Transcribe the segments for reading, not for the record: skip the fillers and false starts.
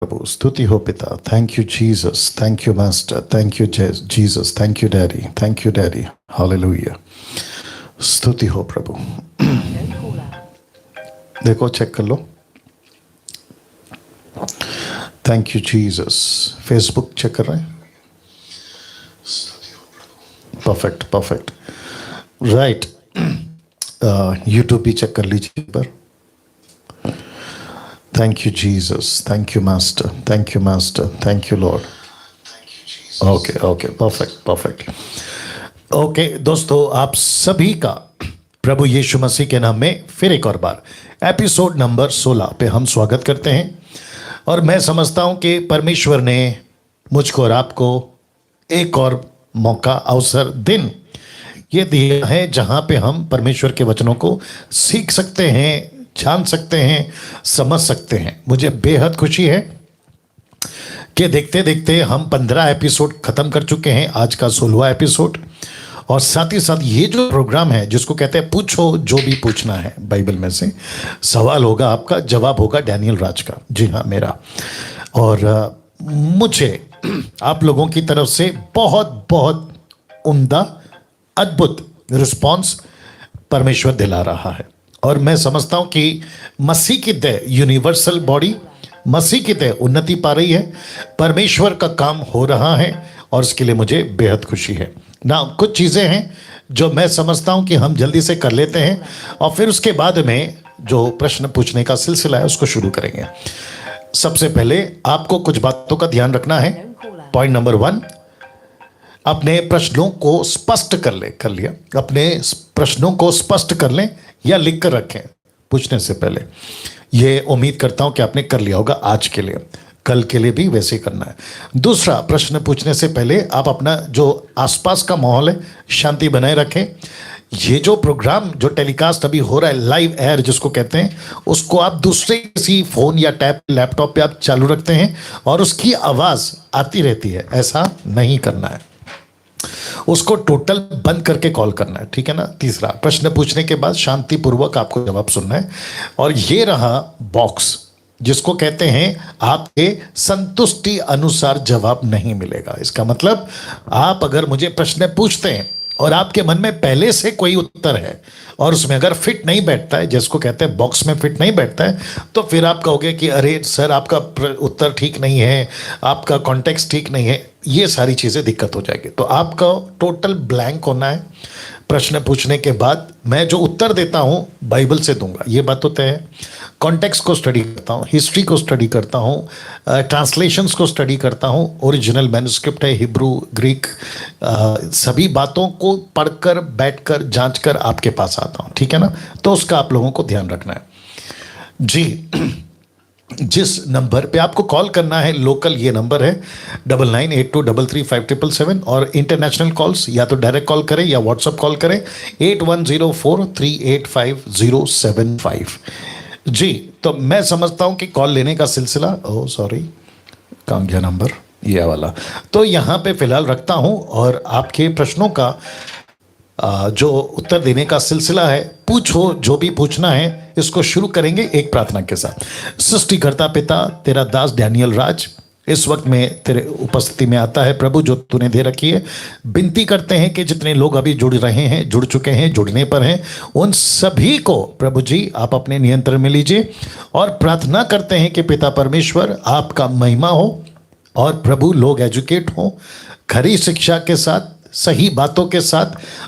प्रभु, स्तुति हो पिता। Thank you Jesus, thank you master, thank you Jesus, thank you daddy, thank you daddy. Hallelujah, स्तुति हो प्रभु। देखो, चेक कर लो। Thank you Jesus. Facebook check कर रहे हैं? Perfect perfect, right. यूट्यूब भी चेक कर लीजिए पर। Thank you Jesus, thank you master, thank you master, thank you lord. Okay okay, perfect perfect. Okay दोस्तों, आप सभी का प्रभु यीशु मसीह के नाम में फिर एक और बार एपिसोड नंबर 16 पे हम स्वागत करते हैं। और मैं समझता हूं कि परमेश्वर ने मुझको और आपको एक और मौका, अवसर, दिन ये दिया है जहां पे हम परमेश्वर के वचनों को सीख सकते हैं, जान सकते हैं, समझ सकते हैं। मुझे बेहद खुशी है कि देखते देखते हम 15 एपिसोड खत्म कर चुके हैं, आज का 16वां एपिसोड। और साथ ही साथ ये जो प्रोग्राम है जिसको कहते हैं पूछो जो भी पूछना है, बाइबल में से सवाल होगा आपका, जवाब होगा डैनियल राज का, जी हाँ मेरा। और मुझे आप लोगों की तरफ से बहुत बहुत उम्दा, अद्भुत रिस्पॉन्स परमेश्वर दिला रहा है। और मैं समझता हूं कि मसीह की देह, यूनिवर्सल बॉडी मसीह की देह उन्नति पा रही है, परमेश्वर का काम हो रहा है, और इसके लिए मुझे बेहद खुशी है ना। कुछ चीज़ें हैं जो मैं समझता हूं कि हम जल्दी से कर लेते हैं, और फिर उसके बाद में जो प्रश्न पूछने का सिलसिला है उसको शुरू करेंगे। सबसे पहले आपको कुछ बातों का ध्यान रखना है। पॉइंट नंबर 1, अपने प्रश्नों को स्पष्ट कर लिया। अपने प्रश्नों को स्पष्ट कर लें या लिख कर रखें पूछने से पहले। ये उम्मीद करता हूं कि आपने कर लिया होगा आज के लिए, कल के लिए भी वैसे ही करना है। दूसरा, प्रश्न पूछने से पहले आप अपना जो आसपास का माहौल है शांति बनाए रखें। ये जो प्रोग्राम जो टेलीकास्ट अभी हो रहा है, लाइव एयर जिसको कहते हैं, उसको आप दूसरे किसी फोन या टैब लैपटॉप पे आप चालू रखते हैं और उसकी आवाज आती रहती है, ऐसा नहीं करना है। उसको टोटल बंद करके कॉल करना है, ठीक है ना। तीसरा, प्रश्न पूछने के बाद शांतिपूर्वक आपको जवाब सुनना है। और ये रहा बॉक्स जिसको कहते हैं आपके संतुष्टि अनुसार जवाब नहीं मिलेगा। इसका मतलब आप अगर मुझे प्रश्न पूछते हैं और आपके मन में पहले से कोई उत्तर है और उसमें अगर फिट नहीं बैठता है, जिसको कहते हैं बॉक्स में फिट नहीं बैठता है, तो फिर आप कहोगे कि अरे सर आपका उत्तर ठीक नहीं है, आपका कॉन्टेक्स्ट ठीक नहीं है, ये सारी चीज़ें दिक्कत हो जाएगी। तो आपका टोटल ब्लैंक होना है। प्रश्न पूछने के बाद मैं जो उत्तर देता हूँ बाइबल से दूंगा, ये बात तो तय है। कॉन्टेक्स्ट को स्टडी करता हूँ, हिस्ट्री को स्टडी करता हूँ, ट्रांसलेशंस को स्टडी करता हूँ, ओरिजिनल मैन्युस्क्रिप्ट है, हिब्रू, ग्रीक, सभी बातों को पढ़कर, बैठकर, जांचकर आपके पास आता हूँ, ठीक है ना। तो उसका आप लोगों को ध्यान रखना है जी। जिस नंबर पे आपको कॉल करना है, लोकल ये नंबर है 9982335777, और इंटरनेशनल कॉल्स या तो डायरेक्ट कॉल करें या व्हाट्सएप कॉल करें 8104385075 जी। तो मैं समझता हूं कि कॉल लेने का सिलसिला, ओह सॉरी काम गया नंबर ये वाला, तो यहां पे फिलहाल रखता हूं। और आपके प्रश्नों का जो उत्तर देने का सिलसिला है, पूछो जो भी पूछना है, इसको शुरू करेंगे एक प्रार्थना के साथ। सृष्टिकर्ता पिता, तेरा दास डैनियल राज इस वक्त में तेरे उपस्थिति में आता है प्रभु, जो तूने दे रखी है। विनती करते हैं कि जितने लोग अभी जुड़ रहे हैं, जुड़ चुके हैं, जुड़ने पर हैं, उन सभी को प्रभु जी आप अपने नियंत्रण में लीजिए। और प्रार्थना करते हैं कि पिता परमेश्वर आपका महिमा हो, और प्रभु लोग एजुकेट हों खरी शिक्षा के साथ, सही बातों के साथ,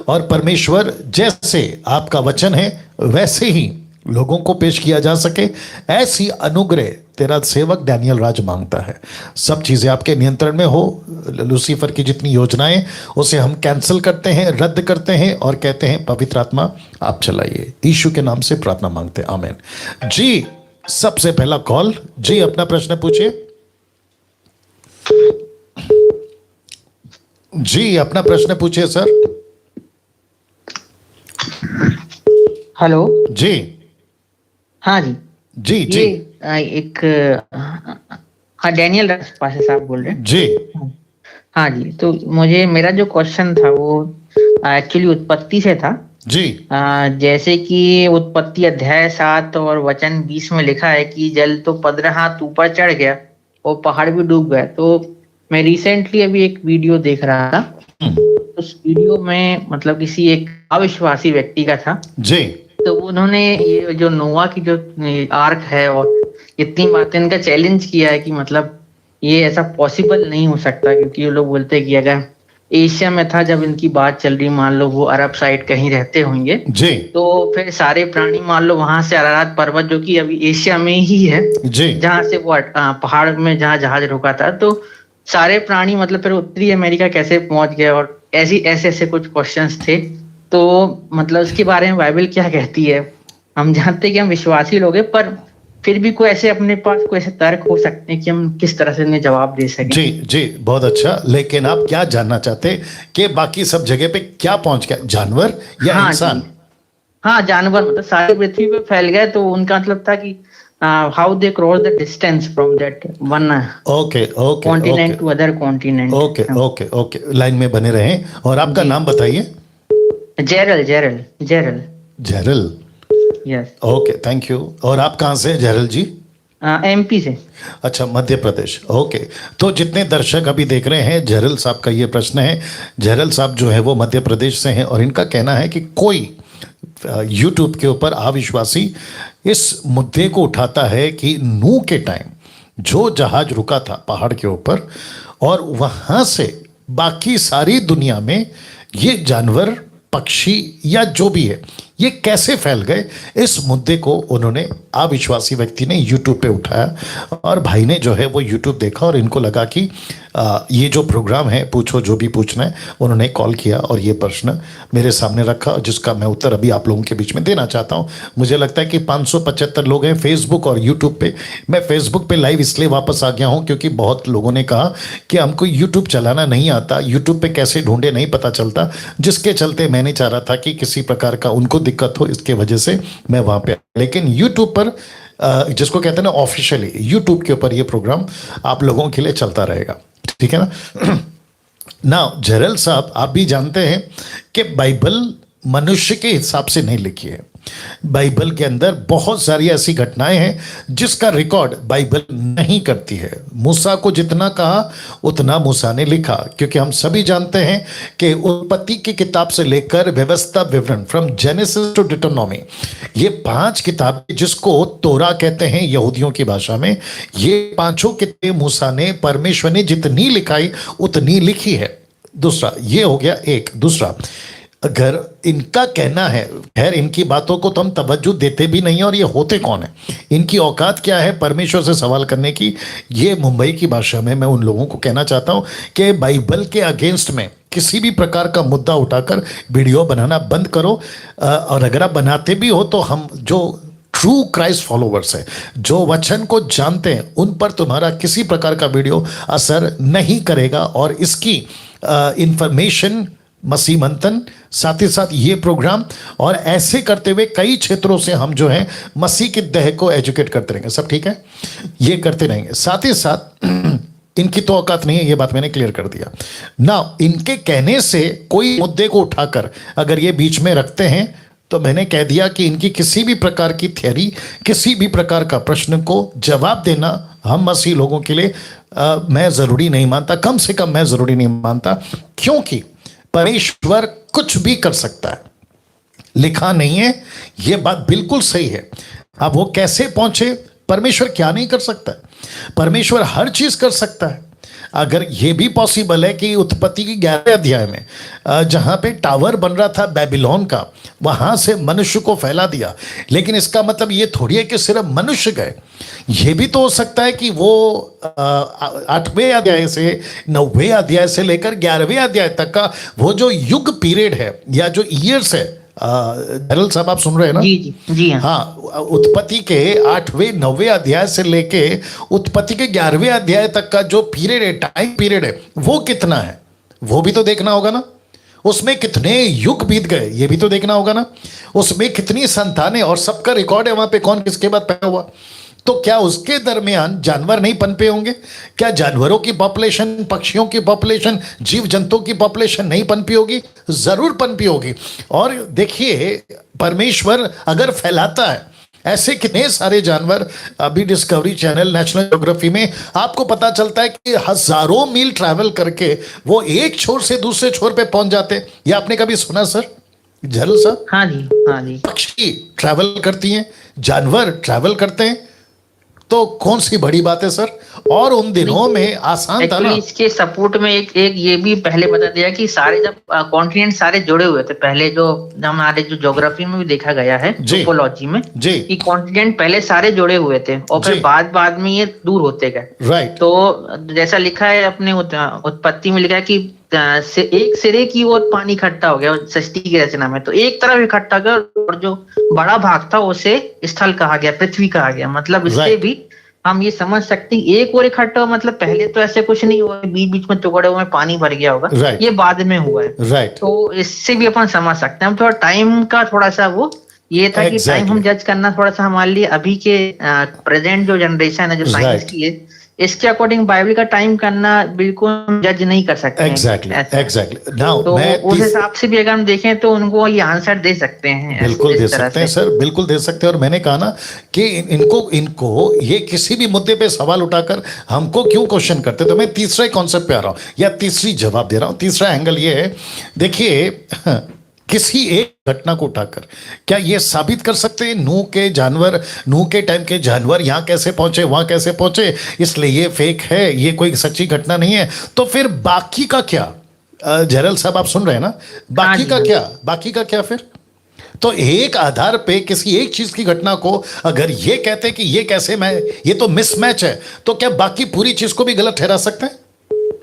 और परमेश्वर जैसे आपका वचन है वैसे ही लोगों को पेश किया जा सके, ऐसी अनुग्रह तेरा सेवक डैनियल राज मांगता है। सब चीजें आपके नियंत्रण में हो। लूसीफर की जितनी योजनाएं उसे हम कैंसिल करते हैं, रद्द करते हैं, और कहते हैं पवित्र आत्मा आप चलाइए। यीशु के नाम से प्रार्थना मांगते हैं, आमीन जी। सबसे पहला कॉल जी, अपना प्रश्न पूछिए जी, अपना प्रश्न पूछिए सर। हेलो जी। हाँ जी जी जी एक हाँ डैनियल पासे साहब बोल रहे हैं जी। हाँ जी, तो मुझे मेरा जो क्वेश्चन था वो एक्चुअली उत्पत्ति से था जी। जैसे कि उत्पत्ति अध्याय 7 और वचन 20 में लिखा है कि जल तो 15 हाथ ऊपर चढ़ गया, वो पहाड़ भी डूब गया। तो मैं रिसेंटली अभी एक वीडियो देख रहा था, उस वीडियो में मतलब किसी एक अविश्वासी व्यक्ति का था। जी तो उन्होंने ये जो नोआ की जो आर्क है और इतनी बातें इनका चैलेंज किया है कि मतलब ये ऐसा पॉसिबल नहीं हो सकता, क्योंकि ये लोग बोलते हैं कि अगर एशिया में था जब इनकी बात चल रही, मान लो वो अरब साइड कहीं रहते होंगे, जी तो फिर सारे प्राणी मान लो वहां से अरारात पर्वत जो कि अभी एशिया में ही है, जी जहां से वो पहाड़ में जहां जहाज रुका था, तो सारे प्राणी मतलब फिर उत्तरी अमेरिका कैसे पहुंच गए, और ऐसी ऐसे ऐसे कुछ क्वेश्चंस थे। तो मतलब इसके बारे में बाइबल क्या कहती है? हम जानते हैं कि हम विश्वासी लोग हैं, पर फिर भी कोई ऐसे अपने पास कोई ऐसे तर्क हो सकते हैं कि हम किस तरह से इन्हें जवाब दे सकें। जी जी बहुत अच्छा। लेकिन आप क्या जानना चाहते कि बाकी सब जगह पे क्या पहुंच गया, जानवर या हाँ इंसान? जी, हाँ जानवर मतलब सारे पृथ्वी पे फैल गए, तो उनका मतलब था कि how they cross the distance from that one okay okay okay continent to other continent. Okay okay okay, line में बने रहें। और आपका जी, नाम बताइए। जेरल जेरल जेरल। जहरल। यस। Okay thank you. और आप कहाँ से हैं जहरल जी? एमपी से। अच्छा मध्य प्रदेश, ओके। तो जितने दर्शक अभी देख रहे हैं, जहरल साहब का ये प्रश्न है। जहरल साहब जो है वो मध्य प्रदेश से हैं और इनका कहना है कि कोई यूट्यूब के ऊपर अविश्वासी इस मुद्दे को उठाता है कि नूह के टाइम जो जहाज रुका था पहाड़ के ऊपर, और वहां से बाकी सारी दुनिया में ये जानवर, पक्षी या जो भी है, ये कैसे फैल गए, इस मुद्दे को उन्होंने, अविश्वासी व्यक्ति ने यूट्यूब पे उठाया। और भाई ने जो है वो यूट्यूब देखा और इनको लगा कि ये जो प्रोग्राम है पूछो जो भी पूछना है, उन्होंने कॉल किया और ये प्रश्न मेरे सामने रखा, जिसका मैं उत्तर अभी आप लोगों के बीच में देना चाहता हूँ। मुझे लगता है कि 575 लोग हैं फेसबुक और यूट्यूब पे। मैं फेसबुक पे लाइव इसलिए वापस आ गया हूँ क्योंकि बहुत लोगों ने कहा कि हमको यूट्यूब चलाना नहीं आता, यूट्यूब पे कैसे ढूंढे नहीं पता चलता, जिसके चलते मैं नहीं चाह रहा था कि किसी प्रकार का उनको दिक्कत हो, इसके वजह से मैं वहाँ पे। लेकिन यूट्यूब पर जिसको कहते हैं ना ऑफिशियली, यूट्यूब के ऊपर ये प्रोग्राम आप लोगों के लिए चलता रहेगा, ठीक है ना? ना जरल साहब, आप भी जानते हैं कि बाइबल मनुष्य के हिसाब से नहीं लिखी है। बाइबल के अंदर बहुत सारी ऐसी घटनाएं हैं जिसका रिकॉर्ड बाइबल नहीं करती है। मूसा को जितना कहा उतना मूसा ने लिखा, क्योंकि हम सभी जानते हैं कि उत्पत्ति की किताब से लेकर व्यवस्था विवरण, फ्रॉम जेनेसिस टू डिटोनॉमी, ये 5 किताबें जिसको तोरा कहते हैं यहूदियों की भाषा में, ये 5 किताबें मूसा ने, परमेश्वर ने जितनी लिखाई उतनी लिखी है। दूसरा ये हो गया एक। दूसरा, अगर इनका कहना है, खैर इनकी बातों को तो हम तवज्जो देते भी नहीं है, और ये होते कौन है, इनकी औकात क्या है परमेश्वर से सवाल करने की, ये मुंबई की भाषा में मैं उन लोगों को कहना चाहता हूं कि बाइबल के अगेंस्ट में किसी भी प्रकार का मुद्दा उठाकर वीडियो बनाना बंद करो। और अगर आप बनाते भी हो तो हम जो ट्रू क्राइस्ट फॉलोवर्स है, जो वचन को जानते हैं, उन पर तुम्हारा किसी प्रकार का वीडियो असर नहीं करेगा। और इसकी इंफॉर्मेशन, मसीह मंथन, साथ ही साथ ये प्रोग्राम, और ऐसे करते हुए कई क्षेत्रों से हम जो है मसीह की देह को एजुकेट करते रहेंगे। सब ठीक है, ये करते रहेंगे। साथ ही साथ इनकी तो औकात नहीं है, ये बात मैंने क्लियर कर दिया ना। इनके कहने से कोई मुद्दे को उठाकर अगर ये बीच में रखते हैं तो मैंने कह दिया कि इनकी किसी भी प्रकार की थ्योरी, किसी भी प्रकार का प्रश्न को जवाब देना हम मसीह लोगों के लिए मैं ज़रूरी नहीं मानता, कम से कम मैं ज़रूरी नहीं मानता, क्योंकि परमेश्वर कुछ भी कर सकता है, लिखा नहीं है, यह बात बिल्कुल सही है। अब वो कैसे पहुंचे, परमेश्वर क्या नहीं कर सकता है? परमेश्वर हर चीज कर सकता है। अगर ये भी पॉसिबल है कि उत्पत्ति की 11वें अध्याय में जहां पे टावर बन रहा था बेबीलोन का, वहां से मनुष्य को फैला दिया, लेकिन इसका मतलब ये थोड़ी है कि सिर्फ मनुष्य गए। ये भी तो हो सकता है कि वो 8वें अध्याय से 9वें अध्याय से लेकर 11वें अध्याय तक का वो जो युग पीरियड है या जो ईयर्स है, दरल साहब आप सुन रहे हैं ना? जी जी जी हाँ। हाँ, उत्पत्ति के 8वें 9वें अध्याय से लेके उत्पत्ति के 11वें अध्याय तक का जो पीरियड है, टाइम पीरियड है, वो कितना है, वो भी तो देखना होगा ना। उसमें कितने युग बीत गए, ये भी तो देखना होगा ना। उसमें कितनी संतानें, और सबका रिकॉर्ड है वहां पे कौन किसके बाद पैदा हुआ। तो क्या उसके दरमियान जानवर नहीं पनपे होंगे? क्या जानवरों की पॉपुलेशन, पक्षियों की पॉपुलेशन, जीव जंतुओं की पॉपुलेशन नहीं पनपी होगी? जरूर पनपी होगी। और देखिए, परमेश्वर अगर फैलाता है ऐसे कितने सारे जानवर अभी डिस्कवरी चैनल, नेशनल ज्योग्राफी में आपको पता चलता है कि हजारों मील ट्रैवल करके वो एक छोर से दूसरे छोर पे पहुंच जाते हैं। ये आपने कभी सुना सर, झरल साहब? हाँ जी, हाँ जी। पक्षी ट्रैवल करती हैं, जानवर ट्रैवल करते हैं, तो कौन सी बड़ी बात है सर? और उन दिनों में आसान था ना। एक्चुअली इसके सपोर्ट में एक एक ये भी पहले बता दिया कि सारे जब कॉन्टिनेंट सारे जुड़े हुए थे पहले, जो हमारे जो ज्योग्राफी में भी देखा गया है, जी। टोपोलॉजी में, जी। कि कॉन्टिनेंट पहले सारे जुड़े हुए थे और फिर जी। बाद में ये दूर होते गए। राइट। तो जैसा लिखा है अपने उत्पत्ति में लिखा है कि एक सिरे की ओर पानी इकट्ठा हो गया सृष्टि की रचना में, तो एक तरफ इकट्ठा हो गया और जो बड़ा भाग था उसे स्थल कहा गया, पृथ्वी कहा गया। मतलब इससे Right. भी हम ये समझ सकते हैं एक और इकट्ठा, मतलब पहले तो ऐसे कुछ नहीं हुआ, बीच बीच में टुकड़े हुए पानी भर गया होगा। Right. ये बाद में हुआ है। राइट। तो इससे भी अपन समझ सकते हैं। हम थोड़ा टाइम का थोड़ा सा वो ये था कि टाइम हम जज करना थोड़ा सा हमारे लिए अभी के प्रेजेंट जो जनरेशन है, जो साइंस की है, इसके अकॉर्डिंग बाइबल का टाइम करना बिल्कुल जज नहीं कर सकते। एग्जैक्टली। नाउ तो मैं उस हिसाब से भी अगर हम देखें तो उनको ये आंसर दे सकते हैं। बिल्कुल दे सकते हैं सर, बिल्कुल दे सकते हैं। और मैंने कहा ना कि इनको ये किसी भी मुद्दे पे सवाल उठाकर हमको क्यों क्वेश्चन करते, तो मैं तीसरे कॉन्सेप्ट पे आ रहा हूं या तीसरी जवाब दे रहा हूं। तीसरा एंगल ये है, देखिए किसी एक घटना को उठाकर क्या ये साबित कर सकते हैं नूह के टाइम के जानवर यहाँ कैसे पहुंचे, वहां कैसे पहुंचे, इसलिए ये फेक है, ये कोई सच्ची घटना नहीं है। तो फिर बाकी का क्या? जरल साहब आप सुन रहे हैं ना? बाकी का क्या फिर? तो एक आधार पे किसी एक चीज की घटना को अगर ये कहते हैं कि ये तो मिसमैच है, तो क्या बाकी पूरी चीज को भी गलत ठहरा सकते हैं?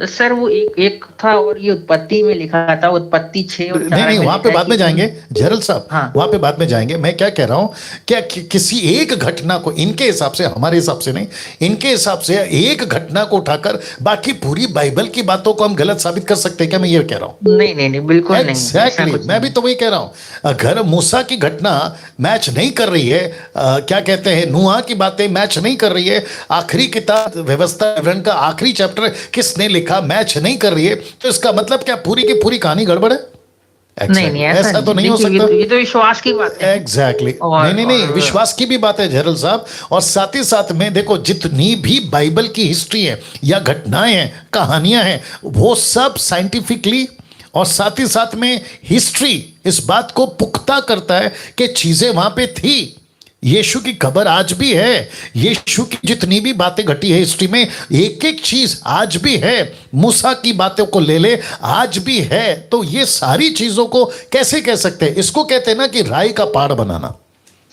सर वो एक था और ये उत्पत्ति में लिखा था, उत्पत्ति 6 और 4 नहीं, वहां पे बाद में जाएंगे जरल साहब। हाँ। वहां पे बाद में जाएंगे। मैं क्या कह रहा हूं, क्या किसी एक घटना को इनके हिसाब से, हमारे हिसाब से नहीं, इनके हिसाब से एक घटना को उठाकर बाकी पूरी बाइबल की बातों को हम गलत साबित कर सकते हैं क्या? मैं ये कह रहा हूं। नहीं, बिल्कुल नहीं। एग्जैक्टली, मैं भी तो वही कह रहा हूं। अगर मूसा की घटना मैच नहीं कर रही है, क्या कहते हैं, नूह की बातें मैच नहीं कर रही है, आखिरी किताब व्यवस्था विवरण का आखिरी चैप्टर किसने लिखा मैच नहीं कर रही है, तो इसका मतलब क्या पूरी की पूरी कहानी गड़बड़ है? नहीं, ऐसा तो नहीं हो सकता। ये तो विश्वास की बात है। एग्जैक्टली। नहीं, विश्वास की भी बात है जरल साहब। और साथ ही साथ में देखो, जितनी भी बाइबल की हिस्ट्री है या घटनाएं हैं, कहानियां हैं, वो सब साइंटिफिकली और साथ ही साथ में हिस्ट्री इस बात को पुख्ता करता है कि चीजें वहां पे थी। यीशु की खबर आज भी है, यीशु की जितनी भी बातें घटी है हिस्ट्री में, एक एक चीज आज भी है। मूसा की बातों को ले ले, आज भी है। तो ये सारी चीजों को कैसे कह सकते हैं? इसको कहते हैं ना कि राई का पहाड़ बनाना।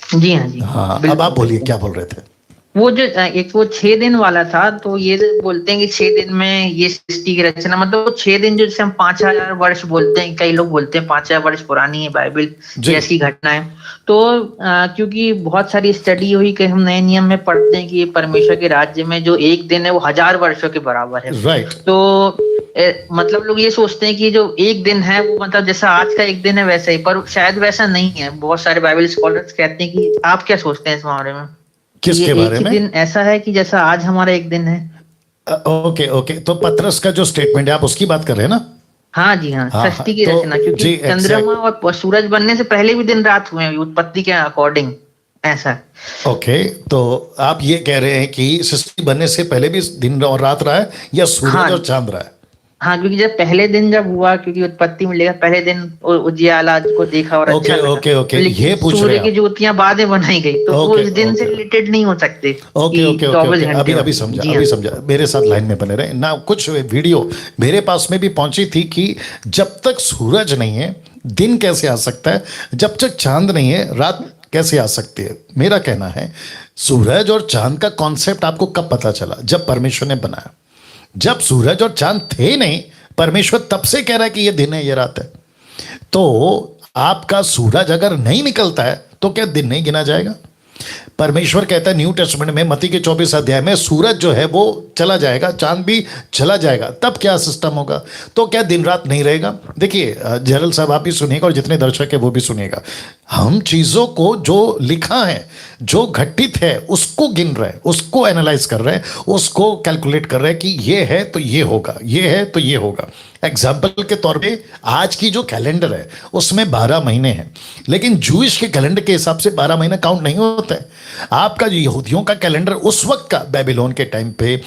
जी हाँ जी। हाँ, अब आप बोलिए क्या बोल रहे थे? वो जो एक वो 6 दिन वाला था, तो ये बोलते हैं कि 6 दिन में ये सृष्टि की रचना, मतलब वो 6 दिन जो जैसे हम 5000 वर्ष बोलते हैं, कई लोग बोलते हैं 5000 वर्ष पुरानी है बाइबल जैसी घटना है। तो क्योंकि बहुत सारी स्टडी हुई कि हम नए नियम में पढ़ते हैं कि ये परमेश्वर के राज्य में जो एक दिन है वो 1000 वर्षों के बराबर है। राइट। तो मतलब लोग ये सोचते हैं कि जो एक दिन है वो मतलब जैसा आज का एक दिन है वैसा ही, पर शायद वैसा नहीं है। बहुत सारे बाइबल स्कॉलर्स कहते हैं कि आप क्या सोचते हैं इस बारे में? किसके बारे में? दिन ऐसा है कि जैसा आज हमारा एक दिन है। ओके, तो पतरस का जो स्टेटमेंट है आप उसकी बात कर रहे हैं ना? हाँ जी हाँ, सृष्टि की तो रचना, क्योंकि चंद्रमा और सूरज बनने से पहले भी दिन रात हुए हैं उत्पत्ति के अकॉर्डिंग, ऐसा। ओके, तो आप ये कह रहे हैं कि सृष्टि बनने से पहले भी दिन और रात रहा है या सूरज और चांद रहा है? हाँ, क्योंकि जब पहले दिन जब हुआ, क्योंकि उत्पत्ति में लिखा पहले दिन उजियाला को देखा और अच्छा लगा। ओके, ये पूछ रहे सूर्य की ज्योतियां बाद में बनाई गई, तो वो इस दिन से रिलेटेड नहीं हो सकते। ओके, अभी समझा। मेरे साथ लाइन में बने रहे ना। कुछ वीडियो मेरे पास में भी पहुंची थी कि जब तक सूरज नहीं है दिन कैसे आ सकता है, जब तक चांद नहीं है रात कैसे आ सकती है। मेरा कहना है सूरज और चांद का कॉन्सेप्ट आपको कब पता चला? जब परमेश्वर ने बनाया। जब सूरज और चांद थे नहीं, परमेश्वर तब से कह रहा है कि ये दिन है ये रात है। तो आपका सूरज अगर नहीं निकलता है तो क्या दिन नहीं गिना जाएगा? परमेश्वर कहता है न्यू टेस्टमेंट में मत्ती के 24 अध्याय में, सूरज जो है वो चला जाएगा, चांद भी चला जाएगा, तब क्या सिस्टम होगा? तो क्या दिन रात नहीं रहेगा? देखिए जरल साहब आप भी सुनिएगा और जितने दर्शक है वो भी सुनिएगा। हम चीजों को जो लिखा है, जो घटित है, उसको गिन रहे हैं, उसको एनालाइज कर रहे हैं, उसको कैलकुलेट कर रहे हैं कि ये है तो ये होगा, ये है तो ये होगा। एग्जाम्पल के तौर पे आज की जो कैलेंडर है उसमें 12 महीने हैं, लेकिन जूइश के कैलेंडर के हिसाब से 12 महीने काउंट नहीं होते। है। आपका जो यहूदियों का कैलेंडर उस वक्त का बेबीलोन के टाइम पे,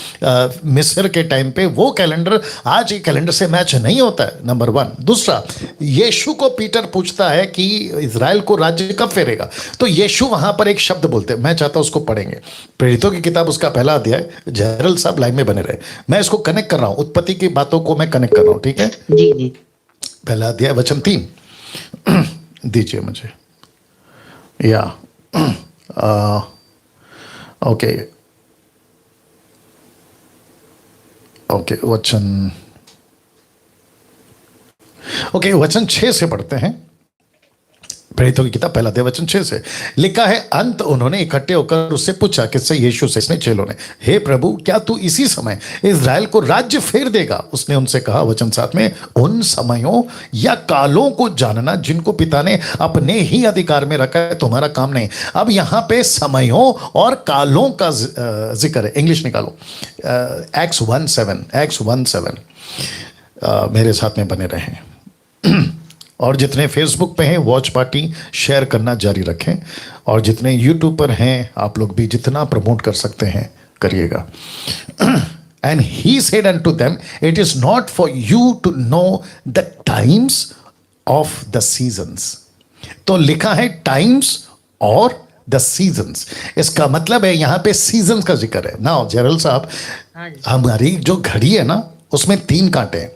मिस्र के टाइम पे, वो कैलेंडर आज के कैलेंडर से मैच नहीं होता है, नंबर वन। दूसरा, यीशु को पीटर पूछता है कि इजराइल को राज्य कब फेरेगा, तो यीशु वहां पर एक शब्द बोलते हैं, मैं चाहता हूं उसको पढ़ेंगे, प्रेरितों की किताब उसका पहला अध्याय। जहरल साहब लाइन में बने रहे, मैं इसको कनेक्ट कर रहा हूं, उत्पत्ति की बातों को मैं कनेक्ट कर रहा हूं, ठीक है। जी जी। पहला अध्याय वचन 3 दीजिए मुझे, या ओके ओके, वचन 6 से पढ़ते हैं। प्रेरितों की किताब पहला अध्याय वचन 6 से लिखा है, अंत उन्होंने इकट्ठे होकर उससे पूछा, किससे? यीशु से। इसने चेलों ने, हे प्रभु, क्या तू इसी समय इजराइल को राज्य फेर देगा? उसने उनसे कहा, वचन 7 में, उन समयों या कालों को जानना जिनको पिता ने अपने ही अधिकार में रखा है तुम्हारा काम नहीं। अब यहां पे समयों और कालों का जिक्र है। इंग्लिश निकालो, एक्स 1:7 मेरे साथ में बने रहें। और जितने फेसबुक पे हैं वॉच पार्टी शेयर करना जारी रखें, और जितने यूट्यूब पर हैं आप लोग भी जितना प्रमोट कर सकते हैं करिएगा। And he said unto them, it is not for you to know the times of the seasons. तो लिखा है टाइम्स और द सीजन्स, इसका मतलब है यहां पे सीजन्स का जिक्र है। नाउ जरल साहब, हमारी जो घड़ी है ना उसमें 3 कांटे हैं,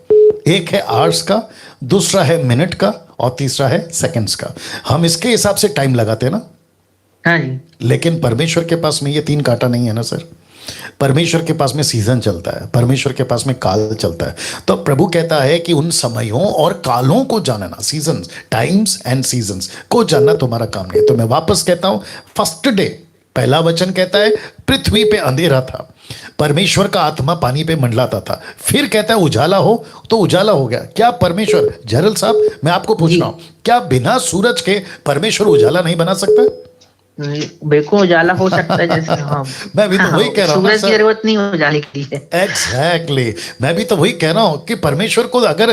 एक है आवर्स का, दूसरा है मिनट का, और तीसरा है सेकंड्स का। हम इसके हिसाब से टाइम लगाते हैं ना। हाँ जी। लेकिन परमेश्वर के पास में ये 3 कांटा नहीं है ना सर। परमेश्वर के पास में सीजन चलता है, परमेश्वर के पास में काल चलता है। तो प्रभु कहता है कि उन समयों और कालों को जानना, सीजन्स, टाइम्स एंड सीजन्स को जानना तुम्हारा काम नहीं। तो मैं वापस कहता हूं, फर्स्ट डे पहला वचन कहता है पृथ्वी पे अंधेरा था, परमेश्वर का आत्मा पानी पे मंडलाता था। फिर कहता है उजाला हो, तो उजाला हो गया। क्या परमेश्वर, जरल साहब मैं आपको पूछ रहा हूं, क्या बिना सूरज के परमेश्वर उजाला नहीं बना सकता? बिल्कुल उजाला हो सकता है, जैसे हाँ। मैं भी तो वही कह रहा हूँ, सूरज की जरूरत नहीं उजाले के लिए। एग्जैक्टली, मैं भी तो वही कह रहा हूं कि परमेश्वर को अगर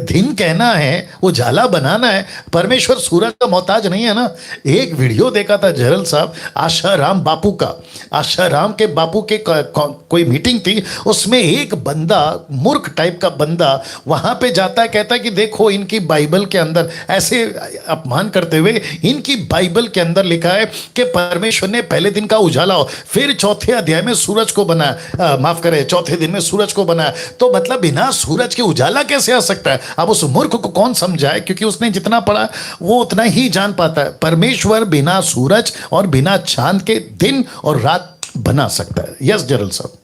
दिन कहना है, उजाला बनाना है, परमेश्वर सूरज का मोहताज नहीं है ना। एक वीडियो देखा था जरल साहब, आशाराम बापू का, आशाराम के बापू के कोई मीटिंग थी, उसमें एक बंदा, मूर्ख टाइप का बंदा वहां पे जाता है, कहता है कि देखो इनकी बाइबल के अंदर, ऐसे अपमान करते हुए, इनकी बाइबल के अंदर लिखा है कि परमेश्वर ने पहले दिन का उजाला हो, फिर चौथे अध्याय में सूरज को बनाया, माफ करें चौथे दिन में सूरज को बनाया। तो मतलब बिना सूरज के उजाला कैसे आ सकता है? अब उस मूर्ख को कौन समझाए, क्योंकि उसने जितना पढ़ा वो उतना ही जान पाता है। परमेश्वर बिना सूरज और बिना चांद के दिन और रात बना सकता है। यस जरल साहब।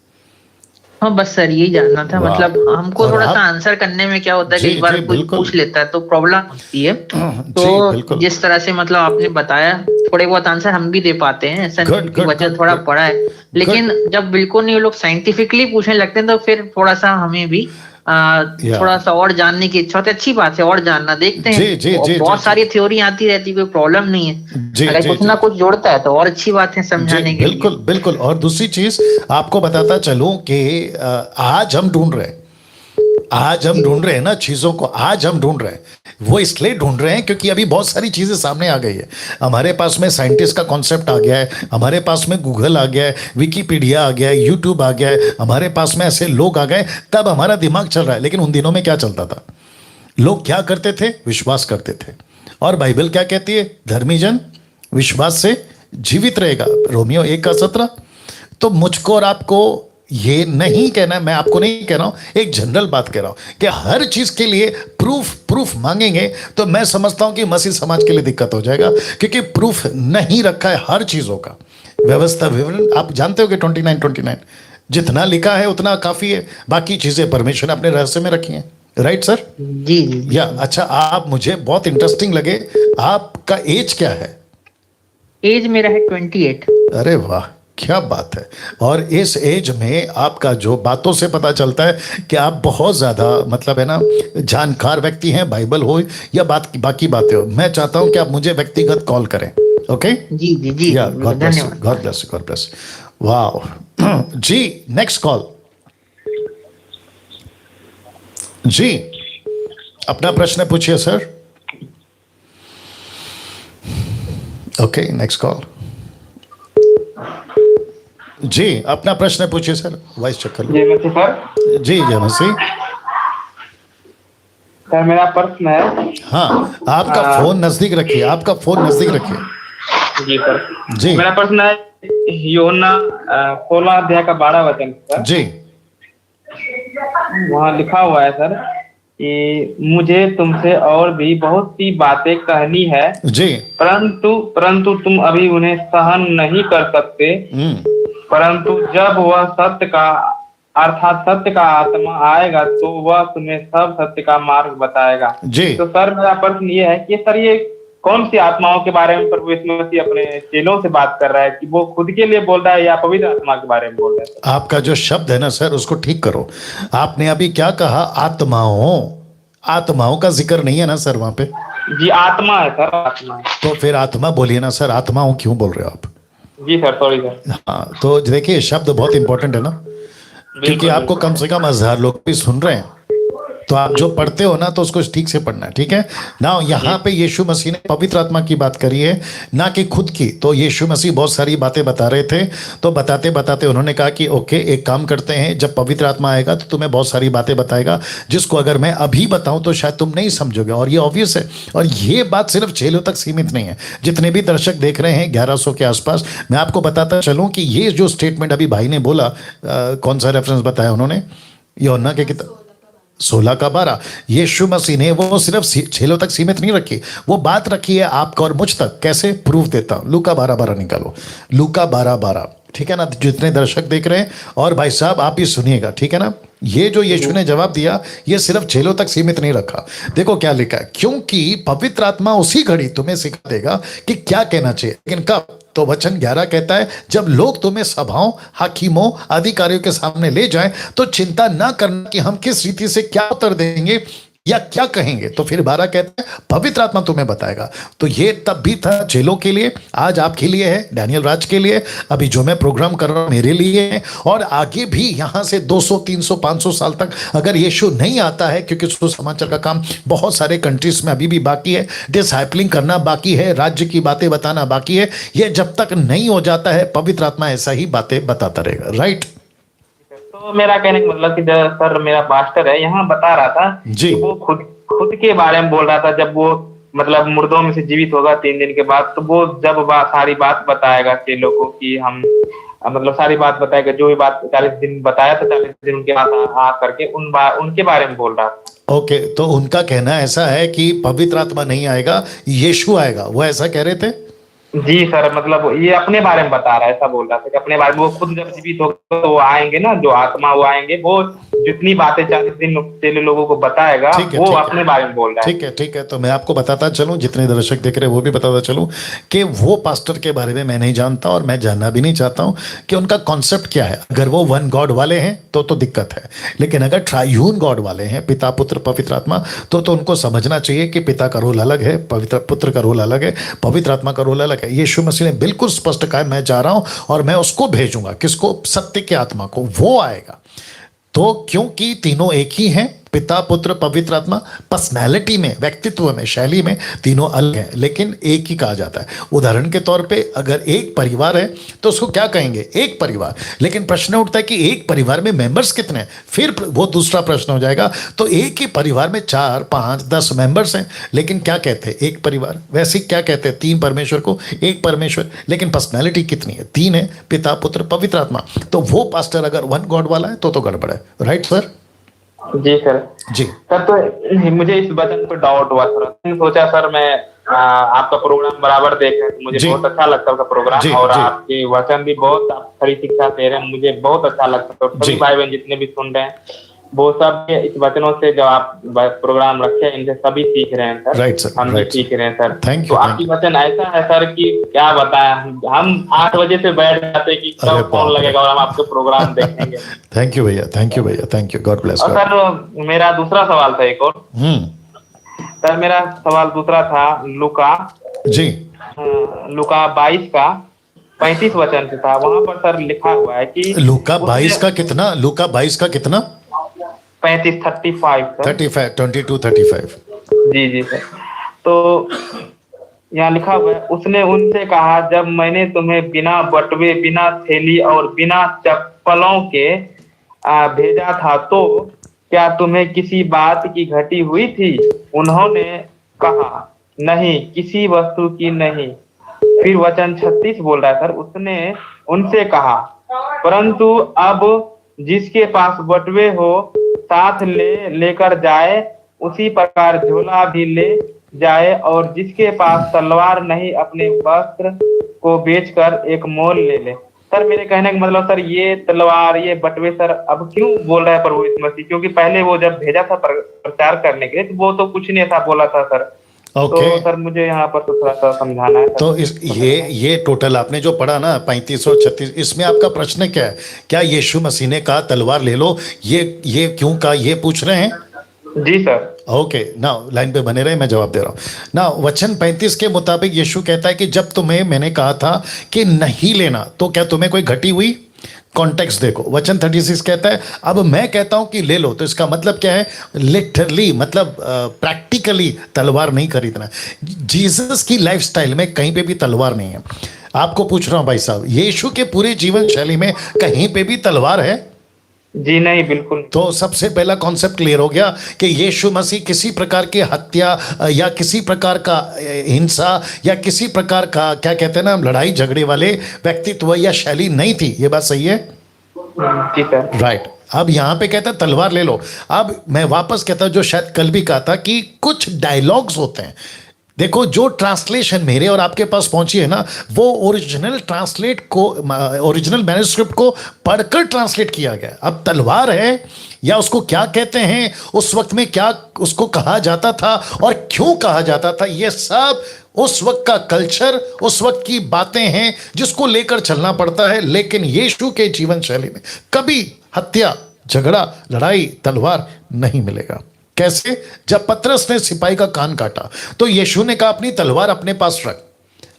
हाँ बस सर यही जानना था। मतलब हमको और थोड़ा आप- सा आंसर करने में क्या होता है, जी, कि एक बार जी, कोई बिल्कुल। पूछ लेता है तो प्रॉब्लम होती है। जी, तो बिल्कुल। जिस तरह से मतलब आपने बताया, थोड़े बहुत आंसर हम भी दे पाते हैं, ऐसा नहीं Good, कि good, वजह good, थोड़ा good. पड़ा है। लेकिन जब बिल्कुल नहीं, वो लोग साइंटिफिकली पूछने लगते हैं तो फिर थोड़ा सा हमें भी थोड़ा सा और जानने की इच्छा होती है। अच्छी बात है, और जानना, देखते हैं। जी, जी, जी, बहुत जी, सारी थ्योरी आती रहती है, कोई प्रॉब्लम नहीं है। जी, अगर जी, कुछ जी। ना कुछ जोड़ता है तो और अच्छी बात है समझाने जी, के लिए। बिल्कुल बिल्कुल। और दूसरी चीज आपको बताता चलूं कि आज हम ढूंढ रहे हैं, आज हम ढूंढ रहे हैं ना चीजों को, आज हम ढूंढ रहे हैं, वो इसलिए ढूंढ रहे हैं क्योंकि अभी बहुत सारी चीजें सामने आ गई है। हमारे पास में साइंटिस्ट का कॉन्सेप्ट आ गया है, हमारे पास में गूगल आ गया है, विकीपीडिया आ गया है, यूट्यूब आ गया है, हमारे पास में ऐसे लोग आ गए, तब हमारा दिमाग चल रहा है। लेकिन उन दिनों में क्या चलता था? लोग क्या करते थे? विश्वास करते थे। और बाइबल क्या कहती है? धर्मी जन विश्वास से जीवित रहेगा, रोमियो 1:17। तो मुझको और आपको ये नहीं कहना है, मैं आपको नहीं कह रहा हूं, एक जनरल बात कह रहा हूं कि हर चीज के लिए प्रूफ मांगेंगे तो मैं समझता हूं कि मसीह समाज के लिए दिक्कत हो जाएगा, क्योंकि प्रूफ नहीं रखा है हर चीजों का। व्यवस्था विवरण आप जानते हो कि 29 जितना लिखा है उतना काफी है, बाकी चीजें परमेश्वर ने अपने रहस्य में रखी हैं। Right sir? जी जी। या अच्छा, आप, मुझे बहुत इंटरेस्टिंग लगे, आपका एज क्या है? एज मेरा है 28। अरे वाह, क्या बात है। और इस एज में आपका जो बातों से पता चलता है कि आप बहुत ज्यादा, मतलब है ना, जानकार व्यक्ति हैं, बाइबल हो या बाकी बातें हो। मैं चाहता हूं कि आप मुझे व्यक्तिगत कॉल करें। ओके जी जी जी, या गॉड ब्लेस यू, धन्यवाद। God bless you, God bless. वाह जी, नेक्स्ट कॉल जी, अपना प्रश्न पूछिए सर। Okay, next call. जी, अपना प्रश्न पूछिए सर, वॉइस चेक कर लो। जय मसीह सर। जी जय मसीह। सर मेरा प्रश्न है। हाँ, आपका आ, फोन नजदीक रखिए, आपका फोन नजदीक रखिए। जी सर। जी मेरा प्रश्न है यूहन्ना 16 अध्याय का 12 वचन सर। जी वहाँ लिखा हुआ है सर कि मुझे तुमसे और भी बहुत सी बातें कहनी है, जी। परंतु परंतु तुम अभी उन्हें सहन नहीं कर सकते। परंतु जब वह सत्य का अर्थात सत्य का आत्मा आएगा तो वह तुम्हें सब सत्य का मार्ग बताएगा। जी। तो सर मेरा प्रश्न ये है कि सर ये कौन सी आत्माओं के बारे में प्रभु यीशु मसीह अपने चेलों से बात कर रहा है, कि वो खुद के लिए बोल रहा है या पवित्र आत्मा के बारे में बोल रहा है? आपका जो शब्द है ना सर, उसको ठीक करो। आपने अभी क्या कहा? आत्माओं, आत्माओं का जिक्र नहीं है ना सर वहां पे? जी आत्मा है सर, आत्मा है। तो फिर आत्मा बोलिए ना सर, आत्माओं क्यों बोल रहे हो आप? जी सर, सॉरी सर। हाँ, तो देखिए शब्द बहुत इंपॉर्टेंट है ना, क्योंकि आपको कम से कम 1000 लोग भी सुन रहे हैं, तो आप जो पढ़ते हो ना तो उसको ठीक से पढ़ना है, ठीक है ना। यहाँ पे यीशु मसीह ने पवित्र आत्मा की बात करी है, ना कि खुद की। तो यीशु मसीह बहुत सारी बातें बता रहे थे, तो बताते बताते उन्होंने कहा कि ओके एक काम करते हैं, जब पवित्र आत्मा आएगा तो तुम्हें बहुत सारी बातें बताएगा, जिसको अगर मैं अभी बताऊं तो शायद तुम नहीं समझोगे। और ये ऑब्वियस है, और ये बात सिर्फ चेलों तक सीमित नहीं है। जितने भी दर्शक देख रहे हैं 1100 के आसपास, मैं आपको बताता चलूं कि ये जो स्टेटमेंट अभी भाई ने बोला, कौन सा रेफरेंस बताया उन्होंने? यूहन्ना के किताब 16 का 12। यीशु मसीह ने वो सिर्फ चेलों तक सीमित नहीं रखी, वो बात रखी है आपका और मुझ तक। कैसे? प्रूफ देता हूं। लूका 12:12 निकालो, लूका 12:12, ठीक है ना। जितने दर्शक देख रहे हैं, और भाई साहब आप भी सुनिएगा, ठीक है ना। ये जो यीशु ने जवाब दिया, ये सिर्फ चेलों तक सीमित नहीं रखा। देखो क्या लिखा है, क्योंकि पवित्र आत्मा उसी घड़ी तुम्हें सिखा देगा कि क्या कहना चाहिए, लेकिन कब? तो वचन 11 कहता है, जब लोग तुम्हें सभाओं, हाकिमों, अधिकारियों के सामने ले जाएं, तो चिंता ना करना कि हम किस रीति से क्या उत्तर देंगे या क्या कहेंगे। तो फिर 12 कहता है, पवित्र आत्मा तुम्हें बताएगा। तो ये तब भी था चेलों के लिए, आज आपके लिए है, डैनियल राज के लिए, अभी जो मैं प्रोग्राम कर रहा हूं मेरे लिए है, और आगे भी यहां से 200 300 500 साल तक अगर यीशु नहीं आता है, क्योंकि सुसमाचार का काम बहुत सारे कंट्रीज में अभी भी बाकी है, डिसाइपलिंग करना बाकी है, राज्य की बातें बताना बाकी है, ये जब तक नहीं हो जाता है पवित्र आत्मा ऐसा ही बातें बताता रहेगा। राइट। तो मेरा कहने का मतलब कि सर मेरा पास्टर है यहाँ बता रहा था जी। कि वो खुद खुद के बारे में बोल रहा था, जब वो मतलब मुर्दों में से जीवित होगा 3 दिन के बाद, तो वो जब सारी बात बताएगा चेलों को कि हम मतलब सारी बात बताएगा, जो भी बात 40 दिन बताया था, 40 दिन उनके पास आ करके उनके बारे में बोल रहा था। ओके, तो उनका कहना ऐसा है कि पवित्र आत्मा नहीं आएगा, यीशु आएगा, वो ऐसा कह रहे थे? जी सर, मतलब ये अपने बारे में बता रहा है, ऐसा बोल रहा था कि अपने बारे में वो खुद जब जीवित होगा तो वो आएंगे ना, जो आत्मा वो आएंगे, वो जितनी बातें 40 दिन चेले लोगों को बताएगा, वो अपने बारे में बोल रहा है। ठीक है, ठीक है। तो मैं आपको बताता चलूं, जितने दर्शक देख रहे हैं वो भी बताता चलूं कि वो पास्टर के बारे में मैं नहीं जानता, और मैं जानना भी नहीं चाहता हूं कि उनका कॉन्सेप्ट क्या है। अगर वो वन गॉड वाले हैं तो दिक्कत है, लेकिन अगर ट्रायून गॉड वाले हैं, पिता पुत्र पवित्र आत्मा, तो उनको समझना चाहिए कि पिता का रोल अलग है, पवित्र पुत्र का रोल अलग है, पवित्र आत्मा का रोल अलग है। यीशु मसीह ने बिल्कुल स्पष्ट कहा, मैं जा रहा हूं और मैं उसको भेजूंगा। किसको? सत्य के आत्मा को, वो आएगा। तो क्योंकि तीनों एक ही हैं, पिता पुत्र पवित्र आत्मा, पर्सनैलिटी में, व्यक्तित्व में, शैली में तीनों अलग हैं, लेकिन एक ही कहा जाता है। उदाहरण के तौर पे अगर एक परिवार है तो उसको क्या कहेंगे? एक परिवार। लेकिन प्रश्न उठता है कि एक परिवार में मेंबर्स कितने हैं, फिर वो दूसरा प्रश्न हो जाएगा। तो एक ही परिवार में 4 5 10 मेंबर्स हैं, लेकिन क्या कहते हैं? एक परिवार। वैसे क्या कहते हैं? 3 परमेश्वर को, एक परमेश्वर, लेकिन पर्सनैलिटी कितनी है? 3 है, पिता पुत्र पवित्र आत्मा। तो वो पास्टर अगर वन गॉड वाला है तो गड़बड़ है। Right sir? जी सर। जी सर, तो मुझे इस वचन पर डाउट हुआ थोड़ा, सोचा सर मैं आपका प्रोग्राम बराबर देख रहे हैं, तो मुझे बहुत अच्छा लगता है प्रोग्राम, और आपके वचन भी बहुत आप खरी शिक्षा दे रहे हैं, मुझे बहुत अच्छा लगता है। और सभी भाई बहन जितने भी सुन रहे हैं, वो सब इस वचनों से जो आप प्रोग्राम रखे हैं, इनसे सभी सीख रहे हैं सर। राइट सर, हम भी सीख रहे हैं सर। थैंक तो यू। आपकी वचन ऐसा है सर कि क्या बताएं, हम 8 बजे से बैठ जाते हैं कि कब फोन लगेगा और हम आपके प्रोग्राम देखेंगे। थैंक यू भैया, थैंक यू भैया, थैंक यू, गॉड ब्लेस। और सर मेरा दूसरा सवाल था एक और। सर मेरा सवाल दूसरा था लूका जी, लूका 22 का 35 वचन से था। वहां पर सर लिखा हुआ है कि लूका 22 का कितना? लूका 22 का कितना? 35 सर। 35 22 35। जी जी सर। तो यहाँ लिखा हुआ है, उसने उनसे कहा, जब मैंने तुम्हें बिना बटुए, बिना थैली और बिना चप्पलों के भेजा था, तो क्या तुम्हें किसी बात की घटी हुई थी? उन्होंने कहा, नहीं, किसी वस्तु की नहीं। फिर वचन 36 बोल रहा है सर, उसने उनसे कहा, परंतु अब जिसके पास बटुए हो साथ लेकर जाए, उसी प्रकार झोला भी ले जाए, और जिसके पास तलवार नहीं, अपने वस्त्र को बेचकर एक मोल ले ले। सर मेरे कहने का मतलब सर, ये तलवार, ये बटुए सर अब क्यों बोल रहा है प्रभु यीशु मसीह? क्योंकि पहले वो जब भेजा था प्रचार करने के लिए, तो वो तो कुछ नहीं ऐसा बोला था सर। ओके तो सर मुझे यहाँ पर तो थोड़ा सा समझाना है। तो ये टोटल आपने जो पढ़ा ना 35 और 36, इसमें आपका प्रश्न क्या है? क्या यीशु मसीह ने कहा तलवार ले लो? ये क्यों कहा, ये पूछ रहे हैं? जी सर। ओके ना, लाइन पे बने रहे, मैं जवाब दे रहा हूं ना। वचन 35 के मुताबिक यीशु कहता है कि जब तुम्हें मैंने कहा था कि नहीं लेना, तो क्या तुम्हें कोई घटी हुई? कॉन्टेक्स्ट देखो, वचन 36 कहता है अब मैं कहता हूं कि ले लो, तो इसका मतलब क्या है? लिटरली मतलब प्रैक्टिकली तलवार नहीं खरीदना। जीसस की लाइफस्टाइल में कहीं पे भी तलवार नहीं है। आपको पूछ रहा हूं भाई साहब, यीशु के पूरे जीवन शैली में कहीं पे भी तलवार है? जी नहीं, बिल्कुल। तो सबसे पहला कॉन्सेप्ट क्लियर हो गया कि यीशु मसीह किसी प्रकार की हत्या या किसी प्रकार का हिंसा या किसी प्रकार का, क्या कहते हैं ना, लड़ाई झगड़े वाले व्यक्तित्व या शैली नहीं थी। ये बात सही है? जी सर। राइट। अब यहां पे कहता है तलवार ले लो। अब मैं वापस कहता हूं, जो शायद कल भी कहा था कि कुछ डायलॉग्स होते हैं। देखो, जो ट्रांसलेशन मेरे और आपके पास पहुंची है ना, वो ओरिजिनल ओरिजिनल मैन्युस्क्रिप्ट को पढ़कर ट्रांसलेट किया गया। अब तलवार है या उसको क्या कहते हैं, उस वक्त में क्या उसको कहा जाता था और क्यों कहा जाता था, ये सब उस वक्त का कल्चर, उस वक्त की बातें हैं जिसको लेकर चलना पड़ता है। लेकिन यीशु के जीवन शैली में कभी हत्या, झगड़ा, लड़ाई, तलवार नहीं मिलेगा। कैसे? जब पतरस ने सिपाही का कान काटा तो यीशु ने कहा अपनी तलवार अपने पास रख।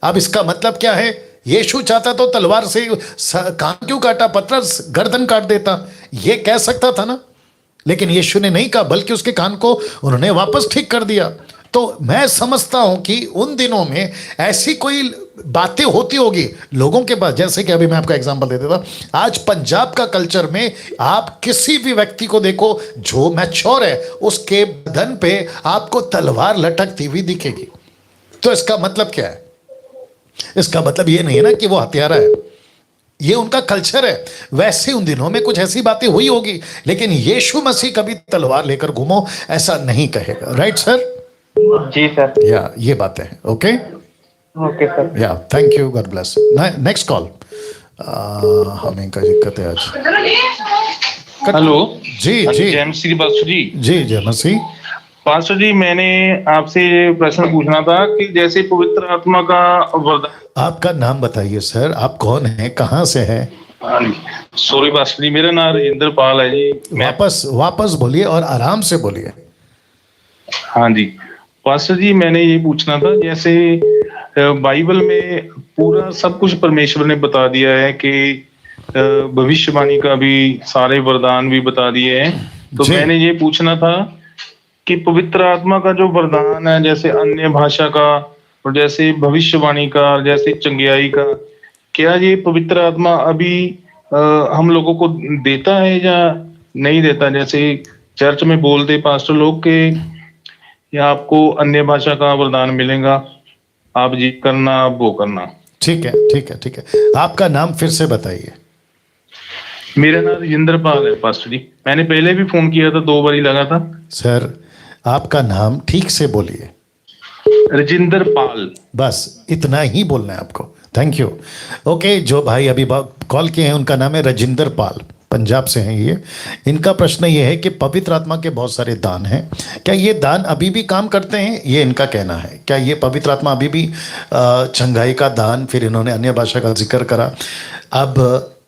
अब इसका मतलब क्या है? यीशु चाहता तो तलवार से कान क्यों काटा? पतरस गर्दन काट देता, ये कह सकता था ना। लेकिन यीशु ने नहीं कहा, बल्कि उसके कान को उन्होंने वापस ठीक कर दिया। तो मैं समझता हूं कि उन दिनों में ऐसी कोई बातें होती होगी लोगों के पास। जैसे कि अभी मैं आपका एग्जांपल दे देता हूं, आज पंजाब का कल्चर में आप किसी भी व्यक्ति को देखो जो मैच्योर है, उसके बदन पे आपको तलवार लटकती हुई दिखेगी। तो इसका मतलब क्या है? इसका मतलब ये नहीं है ना कि वो हत्यारा है, ये उनका कल्चर है। वैसे उन दिनों में कुछ ऐसी बातें हुई होगी, लेकिन यीशु मसीह कभी तलवार लेकर घूमो ऐसा नहीं कहेगा। Right sir? जी सर। या ये बातें हैं। Okay okay sir. Yeah thank you, God bless. Next call. हमें क्या दिक्कत है आज? हेलो जी जी जय मसीह पास्टर जी। जी जय मसीह। पास्टर जी, मैंने आपसे प्रश्न पूछना था कि जैसे पवित्र आत्मा का वरदान। आपका नाम बताइए सर, आप कौन हैं, कहाँ से हैं? सॉरी पास्टर जी, मेरा नाम राजेंद्र पाल है जी। वापस बोलिए और आराम से बोलिए। हाँ जी पास्टर जी, मैंने ये पूछना था, जैसे बाइबल में पूरा सब कुछ परमेश्वर ने बता दिया है कि भविष्यवाणी का भी सारे वरदान भी बता दिए हैं। तो मैंने ये पूछना था कि पवित्र आत्मा का जो वरदान है, जैसे अन्य भाषा का और जैसे भविष्यवाणी का, जैसे चंगियाई का, क्या ये पवित्र आत्मा अभी हम लोगों को देता है या नहीं देता? जैसे चर्च में बोलते पास्टर लोग के या आपको अन्य भाषा का वरदान मिलेगा, आप जी करना, आप वो करना। ठीक है ठीक है ठीक है। आपका नाम फिर से बताइए। मेरा नाम राजेंद्र पाल है पास्टर जी। मैंने पहले भी फोन किया था, 2 बार ही लगा था। सर आपका नाम ठीक से बोलिए। राजेंद्र पाल, बस इतना ही बोलना है आपको। Thank you. ओके, जो भाई अभी कॉल किए हैं उनका नाम है राजेंद्र पाल, पंजाब से हैं ये। इनका प्रश्न ये है कि पवित्र आत्मा के बहुत सारे दान हैं, क्या ये दान अभी भी काम करते हैं? ये इनका कहना है। क्या ये पवित्र आत्मा अभी भी चंगाई का दान, फिर इन्होंने अन्य भाषा का जिक्र करा। अब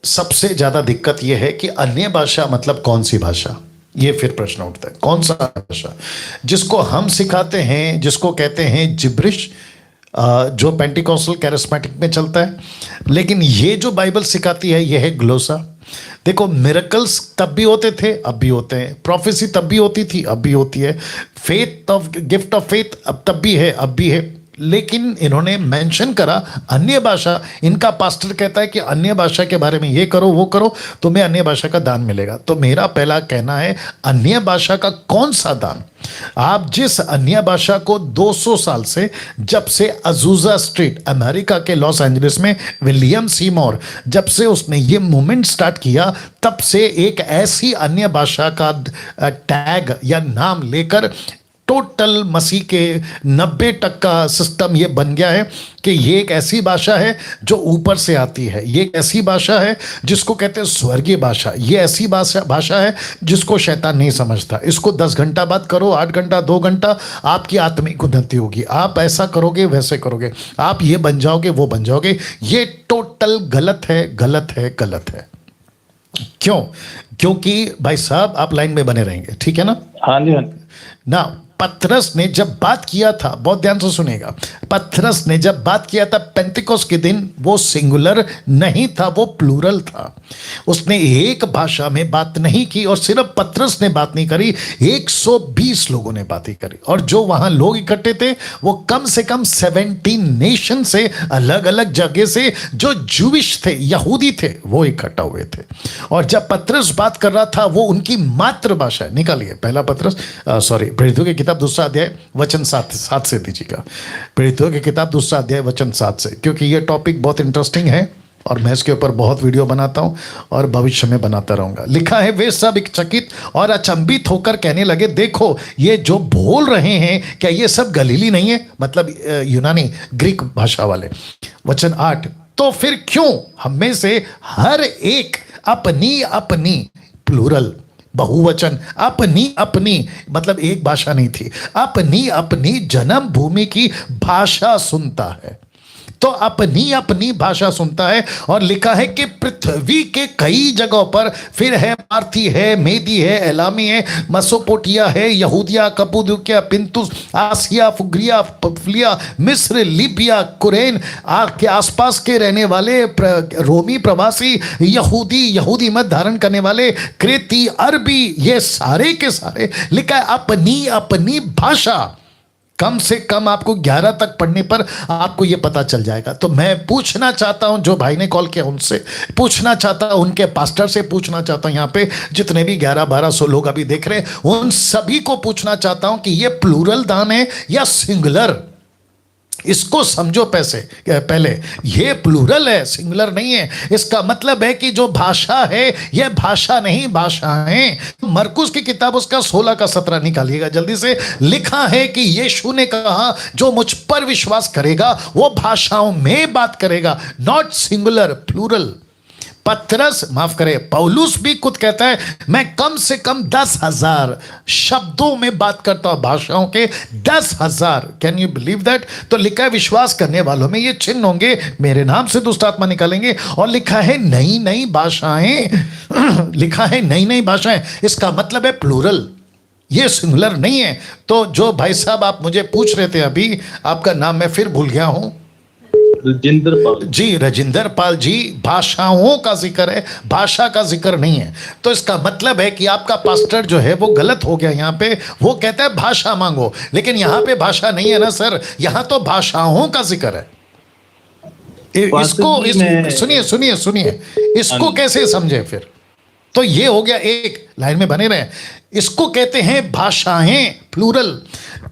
सबसे ज़्यादा दिक्कत ये है कि अन्य भाषा मतलब कौन सी भाषा, ये फिर प्रश्न उठता है। कौन सा भाषा? जिसको हम सिखाते हैं, जिसको कहते हैं जिब्रिश, जो पेंटिकॉस्टल कैरिस्मेटिक में चलता है। लेकिन ये जो बाइबल सिखाती है ये है ग्लोसा। देखो, मिरेकल्स तब भी होते थे, अब भी होते हैं। प्रोफेसी तब भी होती थी, अब भी होती है। Faith of gift of faith अब तब भी है, अब भी है। लेकिन इन्होंने मेंशन करा अन्य भाषा। इनका पास्टर कहता है कि अन्य भाषा के बारे में ये करो वो करो, तुम्हें अन्य भाषा का दान मिलेगा। तो मेरा पहला कहना है, अन्य भाषा का कौन सा दान? आप जिस अन्य भाषा को 200 साल से, जब से अजूजा स्ट्रीट अमेरिका के लॉस एंजलिस में विलियम सीमोर जब से उसने ये मूवमेंट स्टार्ट किया, तब से एक ऐसी अन्य भाषा का टैग या नाम लेकर टोटल मसीह के 90% सिस्टम ये बन गया है कि ये एक ऐसी भाषा है जो ऊपर से आती है। ये एक ऐसी भाषा है जिसको कहते हैं स्वर्गीय भाषा। ये ऐसी भाषा है जिसको शैतान नहीं समझता। इसको 10 घंटा बात करो, 8 घंटा, 2 घंटा, आपकी आत्मिक उन्नति होगी। आप ऐसा करोगे, वैसे करोगे, आप ये बन जाओगे, वो बन जाओगे। ये टोटल गलत है, गलत है, गलत है। क्यों? क्योंकि भाई साहब आप लाइन में बने रहेंगे, ठीक है ना? हाँ जी, हाँ ना, पतरस ने जब बात किया था, बहुत ध्यान से सुनेगा, पतरस ने जब बात किया था पेंतिकोस के दिन, वो सिंगुलर नहीं था, वो प्लूरल था। उसने एक भाषा में बात नहीं की, और सिर्फ पतरस ने बात नहीं करी, 120 लोगों ने बातें करी। और जो वहां लोग इकट्ठे थे वो कम से कम 17 नेशन से, अलग अलग जगह से, जो जूविश थे, यहूदी थे, वो इकट्ठा हुए थे। और जब पतरस बात कर रहा था, वो उनकी मातृभाषा, निकालिए पहला पतरस, प्रेरितों की किताब 2 अध्याय वचन 7 से दीजिएगा। प्रेरितों की किताब 2 अध्याय वचन 7 से, क्योंकि ये टॉपिक बहुत इंटरेस्टिंग है और मैं इसके ऊपर बहुत वीडियो बनाता हूं और भविष्य में बनाता रहूंगा। लिखा है, वे सब चकित और अचंभित होकर कहने लगे, देखो ये जो बोल रहे हैं, क्या ये सब गलीली नहीं है? मतलब यूनानी, ग्रीक भाषा वाले। वचन 8, तो फिर क्यों हम में से हर एक अपनी अपनी, प्लूरल बहुवचन, अपनी अपनी, मतलब एक भाषा नहीं थी, अपनी अपनी जन्मभूमि की भाषा सुनता है। तो अपनी अपनी भाषा सुनता है। और लिखा है कि पृथ्वी के कई जगहों पर, फिर है पार्थी है, मेदी है, एलामी है, मसोपोटिया है, यहूदिया, कप्पादोकिया, पिंतुस, आसिया, फुग्रिया, पफलिया, मिस्र, लीबिया, कुरेन के आसपास के रहने वाले रोमी प्रवासी, यहूदी मत धारण करने वाले, क्रेती, अरबी, ये सारे के सारे, लिखा है अपनी अपनी भाषा। कम से कम आपको 11 तक पढ़ने पर आपको यह पता चल जाएगा। तो मैं पूछना चाहता हूं, जो भाई ने कॉल किया उनसे पूछना चाहता हूं, उनके पास्टर से पूछना चाहता हूं, यहां पे जितने भी 1100-1200 लोग अभी देख रहे हैं, उन सभी को पूछना चाहता हूं कि यह प्लूरल दान है या सिंगुलर? इसको समझो पहले, ये प्लूरल है, सिंगुलर नहीं है। इसका मतलब है कि जो भाषा है, यह भाषा नहीं, भाषाएं। मरकुस की किताब उसका 16 का 17 निकालिएगा जल्दी से। लिखा है कि यीशु ने कहा, जो मुझ पर विश्वास करेगा वो भाषाओं में बात करेगा, नॉट सिंगुलर, प्लूरल। पतरस, माफ करे, पौलुस भी खुद कहता है, मैं कम से कम 10,000 शब्दों में बात करता हूं, भाषाओं के 10,000। Can you believe that? तो लिखा है, विश्वास करने वालों में ये चिन्ह होंगे, मेरे नाम से दुष्ट आत्मा निकालेंगे। और लिखा है नई नई भाषाएं लिखा है नई नई भाषाएं। इसका मतलब है प्लूरल, ये सिंगुलर नहीं है। तो जो भाई साहब आप मुझे पूछ रहे थे अभी, आपका नाम मैं फिर भूल गया हूं, रजिंदर पाल जी, रजिंदर पाल जी। भाषाओं का जिक्र है, भाषा का जिक्र नहीं है। तो इसका मतलब है कि आपका पास्टर जो है वो गलत हो गया। यहाँ पे वो कहता है भाषा मांगो, लेकिन यहाँ पे भाषा नहीं है ना सर, यहाँ तो भाषाओं का जिक्र है। सुनिए सुनिए, इसको कैसे समझे फिर? तो ये हो गया, एक लाइन में बने रहे, इसको कहते हैं भाषाएं, प्लूरल।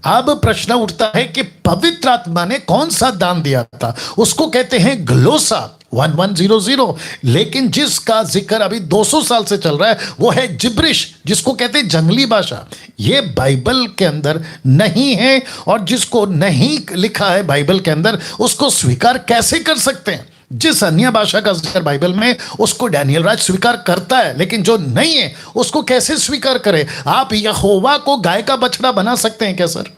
अब प्रश्न उठता है कि पवित्र आत्मा ने कौन सा दान दिया था? उसको कहते हैं ग्लोसा 1100। लेकिन जिसका जिक्र अभी 200 साल से चल रहा है वो है जिब्रिश, जिसको कहते हैं जंगली भाषा। ये बाइबल के अंदर नहीं है, और जिसको नहीं लिखा है बाइबल के अंदर, उसको स्वीकार कैसे कर सकते हैं? जिस अन्य भाषा का जिक्र बाइबल में, उसको डैनियल राज स्वीकार करता है, लेकिन जो नहीं है उसको कैसे स्वीकार करे? आप यहोवा को गाय का बछड़ा बना सकते हैं क्या सर?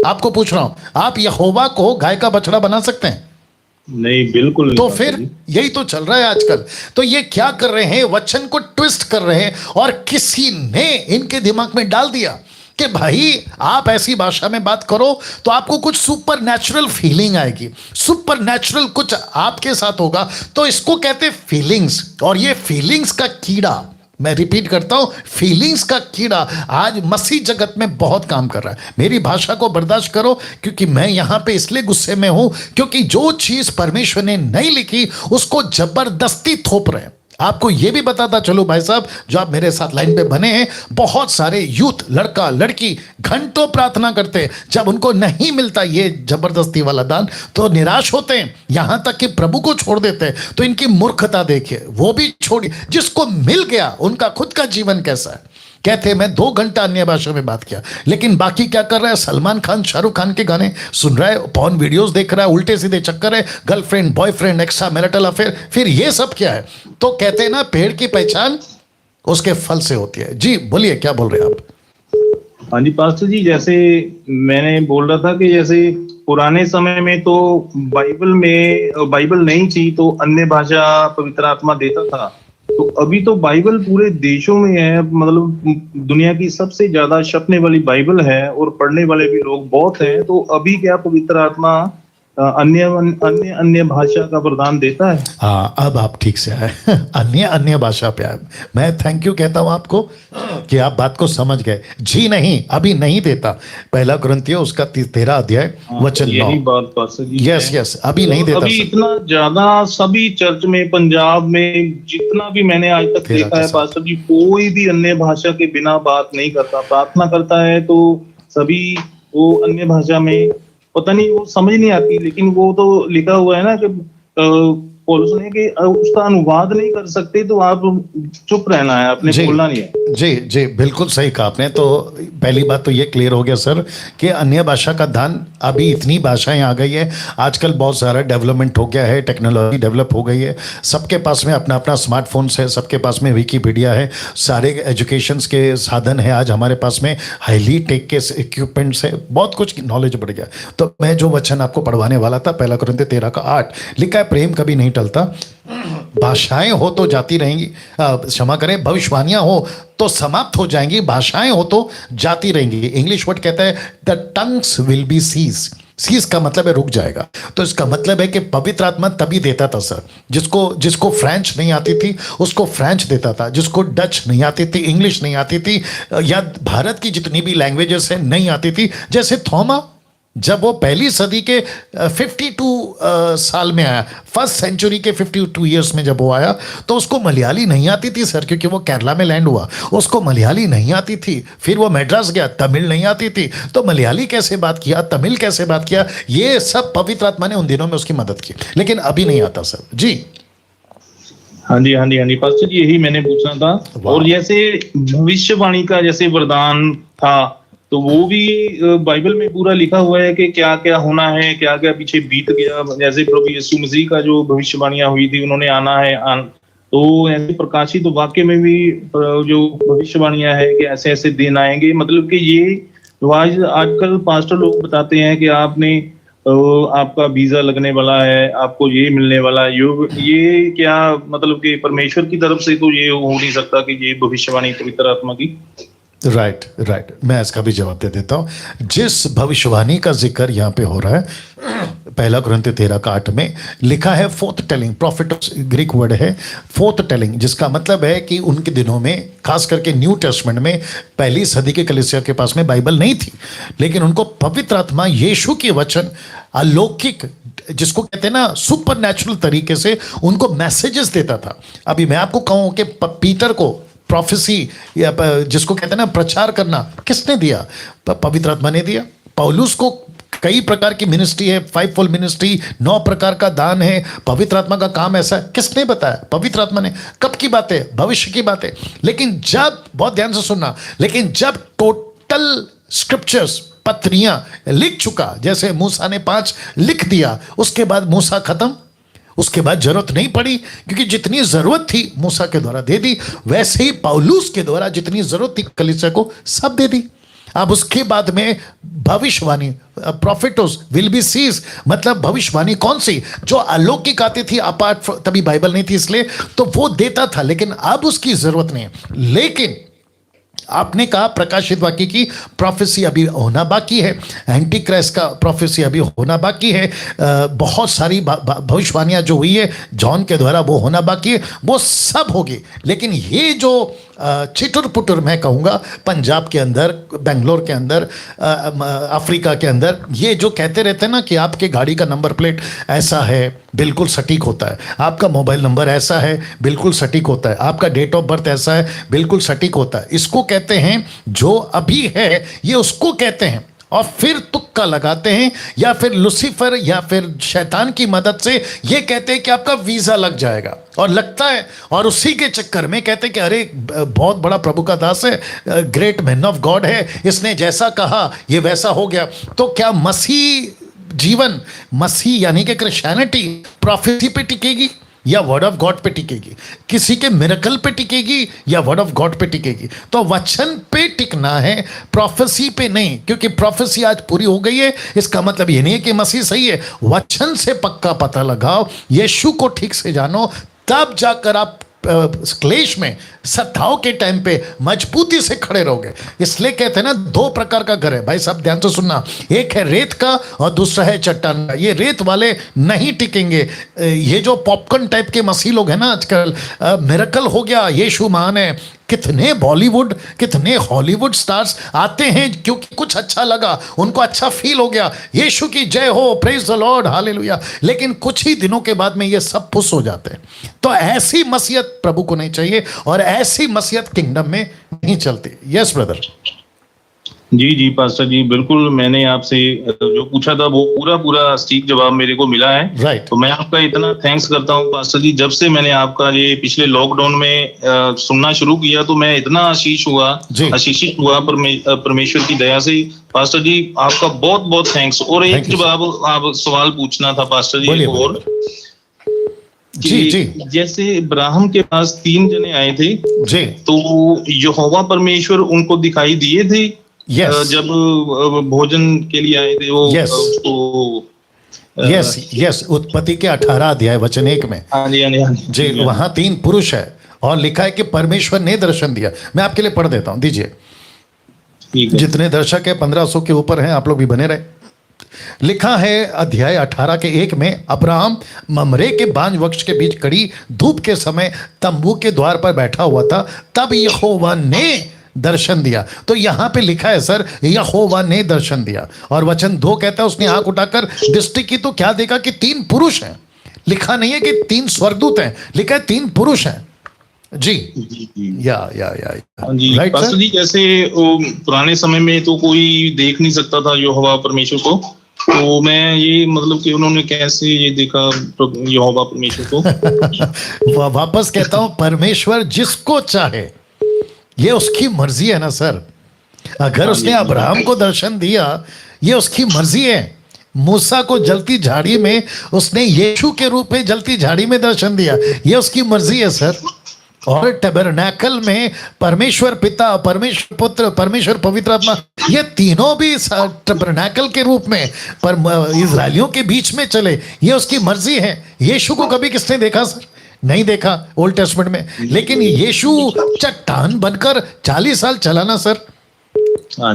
आपको पूछ रहा हूं, आप यहोवा को गाय का बछड़ा बना सकते हैं? नहीं, बिल्कुल नहीं। तो फिर यही तो चल रहा है आजकल। तो ये क्या कर रहे हैं? वचन को ट्विस्ट कर रहे हैं, और किसी ने इनके दिमाग में डाल दिया कि भाई आप ऐसी भाषा में बात करो तो आपको कुछ सुपर नेचुरल फीलिंग आएगी, सुपर नेचुरल कुछ आपके साथ होगा। तो इसको कहते हैं फीलिंग्स, और ये फीलिंग्स का कीड़ा, मैं रिपीट करता हूं, फीलिंग्स का कीड़ा आज मसीह जगत में बहुत काम कर रहा है। मेरी भाषा को बर्दाश्त करो, क्योंकि मैं यहां पे इसलिए गुस्से में हूं क्योंकि जो चीज परमेश्वर ने नहीं लिखी उसको जबरदस्ती थोप रहे हैं। आपको यह भी बताता चलो भाई साहब, जो आप मेरे साथ लाइन पे बने हैं, बहुत सारे यूथ, लड़का लड़की घंटों प्रार्थना करते हैं, जब उनको नहीं मिलता ये जबरदस्ती वाला दान तो निराश होते हैं, यहां तक कि प्रभु को छोड़ देते हैं। तो इनकी मूर्खता देखिए, वो भी छोड़ी, जिसको मिल गया उनका खुद का जीवन कैसा है। कहते मैं 2 घंटा अन्य भाषा में बात किया, लेकिन बाकी क्या कर रहा है? सलमान खान, शाहरुख खान के गाने सुन रहा है, पॉर्न वीडियोस देख रहा है, उल्टे सीधे चक्कर है, girlfriend boyfriend, extra marital affair, फिर ये सब क्या है? तो कहते हैं ना, पेड़ की पहचान उसके फल से होती है। जी बोलिए, क्या बोल रहे हैं आप? हाँ जी पास्टर जी, जैसे मैंने बोल रहा था कि जैसे पुराने समय में तो बाइबल नहीं थी तो अन्य भाषा पवित्र आत्मा देता था। तो अभी तो बाइबल पूरे देशों में है, मतलब दुनिया की सबसे ज्यादा छपने वाली बाइबल है और पढ़ने वाले भी लोग बहुत हैं। तो अभी क्या पवित्र आत्मा अन्य भाषा का वरदान देता है? हाँ, अब आप ठीक से आए। अन्य भाषा पे आए। मैं थैंक यू कहता हूं आपको कि आप बात को समझ गए। जी नहीं, अभी नहीं देता। 1 कुरिन्थियों उसका 13 अध्याय वचन 9। यही बात पास्टर जी। यस, अभी नहीं देता। अभी इतना ज्यादा सभी चर्च में, पंजाब में, जितना भी मैंने आज तक देखा है पास्टर जी, कोई भी अन्य भाषा के बिना बात नहीं करता। प्रार्थना करता है तो सभी वो अन्य भाषा में, पता नहीं वो समझ नहीं आती, लेकिन वो तो लिखा हुआ है ना कि पौलुस ने कि उसका अनुवाद नहीं कर सकते तो आप चुप रहना है, आपने बोलना नहीं है। जी, बिल्कुल सही कहा आपने। तो पहली बात तो ये क्लियर हो गया सर कि अन्य भाषा का दान, अभी इतनी भाषाएं आ गई है, आजकल बहुत सारा डेवलपमेंट हो गया है, टेक्नोलॉजी डेवलप हो गई है, सबके पास में अपना अपना स्मार्टफोन्स है, सबके पास में विकीपीडिया है, सारे एजुकेशंस के साधन है आज हमारे पास में, हाईली टेक के इक्विपमेंट्स है, बहुत कुछ नॉलेज बढ़ गया। तो मैं जो वचन आपको पढ़वाने वाला था 1 कुरिन्थियों 13:8 लिखा है, प्रेम कभी नहीं टलता, भाषाएं हो तो जाती रहेंगी, क्षमा करें, भविष्यवाणियां हो तो समाप्त हो जाएंगी, भाषाएं हो तो जाती रहेंगी। इंग्लिश वर्ड कहता है the tongues will be cease का मतलब है रुक जाएगा। तो इसका मतलब है कि पवित्र आत्मा तभी देता था सर, जिसको फ्रेंच नहीं आती थी उसको फ्रेंच देता था, जिसको डच नहीं आती थी, इंग्लिश नहीं आती थी, या भारत की जितनी भी लैंग्वेजेस है नहीं आती थी। जैसे थॉमा, जब वो पहली सदी के 52 साल में आया, 1st सेंचुरी के 52 ईयर्स में जब वो आया, तो उसको मलयाली नहीं आती थी सर, क्योंकि वो केरला में लैंड हुआ, उसको मलयाली नहीं आती थी। फिर वो मैड्रास गया, तमिल नहीं आती थी, तो मलयाली कैसे बात किया, तमिल कैसे बात किया, ये सब पवित्र आत्मा ने उन दिनों में उसकी मदद की, लेकिन अभी नहीं आता सर। जी हाँ जी पास्टर जी, यही मैंने पूछना था। और जैसे भविष्यवाणी का जैसे वरदान था, तो वो भी बाइबल में पूरा लिखा हुआ है कि क्या क्या होना है, क्या क्या पीछे बीत गया। जैसे प्रभु यीशु मसीह का जो भविष्यवाणियां हुई थी, उन्होंने आना है, तो ऐसे प्रकाशित तो वाक्य में भी जो भविष्यवाणियां है कि ऐसे ऐसे दिन आएंगे, मतलब कि ये आजकल पास्टर लोग बताते हैं कि आपका वीजा लगने वाला है, आपको ये मिलने वाला है, ये क्या मतलब कि परमेश्वर की तरफ से तो ये हो नहीं सकता कि ये भविष्यवाणी पवित्र आत्मा की। राइट, मैं इसका भी जवाब दे देता हूं। जिस भविष्यवाणी का जिक्र यहाँ पे हो रहा है 1 कुरिन्थियों 13:8 में लिखा है fourth telling, profit Greek word है फोर्थ टेलिंग, जिसका मतलब है कि उनके दिनों में, खास करके न्यू टेस्टमेंट में, पहली सदी के कलीसिया के पास में बाइबल नहीं थी, लेकिन उनको पवित्र आत्मा यीशु के वचन अलौकिक, जिसको कहते हैं ना सुपर नेचुरल तरीके से उनको मैसेजेस देता था। अभी मैं आपको कहूँ कि पीटर को प्रोफेसी, या जिसको कहते हैं ना प्रचार करना, किसने दिया? पवित्र आत्मा ने दिया। पौलुस को कई प्रकार की मिनिस्ट्री है, 5-fold मिनिस्ट्री, 9 प्रकार का दान है, पवित्र आत्मा का काम ऐसा है, किसने बताया? पवित्र आत्मा ने। कब की बात है? भविष्य की बात है। लेकिन जब, बहुत ध्यान से सुनना, लेकिन जब टोटल स्क्रिप्चर्स, पत्रियां लिख चुका, जैसे मूसा ने 5 लिख दिया, उसके बाद मूसा खत्म, उसके बाद जरूरत नहीं पड़ी, क्योंकि जितनी जरूरत थी मूसा के द्वारा दे दी, वैसे ही पौलुस के द्वारा जितनी जरूरत थी कलीसिया को सब दे दी। अब उसके बाद में भविष्यवाणी, प्रॉफिटोस विल बी सीज, मतलब भविष्यवाणी कौन सी? जो अलौकिक आती थी, अपार्ट, तभी बाइबल नहीं थी इसलिए, तो वो देता था, लेकिन अब उसकी जरूरत नहीं है। लेकिन आपने कहा प्रकाशित वाक्य की प्रोफेसी अभी होना बाकी है, एंटी क्राइस्ट का प्रोफेसी अभी होना बाकी है, बहुत सारी भविष्यवाणियां जो हुई है जॉन के द्वारा वो होना बाकी है, वो सब होगी। लेकिन ये जो चिटुर पुटुर मैं कहूँगा, पंजाब के अंदर, बेंगलोर के अंदर, अफ्रीका के अंदर, ये जो कहते रहते हैं ना कि आपके गाड़ी का नंबर प्लेट ऐसा है, बिल्कुल सटीक होता है, आपका मोबाइल नंबर ऐसा है, बिल्कुल सटीक होता है, आपका डेट ऑफ बर्थ ऐसा है, बिल्कुल सटीक होता है। इसको कहते हैं, जो अभी है ये उसको कहते हैं, और फिर तुक्का लगाते हैं, या फिर लुसीफर या फिर शैतान की मदद से ये कहते हैं कि आपका वीजा लग जाएगा, और लगता है, और उसी के चक्कर में कहते हैं कि अरे बहुत बड़ा प्रभु का दास है, ग्रेट मैन ऑफ गॉड है, इसने जैसा कहा ये वैसा हो गया। तो क्या मसीह जीवन, मसीह यानी कि क्रिश्चियनिटी प्रोफेसी पे टिकेगी या वर्ड ऑफ गॉड पे टिकेगी? किसी के मिरेकल पे टिकेगी या वर्ड ऑफ गॉड पे टिकेगी? तो वचन पे टिकना है, प्रोफेसी पे नहीं, क्योंकि प्रोफेसी आज पूरी हो गई है। इसका मतलब ये नहीं है कि मसीह सही है। वचन से पक्का पता लगाओ, यीशु को ठीक से जानो, तब जाकर आप क्लेश में, सत्ताओं के टाइम पे मजबूती से खड़े रहोगे। इसलिए कहते हैं ना, दो प्रकार का घर है भाई, सब ध्यान से सुनना, एक है रेत का और दूसरा है चट्टान का। ये रेत वाले नहीं टिकेंगे। ये जो पॉपकॉर्न टाइप के मसीह लोग हैं ना आजकल, मिरेकल हो गया, यीशु महान है, कितने बॉलीवुड, कितने हॉलीवुड स्टार्स आते हैं क्योंकि कुछ अच्छा लगा, उनको अच्छा फील हो गया, यीशु की जय हो, प्रेज द लॉर्ड, हालेलुया। लेकिन कुछ ही दिनों के बाद में ये सब पुश हो जाते हैं। तो ऐसी मसीहत प्रभु को नहीं चाहिए, और ऐसी मसीहत किंगडम में नहीं चलती। Yes brother. जी जी पास्टर जी, बिल्कुल, मैंने आपसे जो पूछा था वो पूरा सटीक जवाब मेरे को मिला है। राइट। तो मैं आपका इतना थैंक्स करता हूँ पास्टर जी। जब से मैंने आपका ये पिछले लॉकडाउन में सुनना शुरू किया, तो मैं इतना आशीषित हुआ परमेश्वर की दया से। पास्टर जी आपका बहुत बहुत थैंक्स। और एक जवाब आप सवाल पूछना था पास्टर जी, एक और जी। जैसे इब्राहिम के पास 3 जने आए थे जी, तो यहोवा परमेश्वर उनको दिखाई दिए थे। जब भोजन के लिए आए थे वो। यस, उत्पत्ति के 18 अध्याय वचन 1 में। हाँ जी, वहां 3 पुरुष है और लिखा है कि परमेश्वर ने दर्शन दिया। मैं आपके लिए पढ़ देता हूं, दीजिए। जितने दर्शक है 1500 के ऊपर हैं, आप लोग भी बने रहे। लिखा है अध्याय 18 के 1 में, अब्राहम ममरे के बांज वृक्ष के बीच कड़ी धूप के समय तंबू के द्वार पर बैठा हुआ था, तब यहोवा ने दर्शन दिया। तो यहां पे लिखा है सर, यहोवा ने दर्शन दिया। और वचन 2 कहता है उसने आंख उठाकर दृष्टि की तो क्या देखा कि 3 पुरुष हैं। लिखा नहीं है कि 3 स्वर्गदूत हैं, लिखा है 3 पुरुष हैं। जी या राइट पास्टर जी। जैसे पुराने समय में तो कोई देख नहीं सकता था यहोवा परमेश्वर को, तो मैं ये मतलब कि उन्होंने कैसे ये देखा यहोवा परमेश्वर को? वापस कहता हूं, परमेश्वर जिसको चाहे, ये उसकी मर्जी है ना सर। अगर उसने अब्राहम को दर्शन दिया, ये उसकी मर्जी है। मूसा को जलती झाड़ी में उसने यीशु के रूप में जलती झाड़ी में दर्शन दिया, ये उसकी मर्जी है सर। और टैबरनैकल में परमेश्वर पिता, परमेश्वर पुत्र, परमेश्वर पवित्र आत्मा, ये तीनों भी टैबरनैकल के रूप में इजरायलियों के बीच में चले, ये उसकी मर्जी है। यीशु को कभी किसने देखा सर? नहीं देखा ओल्ड टेस्टमेंट में। लेकिन यीशु चट्टान बनकर 40 साल चला ना सर।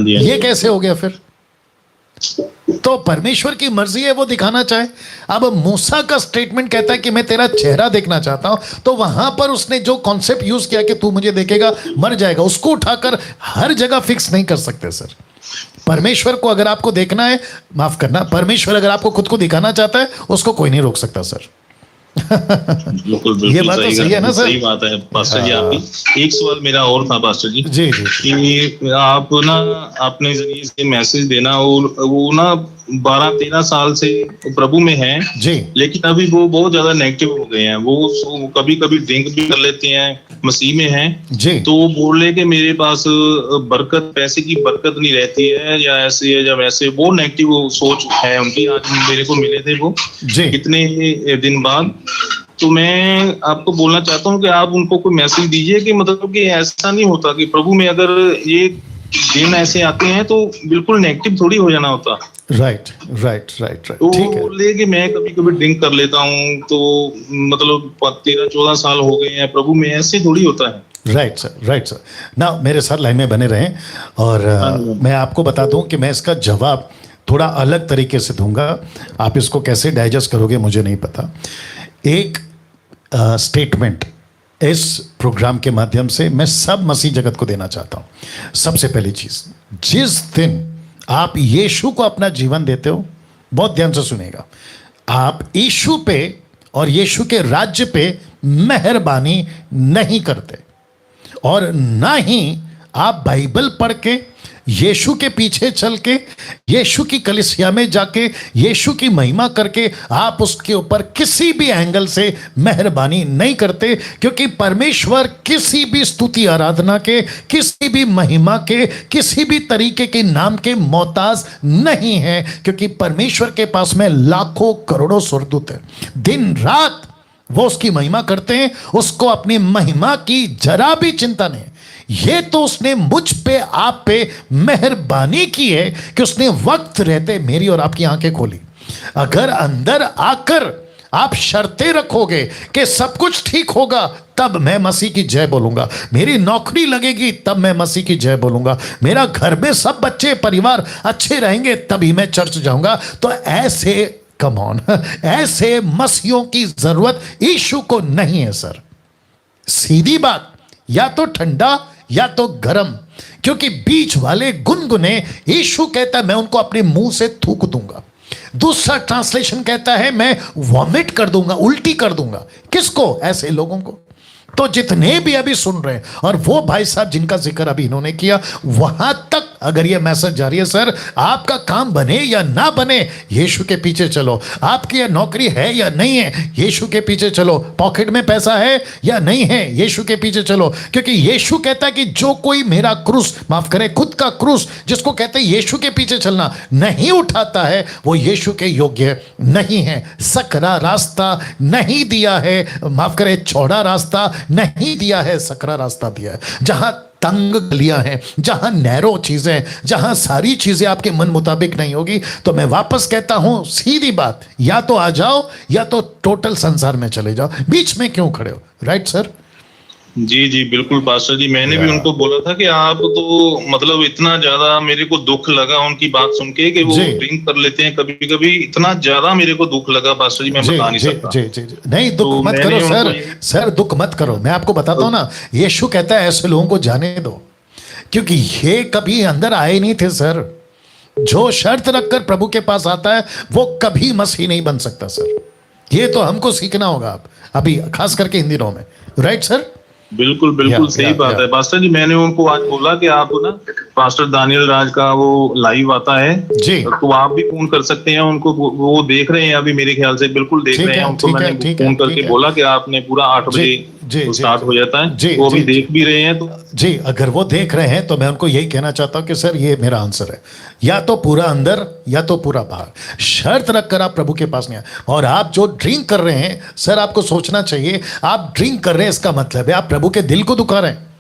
ये कैसे हो गया फिर? तो परमेश्वर की मर्जी है, वो दिखाना चाहे। अब मूसा का स्टेटमेंट कहता है कि मैं तेरा चेहरा देखना चाहता हूं, तो वहां पर उसने जो कॉन्सेप्ट यूज किया कि तू मुझे देखेगा मर जाएगा, उसको उठाकर हर जगह फिक्स नहीं कर सकते सर। परमेश्वर को अगर आपको देखना है, माफ करना, परमेश्वर अगर आपको खुद को दिखाना चाहता है, उसको कोई नहीं रोक सकता सर। बिल्कुल ये बात तो सही है ना सर? सही बात है पास्टर जी आपकी। एक सवाल मेरा और था पास्टर जी, जी कि आप ना अपने जरिए से मैसेज देना, और वो ना 12-13 साल से प्रभु में हैं जी, लेकिन अभी वो बहुत ज्यादा नेगेटिव हो गए हैं। वो कभी कभी ड्रिंक भी कर लेते हैं, मसीह में हैं जी। तो वो बोले कि मेरे पास बरकत, पैसे की बरकत नहीं रहती है, या ऐसे है या वैसे, वो नेगेटिव सोच है उनकी। आज मेरे को मिले थे वो जी, कितने दिन बाद। तो मैं आपको बोलना चाहता हूँ कि आप उनको कोई मैसेज दीजिए कि मतलब कि ऐसा नहीं होता कि प्रभु में अगर ये दिन ऐसे आते हैं तो बिल्कुल नेगेटिव थोड़ी हो जाना होता। राइट। तो ठीक है। बोले कि मैं कभी कभी ड्रिंक कर लेता हूँ, तो मतलब 13-14 साल हो गए हैं प्रभु में, ऐसे थोड़ी होता है। Right sir. ना मेरे साथ लाइन में बने रहें, और मैं आपको बता दूं कि मैं इसका जवाब थोड़ा अलग तरीके से दूंगा। आप इसको कैसे डाइजेस्ट करोगे मुझे नहीं पता। एक स्टेटमेंट, इस प्रोग्राम के माध्यम से मैं सब मसीह जगत को देना चाहता हूं। सबसे पहली चीज, जिस दिन आप यीशु को अपना जीवन देते हो, बहुत ध्यान से सुनेगा, आप यीशु पे और यीशु के राज्य पे मेहरबानी नहीं करते, और ना ही आप बाइबल पढ़ के यीशु के पीछे चल के यीशु की कलीसिया में जाके यीशु की महिमा करके आप उसके ऊपर किसी भी एंगल से मेहरबानी नहीं करते, क्योंकि परमेश्वर किसी भी स्तुति आराधना के, किसी भी महिमा के, किसी भी तरीके के नाम के मोहताज नहीं है, क्योंकि परमेश्वर के पास में लाखों करोड़ों स्वर्गदूत हैं। दिन रात वो उसकी महिमा करते हैं, उसको अपनी महिमा की जरा भी चिंता नहीं। ये तो उसने मुझ पे, आप पे मेहरबानी की है कि उसने वक्त रहते मेरी और आपकी आंखें खोली। अगर अंदर आकर आप शर्तें रखोगे कि सब कुछ ठीक होगा तब मैं मसीह की जय बोलूंगा, मेरी नौकरी लगेगी तब मैं मसीह की जय बोलूंगा, मेरा घर में सब बच्चे परिवार अच्छे रहेंगे तभी मैं चर्च जाऊंगा, तो ऐसे कम ऑन, ऐसे मसीहों की जरूरत यीशु को नहीं है सर। सीधी बात, या तो ठंडा या तो गरम, क्योंकि बीच वाले गुनगुने यीशु कहता है मैं उनको अपने मुंह से थूक दूंगा। दूसरा ट्रांसलेशन कहता है मैं वॉमिट कर दूंगा, उल्टी कर दूंगा। किसको? ऐसे लोगों को। तो जितने भी अभी सुन रहे हैं, और वो भाई साहब जिनका जिक्र अभी इन्होंने किया, वहां तक अगर ये मैसेज जारी है, सर आपका काम बने या ना बने यीशु के पीछे चलो, आपकी ये नौकरी है या नहीं है यीशु के पीछे चलो, पॉकेट में पैसा है या नहीं है यीशु के पीछे चलो, क्योंकि यीशु कहता है कि जो कोई मेरा क्रूस, माफ करे खुद का क्रूस, जिसको कहते हैं यीशु के पीछे चलना, नहीं उठाता है वो यीशु के योग्य नहीं है। सकरा रास्ता नहीं दिया है, माफ करे चौड़ा रास्ता नहीं दिया है, सकरा रास्ता दिया है। जहां तंग गलियां हैं, जहां नैरो चीजें, जहां सारी चीजें आपके मन मुताबिक नहीं होगी, तो मैं वापस कहता हूं सीधी बात, या तो आ जाओ या तो टोटल संसार में चले जाओ, बीच में क्यों खड़े हो? Right sir? जी जी बिल्कुल पास्टर जी, मैंने भी उनको बोला था कि आप तो मतलब इतना ज्यादा मेरे को दुख लगा उनकी बात सुन के कि वो ड्रिंक कर लेते हैं कभी कभी, इतना ज्यादा मेरे को दुख लगा पास्टर जी, मैं बता नहीं सकता। जी जी जी, नहीं दुख मत करो सर, सर दुख मत करो। मैं आपको बताता हूँ ना, यीशु कहता है ऐसे लोगों को जाने दो, क्योंकि ये कभी अंदर आए नहीं थे सर। जो शर्त रखकर प्रभु के पास आता है वो कभी मसीह नहीं बन सकता सर। ये तो हमको सीखना होगा आप अभी, खास करके इन दिनों में। Right sir? बिल्कुल बिल्कुल सही बात है पास्टर जी। मैंने उनको आज बोला कि आप ना पास्टर दानियल राज का वो लाइव आता है जी, तो आप भी फोन कर सकते हैं उनको, वो देख रहे हैं अभी मेरे ख्याल से, बिल्कुल देख रहे हैं उनको। मैंने फोन करके बोला कि आपने पूरा 8 बजे स्टार्ट हो जाता है, वो भी देख भी रहे हैं। तो जी, अगर वो देख रहे हैं तो मैं उनको यही कहना चाहता हूं कि सर ये मेरा आंसर है, या तो पूरा अंदर या तो पूरा बाहर। शर्त रखकर आप प्रभु के पास नहीं आए। और आप जो ड्रिंक कर रहे हैं सर, आपको सोचना चाहिए, आप ड्रिंक कर रहे हैं इसका मतलब है आप प्रभु के दिल को दुखा रहे हैं।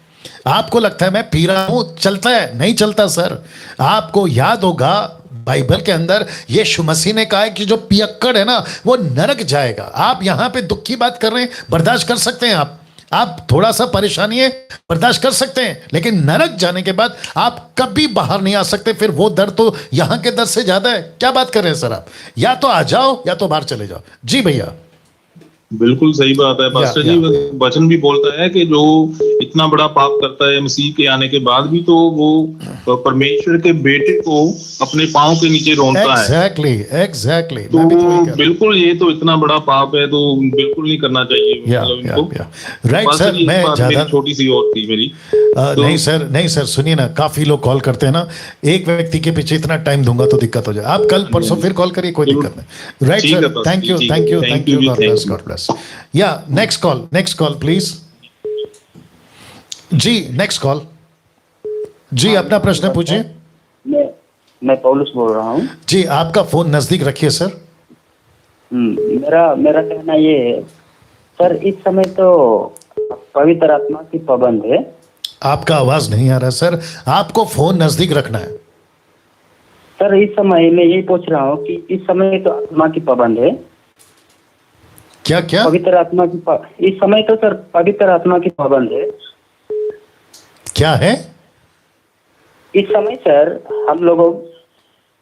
आपको लगता है मैं पी रहा हूं, चलता है? नहीं चलता सर। आपको याद होगा बाइबल के अंदर यीशु मसीह ने कहा है कि जो पियक्कड़ है ना वो नरक जाएगा। आप यहां पे दुख की बात कर रहे हैं, बर्दाश्त कर सकते हैं आप थोड़ा सा परेशानी है बर्दाश्त कर सकते हैं, लेकिन नरक जाने के बाद आप कभी बाहर नहीं आ सकते। फिर वो दर्द तो यहां के दर्द से ज्यादा है। क्या बात कर रहे हैं सर आप? या तो आ जाओ या तो बाहर चले जाओ। जी भैया, बिल्कुल सही बात है पास्टर जी। वचन भी बोलता है कि जो इतना बड़ा पाप करता है मसीह के आने के बाद भी, तो वो परमेश्वर के बेटे को अपने पांव के नीचे रोंता है। एग्जैक्टली। तो बिल्कुल ये तो इतना बड़ा पाप है, तो बिल्कुल नहीं करना चाहिए इनको। राइट सर, मैं ज्यादा छोटी सी और थी मेरी। नहीं सर सुनिए ना, काफी लोग कॉल करते हैं ना, एक व्यक्ति के पीछे इतना टाइम दूंगा तो दिक्कत हो जाए। आप कल परसों फिर कॉल करिए, कोई दिक्कत नहीं। Right sir, thank you God bless. Yeah next call please. जी नेक्स्ट कॉल। जी अपना प्रश्न पूछिए। मैं पौलुस बोल रहा हूँ जी। आपका फोन नजदीक रखिए सर। मेरा कहना ये है सर, इस समय तो पवित्र आत्मा की पाबंद है। आपका आवाज नहीं आ रहा सर, आपको फोन नजदीक रखना है सर। इस समय मैं यही पूछ रहा हूँ कि इस समय तो आत्मा की पाबंद है। क्या पवित्र आत्मा की इस समय तो सर पवित्र आत्मा की पाबंद है। क्या है इस समय सर? हम लोगों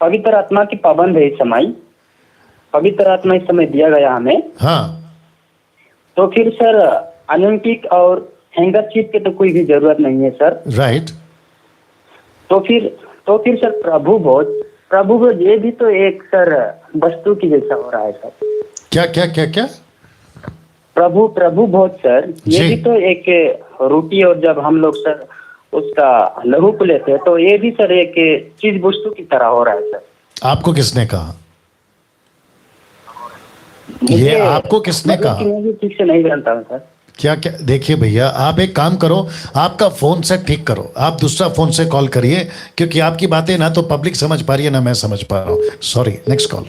पवित्र आत्मा की पाबंद है इस समय। पवित्र आत्मा इस समय दिया गया हमें। हाँ। तो फिर सर ओलंपिक और हैंकरचीफ के तो कोई भी जरूरत नहीं है सर। राइट। तो फिर सर प्रभु भोज ये भी तो एक सर वस्तु की जैसा हो रहा है सर। क्या क्या क्या क्या? प्रभु भोज सर ये जी। भी तो एक रोटी, और जब हम लोग सर उसका लहू को लेते हैं तो ये भी सर एक चीज वस्तु की तरह हो रहा है सर। आपको किसने कहा? ये मुझे- आपको किसने मतलब कहा? कि मैं भी ठीक से नहीं जानता हूँ सर। क्या क्या? देखिए भैया, आप एक काम करो, आपका फोन से ठीक करो, आप दूसरा फोन से कॉल करिए, क्योंकि आपकी बातें ना तो पब्लिक समझ पा रही है ना मैं समझ पा रहा हूँ। Sorry, next call.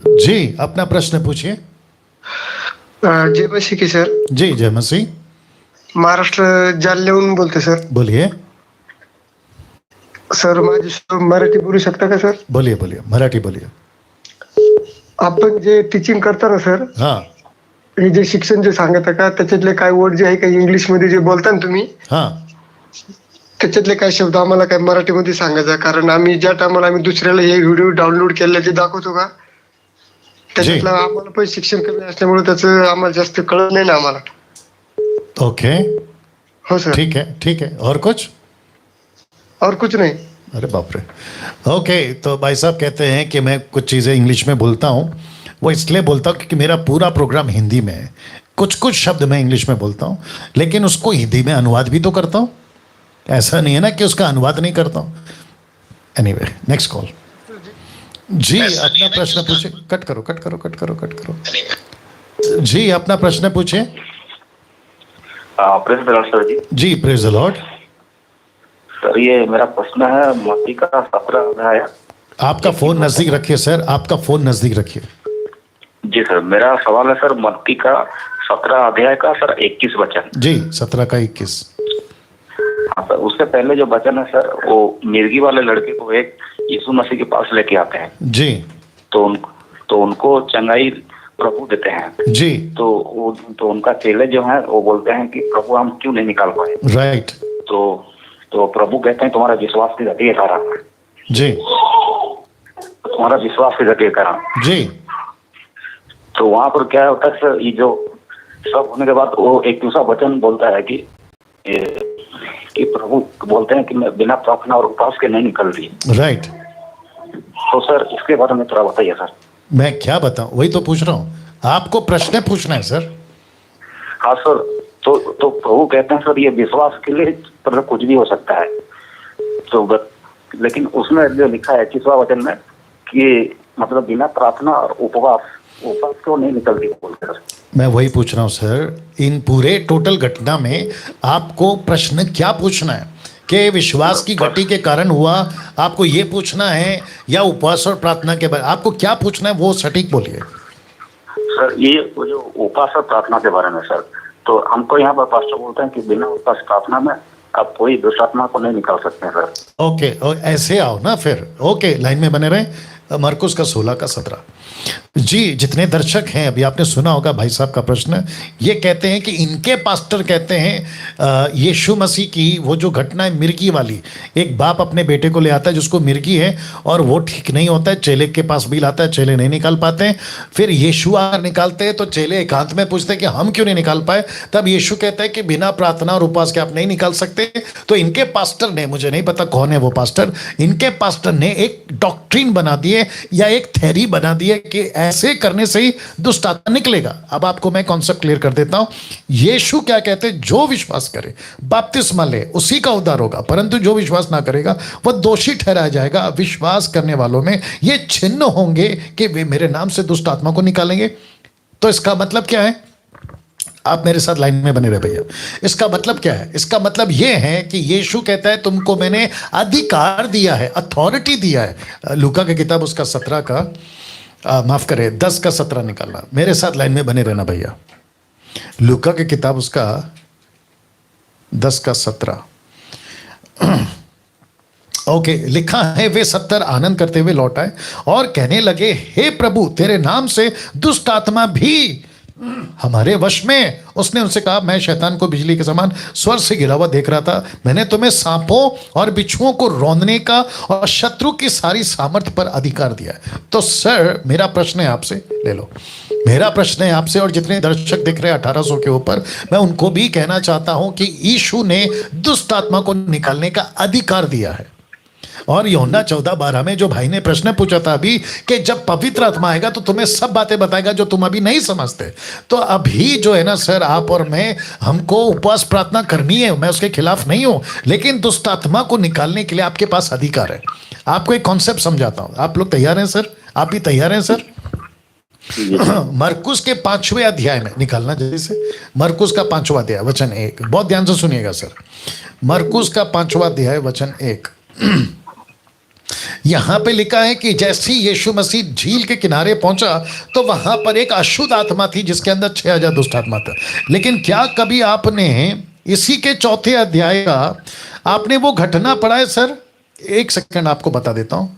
जी, अपना प्रश्न पूछिए। जय मसीह की सर। जी, जय मसीह। महाराष्ट्र जालन्याहून बोलते सर। बोलिए सर माझी मराठी बोलू शकता का सर? बोलिए बोलिए, मराठी बोलिए। आपण जे टीचिंग करता ना सर, हाँ हे जे शिक्षण जे सांगता का त्याच्यातले काय वर्ड जे आहे का इंग्लिश मध्ये जे बोलता ना तुम्ही, हाँ त्याच्यातले काय शब्द आम्हाला काय मराठीमध्ये सांगायचा, कारण आम्ही ज्या टायमाला आम्ही दुसऱ्याला हे व्हिडिओ डाउनलोड केलेले ते दाखवतो का, त्याच्यातलं आम्हाला पण शिक्षण कमी असल्यामुळे त्याचं आम्हाला जास्त कळत नाही ना आम्हाला। ओके, हो सर। ठीक है ठीक है। और कुछ? और कुछ नहीं। अरे बाप रे। ओके, तो भाई साहब कहते हैं कि मैं कुछ चीज़ें इंग्लिश में बोलता हूँ, वो इसलिए बोलता हूँ क्योंकि मेरा पूरा प्रोग्राम हिंदी में है। कुछ कुछ शब्द मैं इंग्लिश में बोलता हूँ, लेकिन उसको हिंदी में अनुवाद भी तो करता हूँ। ऐसा नहीं है ना कि उसका अनुवाद नहीं करता हूँ। Anyway, next call. जी, अपना प्रश्न पूछे। कट करो कट करो कट करो कट करो। जी, अपना प्रश्न पूछे। प्रेज द लॉर्ड सर जी। जी, प्रेज द लॉर्ड। सर ये मेरा प्रश्न है मत्ती का 17 अध्याय। आपका फोन नजदीक रखिए सर, आपका फोन नजदीक रखिए। जी सर, मेरा सवाल है सर मत्ती का 17 अध्याय का सर 21 वचन। जी, 17 का 21। हाँ सर, उससे पहले जो वचन है सर, वो मिर्गी वाले लड़के को एक यीशु मसीह के पास लेके आते हैं। जी तो उनको चंगाई प्रभु देते हैं। जी, तो उनका चेले जो है वो बोलते हैं कि प्रभु हम क्यों नहीं निकाल पाए। राइट। तो प्रभु कहते हैं तुम्हारा विश्वास की गति के कारण। जी तुम्हारा विश्वास की गति के कारण। जी। तो वहां पर क्या होता है सर, ये जो सब होने के बाद वो एक दूसरा वचन बोलता है कि प्रभु बोलते हैं कि मैं बिना प्रार्थना और उपवास के नहीं निकल रही। राइट। तो सर इसके बारे में थोड़ा बताइए सर। मैं क्या बताऊं, वही तो पूछ रहा हूं। आपको प्रश्न पूछना है सर। हाँ सर, तो प्रभु कहते हैं सर ये विश्वास के लिए मतलब कुछ भी हो सकता है। तो लेकिन उसमें जो लिखा है 21वां वचन में कि मतलब बिना प्रार्थना और उपवास क्यों नहीं निकलती बोलकर। मैं वही पूछ रहा हूं सर, इन पूरे टोटल घटना में आपको प्रश्न क्या पूछना है? कि विश्वास की गति के कारण हुआ, आपको ये पूछना है, या उपवास और प्रार्थना के बारे आपको क्या पूछना है, वो सटीक बोलिए सर। ये जो उपवास और प्रार्थना के बारे में सर, तो हमको यहाँ पर पास्टर बोलते हैं कि बिना उपवास प्रार्थना में आप कोई दुष्टात्मा को नहीं निकाल सकते हैं सर। ओके, ऐसे आओ ना फिर। ओके, लाइन में बने रहे। मरकुस का 16 का 17। जी, जितने दर्शक हैं, अभी आपने सुना होगा भाई साहब का प्रश्न। ये कहते हैं कि इनके पास्टर कहते हैं यीशु मसीह की वो जो घटना है मिर्गी वाली, एक बाप अपने बेटे को ले आता है जिसको मिर्गी है और वो ठीक नहीं होता है, चेले के पास बिल आता है, चेले नहीं निकाल पाते हैं। फिर यीशु आकर निकालते हैं तो चेले एकांत में पूछते हैं कि हम क्यों नहीं निकाल पाए। तब यीशु कहता है कि बिना प्रार्थना और उपवास के आप नहीं निकाल सकते। तो इनके पास्टर ने, मुझे नहीं पता कौन है वो पास्टर, इनके पास्टर ने एक डॉक्ट्रिन बना दी है या एक थ्योरी बना दी है कि ऐसे करने से ही दुष्ट आत्मा निकलेगा। अब आपको मैं कॉन्सेप्ट क्लियर कर देता हूं। यीशु क्या कहते हैं? जो विश्वास करे, बपतिस्मा ले, उसी का उद्धार होगा, परंतु जो विश्वास ना करेगा वह दोषी ठहराया जाएगा। विश्वास करने वालों में ये चिन्ह होंगे कि वे मेरे नाम से दुष्ट आत्मा को निकालेंगे। तो इसका मतलब क्या है? आप मेरे साथ लाइन में बने रहे भैया। इसका मतलब क्या है? इसका मतलब यह है कि यीशु कहता है तुमको मैंने अधिकार दिया है, अथॉरिटी दिया है। लूका की किताब उसका 17 का माफ करें 10 का 17 निकालना। मेरे साथ लाइन में बने रहना भैया। लूका की किताब उसका 10 का 17। ओके, लिखा है वे 70 आनंद करते हुए लौट आए और कहने लगे, हे प्रभु तेरे नाम से दुष्ट आत्मा भी हमारे वश में। उसने उनसे कहा, मैं शैतान को बिजली के समान स्वर से गिरा हुआ देख रहा था। मैंने तुम्हें सांपों और बिच्छुओं को रौंदने का और शत्रु की सारी सामर्थ्य पर अधिकार दिया है। तो सर, मेरा प्रश्न है आपसे, ले लो। मेरा प्रश्न है आपसे और जितने दर्शक दिख रहे हैं 1800 के ऊपर, मैं उनको भी कहना चाहता हूं कि यीशु ने दुष्ट आत्मा को निकालने का अधिकार दिया है। और यूहन्ना 14:12 में जो भाई ने प्रश्न पूछा था अभी कि जब पवित्र आत्मा आएगा तो तुम्हें सब बातें बताएगा जो तुम अभी नहीं समझते। तो अभी जो है ना सर, आप और मैं, हमको उपवास प्रार्थना करनी है, मैं उसके खिलाफ नहीं हूं, लेकिन दुष्ट आत्मा को निकालने के लिए आपके पास अधिकार है। आपको एक कॉन्सेप्ट समझाता हूं। आप लोग तैयार हैं सर? आप भी तैयार हैं सर? मरकुस के 5वें अध्याय में, निकालना जल्दी से, मरकुस का 5वां अध्याय वचन 1, बहुत ध्यान से सुनिएगा सर। मरकुस का 5वां अध्याय वचन 1, यहां पे लिखा है कि जैसे ही यीशु मसीह झील के किनारे पहुंचा तो वहां पर एक अशुद्ध आत्मा थी जिसके अंदर 6000 दुष्ट आत्मा था। लेकिन क्या कभी आपने इसी के 4थे अध्याय का आपने वो घटना पढ़ा है सर? एक सेकंड आपको बता देता हूं।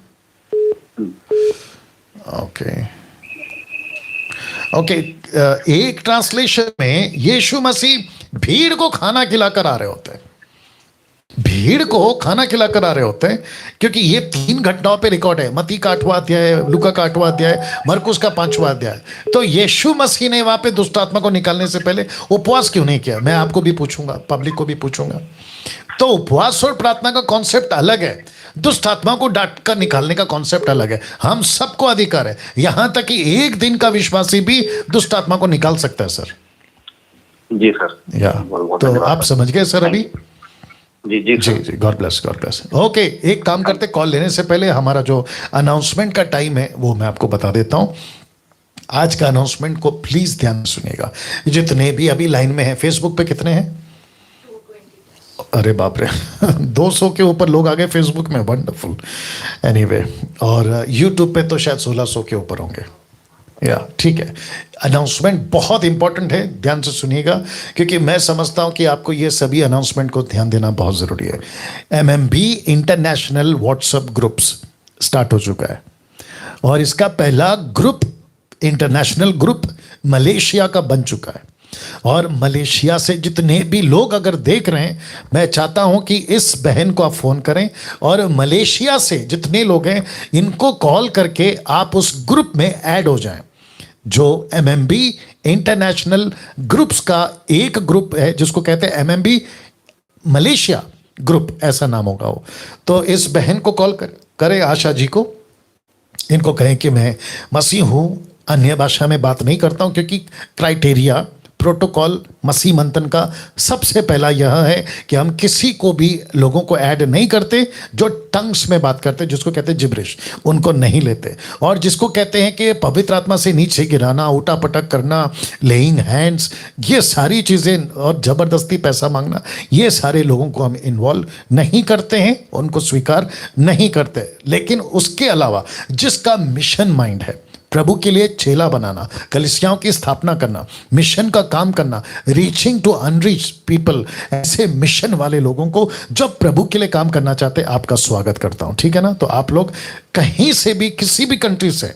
ओके, एक ट्रांसलेशन में यीशु मसीह भीड़ को खाना खिलाकर आ रहे होते हैं, भीड़ को खाना खिलाकर आ रहे होते हैं, क्योंकि ये 3 घटनाओं पे रिकॉर्ड है। मत्ती का 8वां अध्याय, लूका का 8वां अध्याय, मरकुस का 5वां अध्याय। तो यीशु मसीह ने वहां पे दुष्ट आत्मा को निकालने से पहले उपवास क्यों नहीं किया? मैं आपको भी पूछूंगा, पब्लिक को भी पूछूंगा। तो उपवास और प्रार्थना का कॉन्सेप्ट अलग है, दुष्ट आत्मा को डांट कर निकालने का कॉन्सेप्ट अलग है। हम सबको अधिकार है, यहां तक कि एक दिन का विश्वासी भी दुष्ट आत्मा को निकाल सकता है सर। जी सर। या तो आप समझ गए सर अभी? जी जी जी जी, God bless, God bless. Okay, एक काम करते, कॉल लेने से पहले हमारा जो अनाउंसमेंट का टाइम है वो मैं आपको बता देता हूं। आज का अनाउंसमेंट को प्लीज ध्यान से सुनिएगा। जितने भी अभी लाइन में हैं, फेसबुक पे कितने हैं? अरे बाप रे 200 के ऊपर लोग आ गए फेसबुक में, वंडरफुल। एनीवे, और यूट्यूब पे तो शायद 1600 के ऊपर होंगे। या ठीक है, अनाउंसमेंट बहुत इंपॉर्टेंट है, ध्यान से सुनिएगा, क्योंकि मैं समझता हूं कि आपको ये सभी अनाउंसमेंट को ध्यान देना बहुत ज़रूरी है। MMB international WhatsApp groups start हो चुका है और इसका पहला ग्रुप, इंटरनेशनल ग्रुप मलेशिया का बन चुका है। और मलेशिया से जितने भी लोग अगर देख रहे हैं, मैं चाहता हूं कि इस बहन को आप फोन करें और मलेशिया से जितने लोग हैं इनको कॉल करके आप उस ग्रुप में ऐड हो जाएं। जो MMB इंटरनेशनल ग्रुप्स का एक ग्रुप है जिसको कहते हैं MMB मलेशिया ग्रुप, ऐसा नाम होगा वो। तो इस बहन को कॉल करें, आशा जी को, इनको कहें कि मैं मसीह हूं, अन्य भाषा में बात नहीं करता हूं, क्योंकि क्राइटेरिया, प्रोटोकॉल मसीह मंथन का सबसे पहला यह है कि हम किसी को भी लोगों को ऐड नहीं करते जो टंग्स में बात करते, जिसको कहते हैं जिब्रिश, उनको नहीं लेते। और जिसको कहते हैं कि पवित्र आत्मा से नीचे गिराना, उठा पटक करना, लेइंग हैंड्स, ये सारी चीज़ें और ज़बरदस्ती पैसा मांगना, ये सारे लोगों को हम इन्वॉल्व नहीं करते हैं, उनको स्वीकार नहीं करते। लेकिन उसके अलावा जिसका मिशन माइंड है, प्रभु के लिए चेला बनाना, कलीसियाओं की स्थापना करना, मिशन का काम करना, रीचिंग टू अनरीच पीपल, ऐसे मिशन वाले लोगों को जो प्रभु के लिए काम करना चाहते हैं, आपका स्वागत करता हूं, ठीक है ना? तो आप लोग कहीं से भी, किसी भी कंट्री से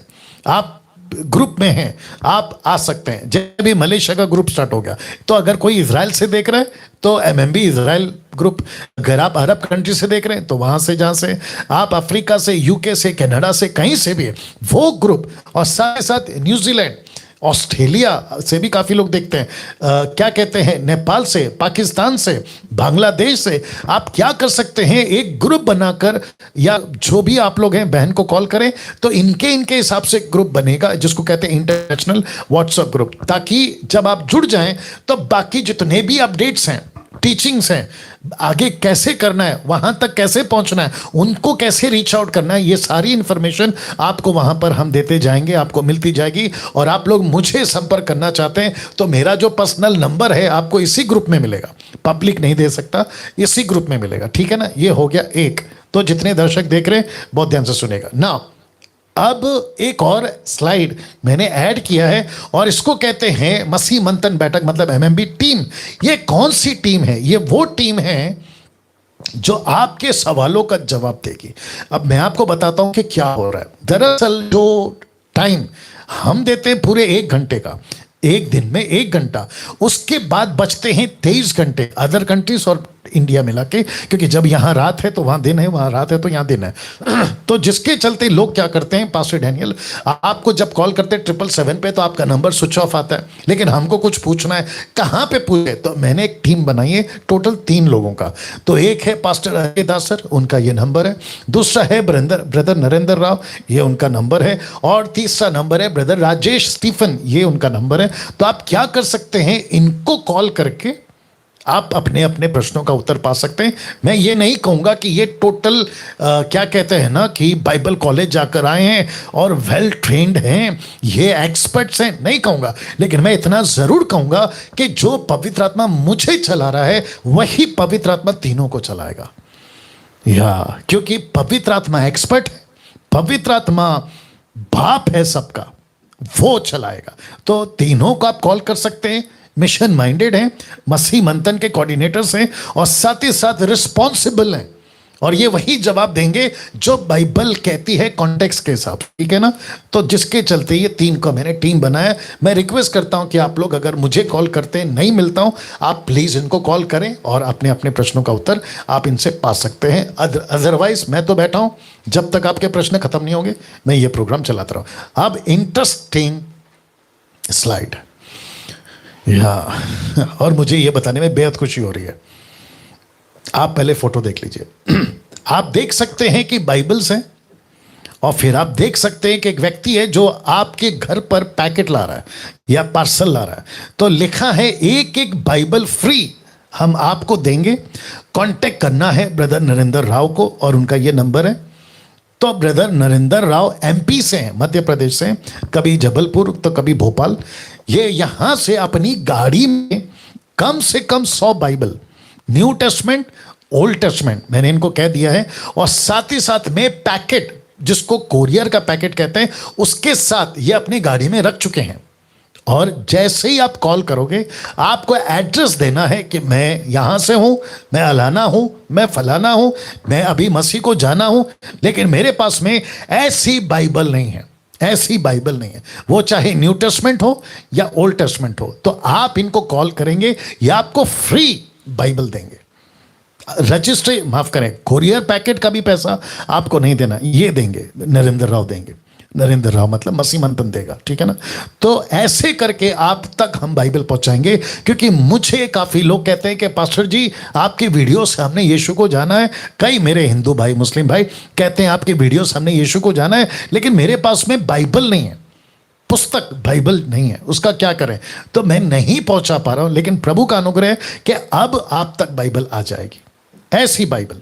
आप ग्रुप में हैं, आप आ सकते हैं। जब भी मलेशिया का ग्रुप स्टार्ट हो गया, तो अगर कोई इजराइल से देख रहा है तो MMB इजराइल ग्रुप, अगर आप अरब कंट्री से देख रहे हैं तो वहां से, जहां से आप अफ्रीका से, UK से, कनाडा से, कहीं से भी वो ग्रुप, और साथ ही साथ न्यूजीलैंड, ऑस्ट्रेलिया से भी काफ़ी लोग देखते हैं, क्या कहते हैं, नेपाल से, पाकिस्तान से, बांग्लादेश से। आप क्या कर सकते हैं, एक ग्रुप बनाकर, या जो भी आप लोग हैं बहन को कॉल करें तो इनके हिसाब से ग्रुप बनेगा जिसको कहते हैं इंटरनेशनल व्हाट्सएप ग्रुप, ताकि जब आप जुड़ जाएं तो बाकी जितने भी अपडेट्स हैं, टीचिंग्स हैं, आगे कैसे करना है, वहां तक कैसे पहुंचना है, उनको कैसे रीच आउट करना है, ये सारी इंफॉर्मेशन आपको वहां पर हम देते जाएंगे, आपको मिलती जाएगी। और आप लोग मुझे संपर्क करना चाहते हैं तो मेरा जो पर्सनल नंबर है आपको इसी ग्रुप में मिलेगा, पब्लिक नहीं दे सकता, इसी ग्रुप में मिलेगा, ठीक है ना? ये हो गया एक। तो जितने दर्शक देख रहे हैं बहुत ध्यान से सुनेगा ना। अब एक और स्लाइड मैंने ऐड किया है और इसको कहते हैं मसीह मंथन बैठक, मतलब MMB टीम। ये कौन सी टीम है? ये वो टीम है जो आपके सवालों का जवाब देगी। अब मैं आपको बताता हूं कि क्या हो रहा है। दरअसल जो टाइम हम देते हैं पूरे 1 घंटे का, एक दिन में 1 घंटा, उसके बाद बचते हैं 23 घंटे अदर कंट्रीज और इंडिया मिला के, क्योंकि जब यहाँ रात है तो वहाँ दिन है, वहाँ रात है तो यहाँ दिन है। तो जिसके चलते लोग क्या करते हैं, पास्टर डैनियल आपको जब कॉल करते हैं 777 पे तो आपका नंबर स्विच ऑफ आता है, लेकिन हमको कुछ पूछना है, कहाँ पे पूछे? तो मैंने एक टीम बनाई है टोटल 3 लोगों का। तो एक है पास्टर अजय दास सर, उनका ये नंबर है, दूसरा है ब्रदर नरेंद्र राव, ये उनका नंबर है, और तीसरा नंबर है ब्रदर राजेश स्टीफन, ये उनका नंबर है। तो आप क्या कर सकते हैं, इनको कॉल करके आप अपने अपने प्रश्नों का उत्तर पा सकते हैं। मैं ये नहीं कहूँगा कि ये टोटल क्या कहते हैं ना कि बाइबल कॉलेज जाकर आए हैं और वेल ट्रेंड हैं, ये एक्सपर्ट्स हैं, नहीं कहूँगा, लेकिन मैं इतना ज़रूर कहूँगा कि जो पवित्र आत्मा मुझे चला रहा है वही पवित्र आत्मा तीनों को चलाएगा। या क्योंकि पवित्र आत्मा एक्सपर्ट है, पवित्र आत्मा बाप है सबका, वो चलाएगा। तो तीनों को आप कॉल कर सकते हैं, मिशन माइंडेड हैं, मसीह मंथन के कोऑर्डिनेटर्स हैं, और साथ ही साथ रिस्पॉन्सिबल हैं, और ये वही जवाब देंगे जो बाइबल कहती है कॉन्टेक्स्ट के हिसाब, ठीक है ना। तो जिसके चलते ये 3 को मैंने टीम बनाया। मैं रिक्वेस्ट करता हूं कि आप लोग अगर मुझे कॉल करते नहीं मिलता हूं, आप प्लीज़ इनको कॉल करें और अपने अपने प्रश्नों का उत्तर आप इनसे पा सकते हैं। अदरवाइज मैं तो बैठा हूं, जब तक आपके प्रश्न खत्म नहीं होंगे मैं ये प्रोग्राम चलाता रहूँ। अब इंटरेस्टिंग स्लाइड, या और मुझे ये बताने में बेहद खुशी हो रही है। आप पहले फोटो देख लीजिए। आप देख सकते हैं कि बाइबल्स हैं, और फिर आप देख सकते हैं कि एक व्यक्ति है जो आपके घर पर पैकेट ला रहा है या पार्सल ला रहा है। तो लिखा है एक एक बाइबल फ्री हम आपको देंगे। कांटेक्ट करना है ब्रदर नरेंद्र राव को, और उनका ये नंबर है। तो ब्रदर नरेंद्र राव एमपी से हैं, मध्य प्रदेश से, कभी जबलपुर तो कभी भोपाल। ये यहां से अपनी गाड़ी में कम से कम 100 Bible, new testament, old testament, मैंने इनको कह दिया है, और साथ ही साथ में पैकेट, जिसको कोरियर का पैकेट कहते हैं, उसके साथ ये अपनी गाड़ी में रख चुके हैं। और जैसे ही आप कॉल करोगे, आपको एड्रेस देना है कि मैं यहाँ से हूँ, मैं अलाना हूँ, मैं फलाना हूँ, मैं अभी मसीह को जाना हूँ, लेकिन मेरे पास में ऐसी बाइबल नहीं है, ऐसी बाइबल नहीं है, वो चाहे न्यू टेस्टमेंट हो या ओल्ड टेस्टमेंट हो। तो आप इनको कॉल करेंगे, ये आपको फ्री बाइबल देंगे। रजिस्ट्री, माफ करें, कोरियर पैकेट का भी पैसा आपको नहीं देना, ये देंगे, नरेंद्र राव देंगे। नरेंद्र राव मतलब मसीह मंथन देगा, ठीक है ना। तो ऐसे करके आप तक हम बाइबल पहुंचाएंगे, क्योंकि मुझे काफ़ी लोग कहते हैं कि पास्टर जी आपके वीडियो से हमने यीशु को जाना है। कई मेरे हिंदू भाई, मुस्लिम भाई कहते हैं आपके वीडियो से हमने यीशु को जाना है, लेकिन मेरे पास में बाइबल नहीं है, पुस्तक बाइबल नहीं है, उसका क्या करें। तो मैं नहीं पहुंचा पा रहा हूं, लेकिन प्रभु का अनुग्रह है कि अब आप तक बाइबल आ जाएगी, ऐसी बाइबल।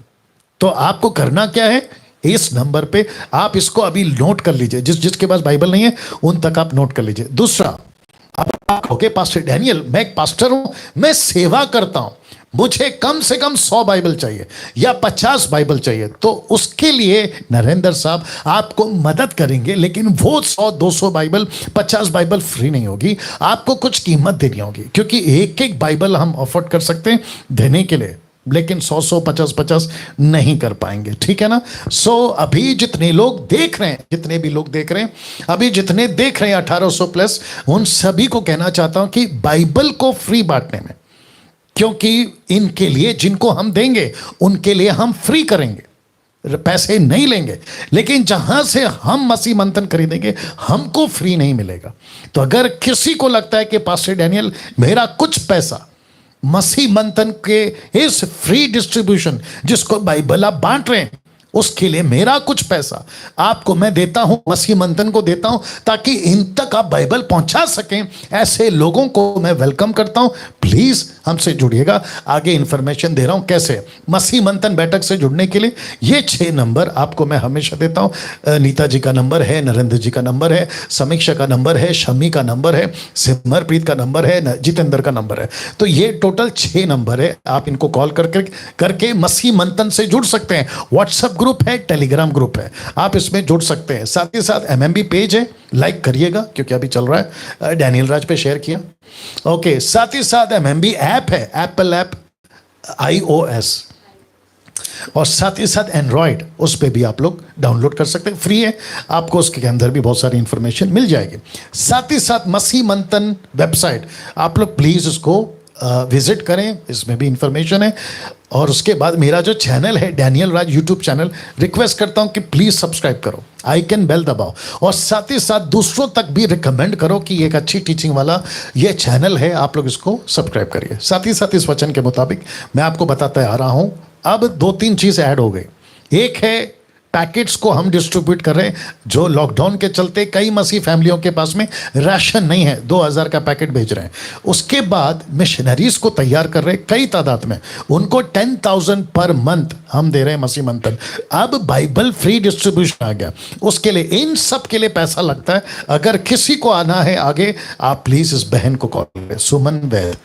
तो आपको करना क्या है, इस नंबर पे आप इसको अभी नोट कर लीजिए, जिसके पास बाइबल नहीं है उन तक आप नोट कर लीजिए। दूसरा, आप ओके पास्टर डैनियल, मैं एक पास्टर हूं, मैं सेवा करता हूं, मुझे कम से कम 100 बाइबल चाहिए या 50 बाइबल चाहिए। तो उसके लिए नरेंद्र साहब आपको मदद करेंगे, लेकिन वो 100-200 बाइबल, 50 बाइबल फ्री नहीं होगी, आपको कुछ कीमत देनी होगी, क्योंकि एक एक बाइबल हम अफोर्ड कर सकते हैं देने के लिए, लेकिन 100-100, 50-50 नहीं कर पाएंगे, ठीक है ना। सो अभी जितने लोग देख रहे हैं, जितने भी लोग देख रहे हैं, अभी जितने देख रहे हैं 1800 प्लस, उन सभी को कहना चाहता हूं कि बाइबल को फ्री बांटने में, क्योंकि इनके लिए जिनको हम देंगे उनके लिए हम फ्री करेंगे, पैसे नहीं लेंगे, लेकिन जहां से हम मसीह मंथन खरीदेंगे हमको फ्री नहीं मिलेगा। तो अगर किसी को लगता है कि पास्टर डैनियल मेरा कुछ पैसा मसीह मंथन के इस फ्री डिस्ट्रीब्यूशन, जिसको बाइबल आप बांट रहे हैं, उसके लिए मेरा कुछ पैसा आपको मैं देता हूं, मसीह मंथन को देता हूं, ताकि इन तक आप बाइबल पहुंचा सकें, ऐसे लोगों को मैं वेलकम करता हूं। प्लीज हमसे जुड़िएगा। आगे इंफॉर्मेशन दे रहा हूं कैसे मसीह मंथन बैठक से जुड़ने के लिए। ये 6 नंबर आपको मैं हमेशा देता हूं। नीता जी का नंबर है, नरेंद्र जी का नंबर है, समीक्षा का नंबर है, शमी का नंबर है, सिमरप्रीत का नंबर है, जितेंद्र का नंबर है। तो ये टोटल 6 नंबर है। आप इनको कॉल करके मसीह मंथन से जुड़ सकते हैं। व्हाट्सएप ग्रुप है, टेलीग्राम ग्रुप है, आप इसमें जुड़ सकते हैं। साथ ही साथ एमएमबी पेज है, लाइक करिएगा क्योंकि अभी चल रहा है, डैनियल राज पे शेयर किया। ओके, साथ ही साथ एमएमबी ऐप है, एप्पल ऐप, iOS, और साथ ही साथ एंड्रॉयड, उस पर भी आप लोग डाउनलोड कर सकते हैं, फ्री है, आपको उसके अंदर भी बहुत सारी इंफॉर्मेशन मिल जाएगी। साथ ही साथ मसीह मंथन वेबसाइट, आप लोग प्लीज उसको विजिट करें, इसमें भी इंफॉर्मेशन है। और उसके बाद मेरा जो चैनल है डैनियल राज यूट्यूब चैनल, रिक्वेस्ट करता हूं कि प्लीज़ सब्सक्राइब करो, आइकन बेल दबाओ, और साथ ही साथ दूसरों तक भी रिकमेंड करो कि एक अच्छी टीचिंग वाला ये चैनल है, आप लोग इसको सब्सक्राइब करिए। साथ ही साथ इस वचन के मुताबिक मैं आपको बताते आ रहा हूं, अब 2-3 चीज़ ऐड हो गई। एक है पैकेट्स को हम डिस्ट्रीब्यूट कर रहे हैं, जो लॉकडाउन के चलते कई मसीह फैमिलियों के पास में राशन नहीं है, 2000 का पैकेट भेज रहे हैं। उसके बाद मिशनरीज को तैयार कर रहे हैं कई तादाद में, उनको 10,000 पर मंथ हम दे रहे हैं मसीह मंथन। अब बाइबल फ्री डिस्ट्रीब्यूशन आ गया, उसके लिए इन सब के लिए पैसा लगता है। अगर किसी को आना है आगे, आप प्लीज इस बहन को कॉल करें, सुमन वैद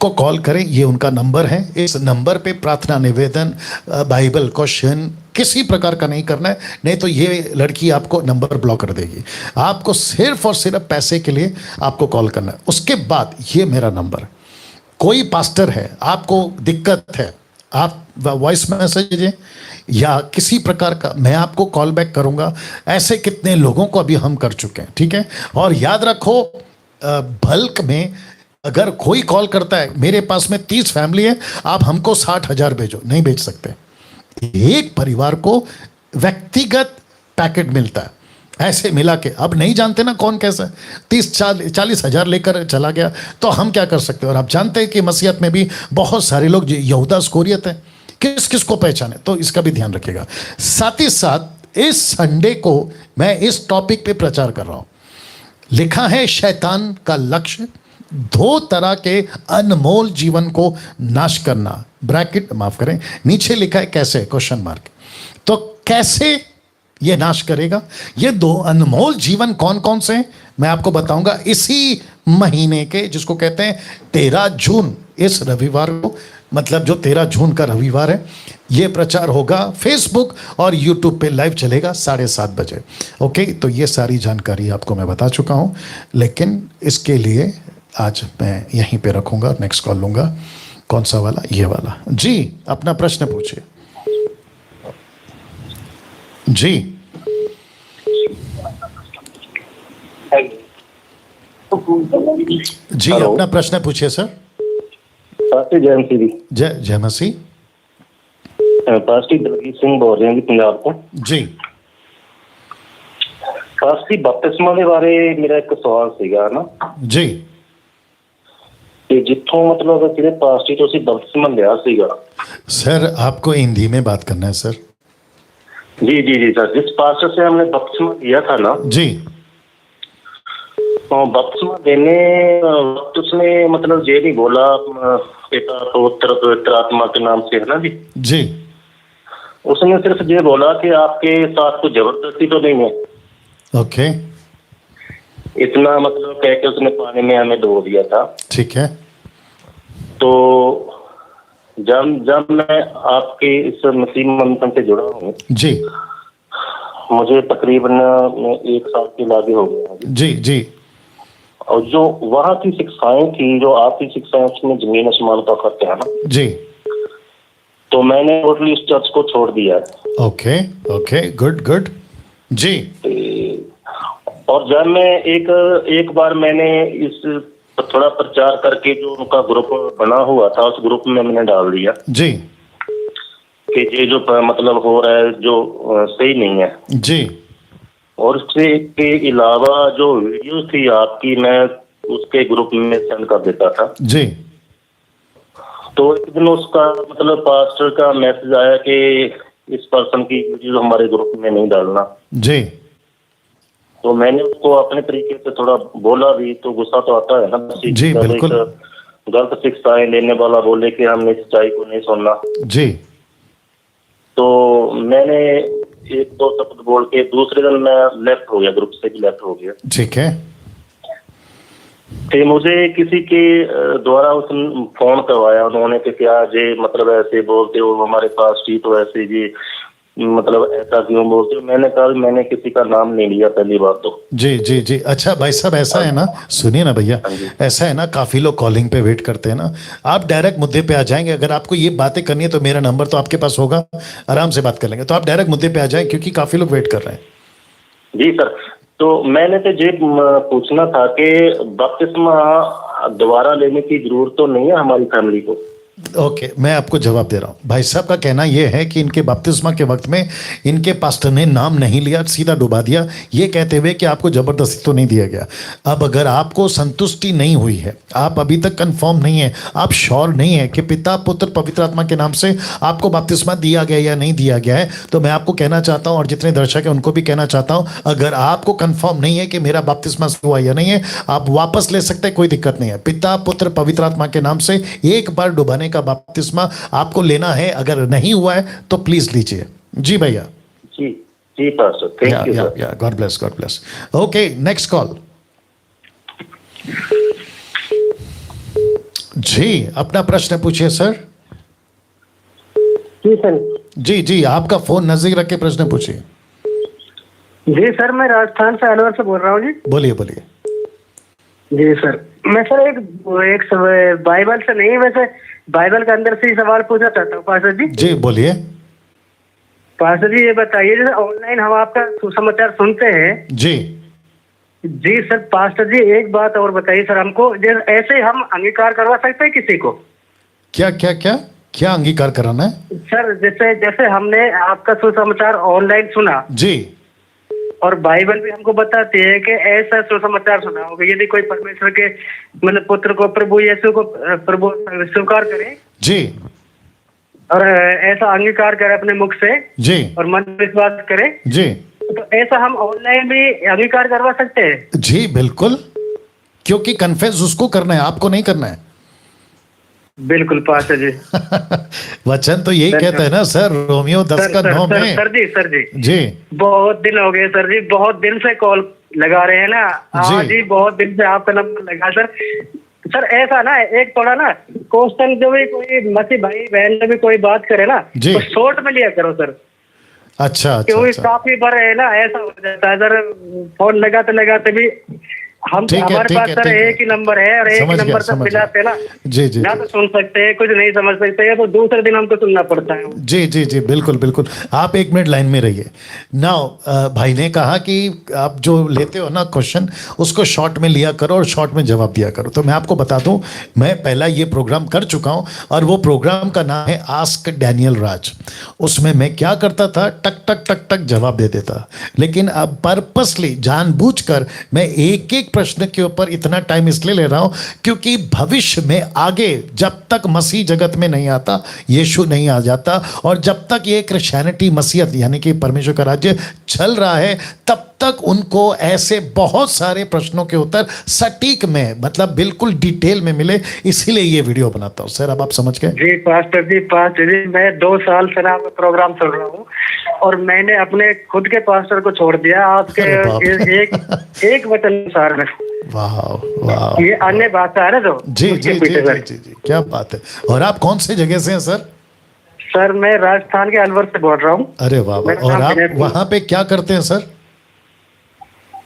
को कॉल करें, ये उनका नंबर है। इस नंबर पे प्रार्थना निवेदन, बाइबल क्वेश्चन किसी प्रकार का नहीं करना है, नहीं तो ये लड़की आपको नंबर ब्लॉक कर देगी। आपको सिर्फ और सिर्फ पैसे के लिए आपको कॉल करना है। उसके बाद ये मेरा नंबर, कोई पास्टर है, आपको दिक्कत है, आप वॉइस मैसेज दें या किसी प्रकार का, मैं आपको कॉल बैक करूंगा। ऐसे कितने लोगों को अभी हम कर चुके हैं, ठीक है। और याद रखो, बल्क में अगर कोई कॉल करता है, मेरे पास में 30 फैमिली है, आप हमको 60,000 भेजो, नहीं भेज सकते। एक परिवार को व्यक्तिगत पैकेट मिलता है, ऐसे मिला के। अब नहीं जानते ना कौन कैसा है, 30-40 हजार लेकर चला गया, तो हम क्या कर सकते हैं। और आप जानते हैं कि मसीहत में भी बहुत सारे लोग यहूदा इस्करियोत है, किस किस को पहचाने, तो इसका भी ध्यान रखिएगा। साथ ही साथ इस संडे को मैं इस टॉपिक पे प्रचार कर रहा हूं, लिखा है शैतान का लक्ष्य 2 तरह के अनमोल जीवन को नाश करना, ब्रैकेट माफ करें, नीचे लिखा है कैसे, क्वेश्चन मार्क। तो कैसे ये नाश करेगा, ये 2 अनमोल जीवन कौन कौन से, मैं आपको बताऊंगा इसी महीने के, जिसको कहते हैं 13 जून, इस रविवार को, मतलब जो 13 जून का रविवार है, ये प्रचार होगा। फेसबुक और यूट्यूब पे लाइव चलेगा 7:30 बजे। ओके, तो ये सारी जानकारी आपको मैं बता चुका हूं, लेकिन इसके लिए आज मैं यहीं पे रखूंगा, नेक्स्ट कॉल लूंगा। कौन सा वाला, ये वाला। जी, अपना प्रश्न पूछिए। जी जी, अपना प्रश्न पूछिए सर। जय मसीह। जय मसीह। पास्टर दलजीत सिंह बोल रहे हैं पंजाब ਤੋਂ। जी पास्टर बपतिस्मा ਦੇ ਬਾਰੇ ਮੇਰਾ ਇੱਕ ਸਵਾਲ ਸੀਗਾ ਨਾ जी। ਤੇ ਜਿੱਥੋਂ मतलब ਜਿਹੜੇ ਪਾਸਟਰ ਤੋਂ ਅਸੀਂ ਬਪतिस्मा ਲਿਆ ਸੀਗਾ। सर आपको हिंदी में बात करना है सर। जी जी जी सर, जिस पास्टर से हमने बपतिस्मा लिया था ना जी, तो बपतिस्मा देने वक्त उसने मतलब ये नहीं बोला पिता पवित्र पवित्र आत्मा के नाम से, है ना जी। जी उसने सिर्फ ये बोला कि आपके साथ कोई जबरदस्ती तो नहीं है, ओके, इतना मतलब कह के उसने पानी में हमें डुबो दिया था। ठीक है। तो जब मैं आपके इस मसीह मंथन से जुड़ा हूँ, जी मुझे तकरीबन 1 साल के लागे हो गया। जी जी। और जो वहाँ की शिक्षाएं थी, जो आपकी शिक्षाएं, उसमें जमीन आसमान का फर्क है ना जी। तो मैंने टोटली इस चर्च को छोड़ दिया है। Okay okay, good good. जी। और जब मैं एक बार मैंने इस थोड़ा प्रचार करके जो उनका ग्रुप बना हुआ था, उस ग्रुप में मैंने डाल दिया जी कि ये जो मतलब हो रहा है जो सही नहीं है जी। और उससे के अलावा जो वीडियो थी आपकी, मैं उसके ग्रुप में सेंड कर देता था जी। तो एक दिन उसका मतलब पास्टर का मैसेज आया कि इस पर्सन की वीडियो हमारे ग्रुप में नहीं डालना। जी। तो मैंने उसको अपने तरीके से थोड़ा बोला भी, तो गुस्सा तो आता है ना। जी, बिल्कुल। गलत शिक्षाएं लेने वाला बोले कि हमने सच्चाई को नहीं सुनना। जी। तो मैंने 1-2 शब्द बोल के दूसरे दिन मैं लेफ्ट हो गया, ग्रुप से भी लेफ्ट हो गया। ठीक है। फिर मुझे किसी के द्वारा उस फोन करवाया उन्होंने कि क्या ये मतलब ऐसे बोलते हो, हमारे पास ठीक तो ऐसे जी मतलब ऐसा क्यों बोलते हो। मैंने कहा मैंने किसी का नाम नहीं लिया पहली बार तो। जी जी जी। अच्छा भाई साहब, ऐसा है ना, सुनिए ना भैया, ऐसा है ना, काफी लोग कॉलिंग पे वेट करते हैं ना, आप डायरेक्ट मुद्दे पे आ जाएंगे। अगर आपको ये बातें करनी है तो मेरा नंबर तो आपके पास होगा, आराम से बात कर लेंगे। तो आप डायरेक्ट मुद्दे पे आ जाएं, क्योंकि काफी लोग वेट कर रहे हैं। जी सर, तो मैंने तो ये पूछना था कि बपतिस्मा दोबारा लेने की जरूरत तो नहीं है हमारी फैमिली को। ओके, मैं आपको जवाब दे रहा हूं। भाई साहब का कहना यह है कि इनके बपतिस्मा के वक्त में इनके पास्टर ने नाम नहीं लिया, सीधा डुबा दिया, ये कहते हुए कि आपको जबरदस्ती तो नहीं दिया गया। अब अगर आपको संतुष्टि नहीं हुई है, आप अभी तक कंफर्म नहीं है, आप श्योर नहीं है कि पिता पुत्र पवित्र आत्मा के नाम से आपको बपतिस्मा दिया गया या नहीं दिया गया है, तो मैं आपको कहना चाहता हूं और जितने दर्शक हैं उनको भी कहना चाहता हूं, अगर आपको कंफर्म नहीं है कि मेरा बपतिस्मा हुआ या नहीं है, आप वापस ले सकते हैं, कोई दिक्कत नहीं है। पिता पुत्र पवित्र आत्मा के नाम से एक बार डुबाने का बपतिस्मा आपको लेना है। अगर नहीं हुआ है तो प्लीज लीजिए। जी भैया। जी जी pastor, thank you sir. God bless, God bless. Okay, next call. जी, अपना प्रश्न पूछिए सर। जी सर। जी जी, आपका फोन नजदीक रख के प्रश्न पूछिए। जी सर, मैं राजस्थान से अलवर से बोल रहा हूँ जी। बोलिए बोलिए। जी सर, मैं सर एक बाइबल से नहीं, वैसे बाइबल के अंदर से ही सवाल पूछना चाहता हूँ पास्टर जी। जी बोलिए। पास्टर जी ये बताइए, जैसे ऑनलाइन हम आपका सुसमाचार सुनते हैं। जी जी सर, पास्टर जी एक बात और बताइए सर हमको, जैसे ऐसे हम अंगीकार करवा सकते हैं किसी को? क्या क्या क्या क्या अंगीकार कराना है सर? जैसे जैसे हमने आपका सुसमाचार ऑनलाइन सुना जी, और बाइबल भी हमको बताती है कि ऐसा सुसमाचार सुना होगा, यदि कोई परमेश्वर के मतलब पुत्र को, प्रभु यीशु को प्रभु स्वीकार करे जी और ऐसा अंगीकार करे अपने मुख से जी और मन में विश्वास करे, जी तो ऐसा हम ऑनलाइन भी अंगीकार करवा सकते हैं? जी बिल्कुल, क्योंकि कन्फेस उसको करना है, आपको नहीं करना है। बिल्कुल पास्टर जी। वचन तो यही कहता है ना सर, रोमियो 10:9 में। सर जी जी बहुत दिन हो गए सर जी, बहुत दिन से कॉल लगा रहे हैं ना। हाँ जी, बहुत दिन से आपका नंबर लगा सर। सर ऐसा ना, एक थोड़ा ना क्वेश्चन जो भी कोई मसीह भाई बहन ने भी कोई बात करे ना, तो शॉर्ट में लिया करो सर। अच्छा क्योंकि काफी बार है ना ऐसा हो जाता है सर, फोन लगाते लगाते भी हम हमारे पास सर एक ही नंबर है और एक ही नंबर से मिलाते ना, जी जी ना तो सुन सकते हैं, कुछ नहीं समझ सकते हैं, तो दूसरे दिन हमको सुनना पड़ता है। जी जी जी बिल्कुल बिल्कुल। आप 1 मिनट लाइन में रहिए। नाउ भाई ने कहा कि आप जो लेते हो ना क्वेश्चन, उसको शॉर्ट में लिया करो और शॉर्ट में जवाब दिया करो। तो मैं आपको बता दूं, मैं पहला ये प्रोग्राम कर चुका हूं और वो प्रोग्राम का नाम है आस्क डैनियल राज। उसमें मैं क्या करता था, टक टक टक टक जवाब दे देता, लेकिन अब पर्पसली जानबूझकर मैं एक एक प्रश्न के ऊपर इतना टाइम इसलिए ले रहा हूं क्योंकि भविष्य में आगे जब तक मसीह जगत में नहीं आता, यीशु नहीं आ जाता, और जब तक ये क्रिश्चियनिटी मसीहत यानी कि परमेश्वर का राज्य चल रहा है, तब तक उनको ऐसे बहुत सारे प्रश्नों के उत्तर सटीक में, मतलब बिल्कुल डिटेल में मिले, इसीलिए ये वीडियो बनाता हूं सर। अब आप समझ गए? जी पास्टर जी, मैं 2 साल से ना प्रोग्राम सुन रहा हूँ और मैंने अपने खुद के पास्टर को छोड़ दिया आपके एक वचन अनुसार में। वाह वाह, ये अन्य भाषा है ना जो। जी जी जी जी जी, क्या बात है। और आप कौन से जगह से हैं सर? सर मैं राजस्थान के अलवर से बोल रहा हूँ। अरे वाह वाह। और आप वहाँ पे क्या करते हैं सर?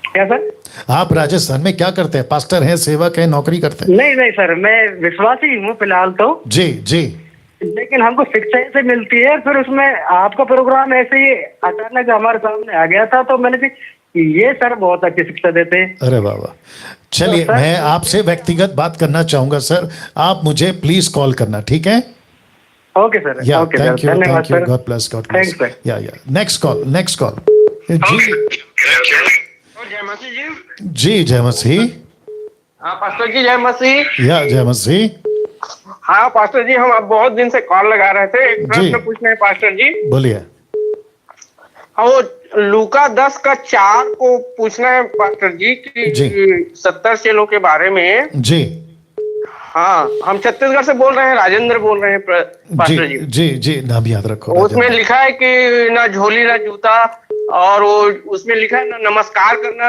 क्या सर? आप राजस्थान में क्या करते हैं? पास्टर हैं, सेवक हैं, नौकरी करते हैं? नहीं सर, मैं विश्वासी हूँ फिलहाल तो। जी जी। लेकिन हमको शिक्षा ऐसे मिलती है, फिर उसमें आपका प्रोग्राम ऐसे ही अचानक हमारे सामने आ गया था, तो मैंने कहा ये सर बहुत अच्छी शिक्षा देते हैं। अरे वाह वाह। चलिए, तो मैं आपसे व्यक्तिगत बात करना चाहूंगा सर, आप मुझे प्लीज कॉल करना, ठीक है? Okay sir. Okay, thank you, God bless, God bless. Yeah next call. जी जय मसीह। हाँ पास्टर जी जय मसीह। या जय मसीह। हाँ पास्टर जी, हम अब बहुत दिन से कॉल लगा रहे थे, एक प्रश्न पूछना है पास्टर जी। बोलिए। हाँ, वो लूका 10:4 को पूछना है पास्टर जी कि 70 चेलों के बारे में। जी हाँ, हम छत्तीसगढ़ से बोल रहे हैं, राजेंद्र बोल रहे हैं पास्टर जी। जी जी, नाम याद रखो। उसमें लिखा है कि ना झोली ना जूता, और वो उसमें लिखा है ना नमस्कार करना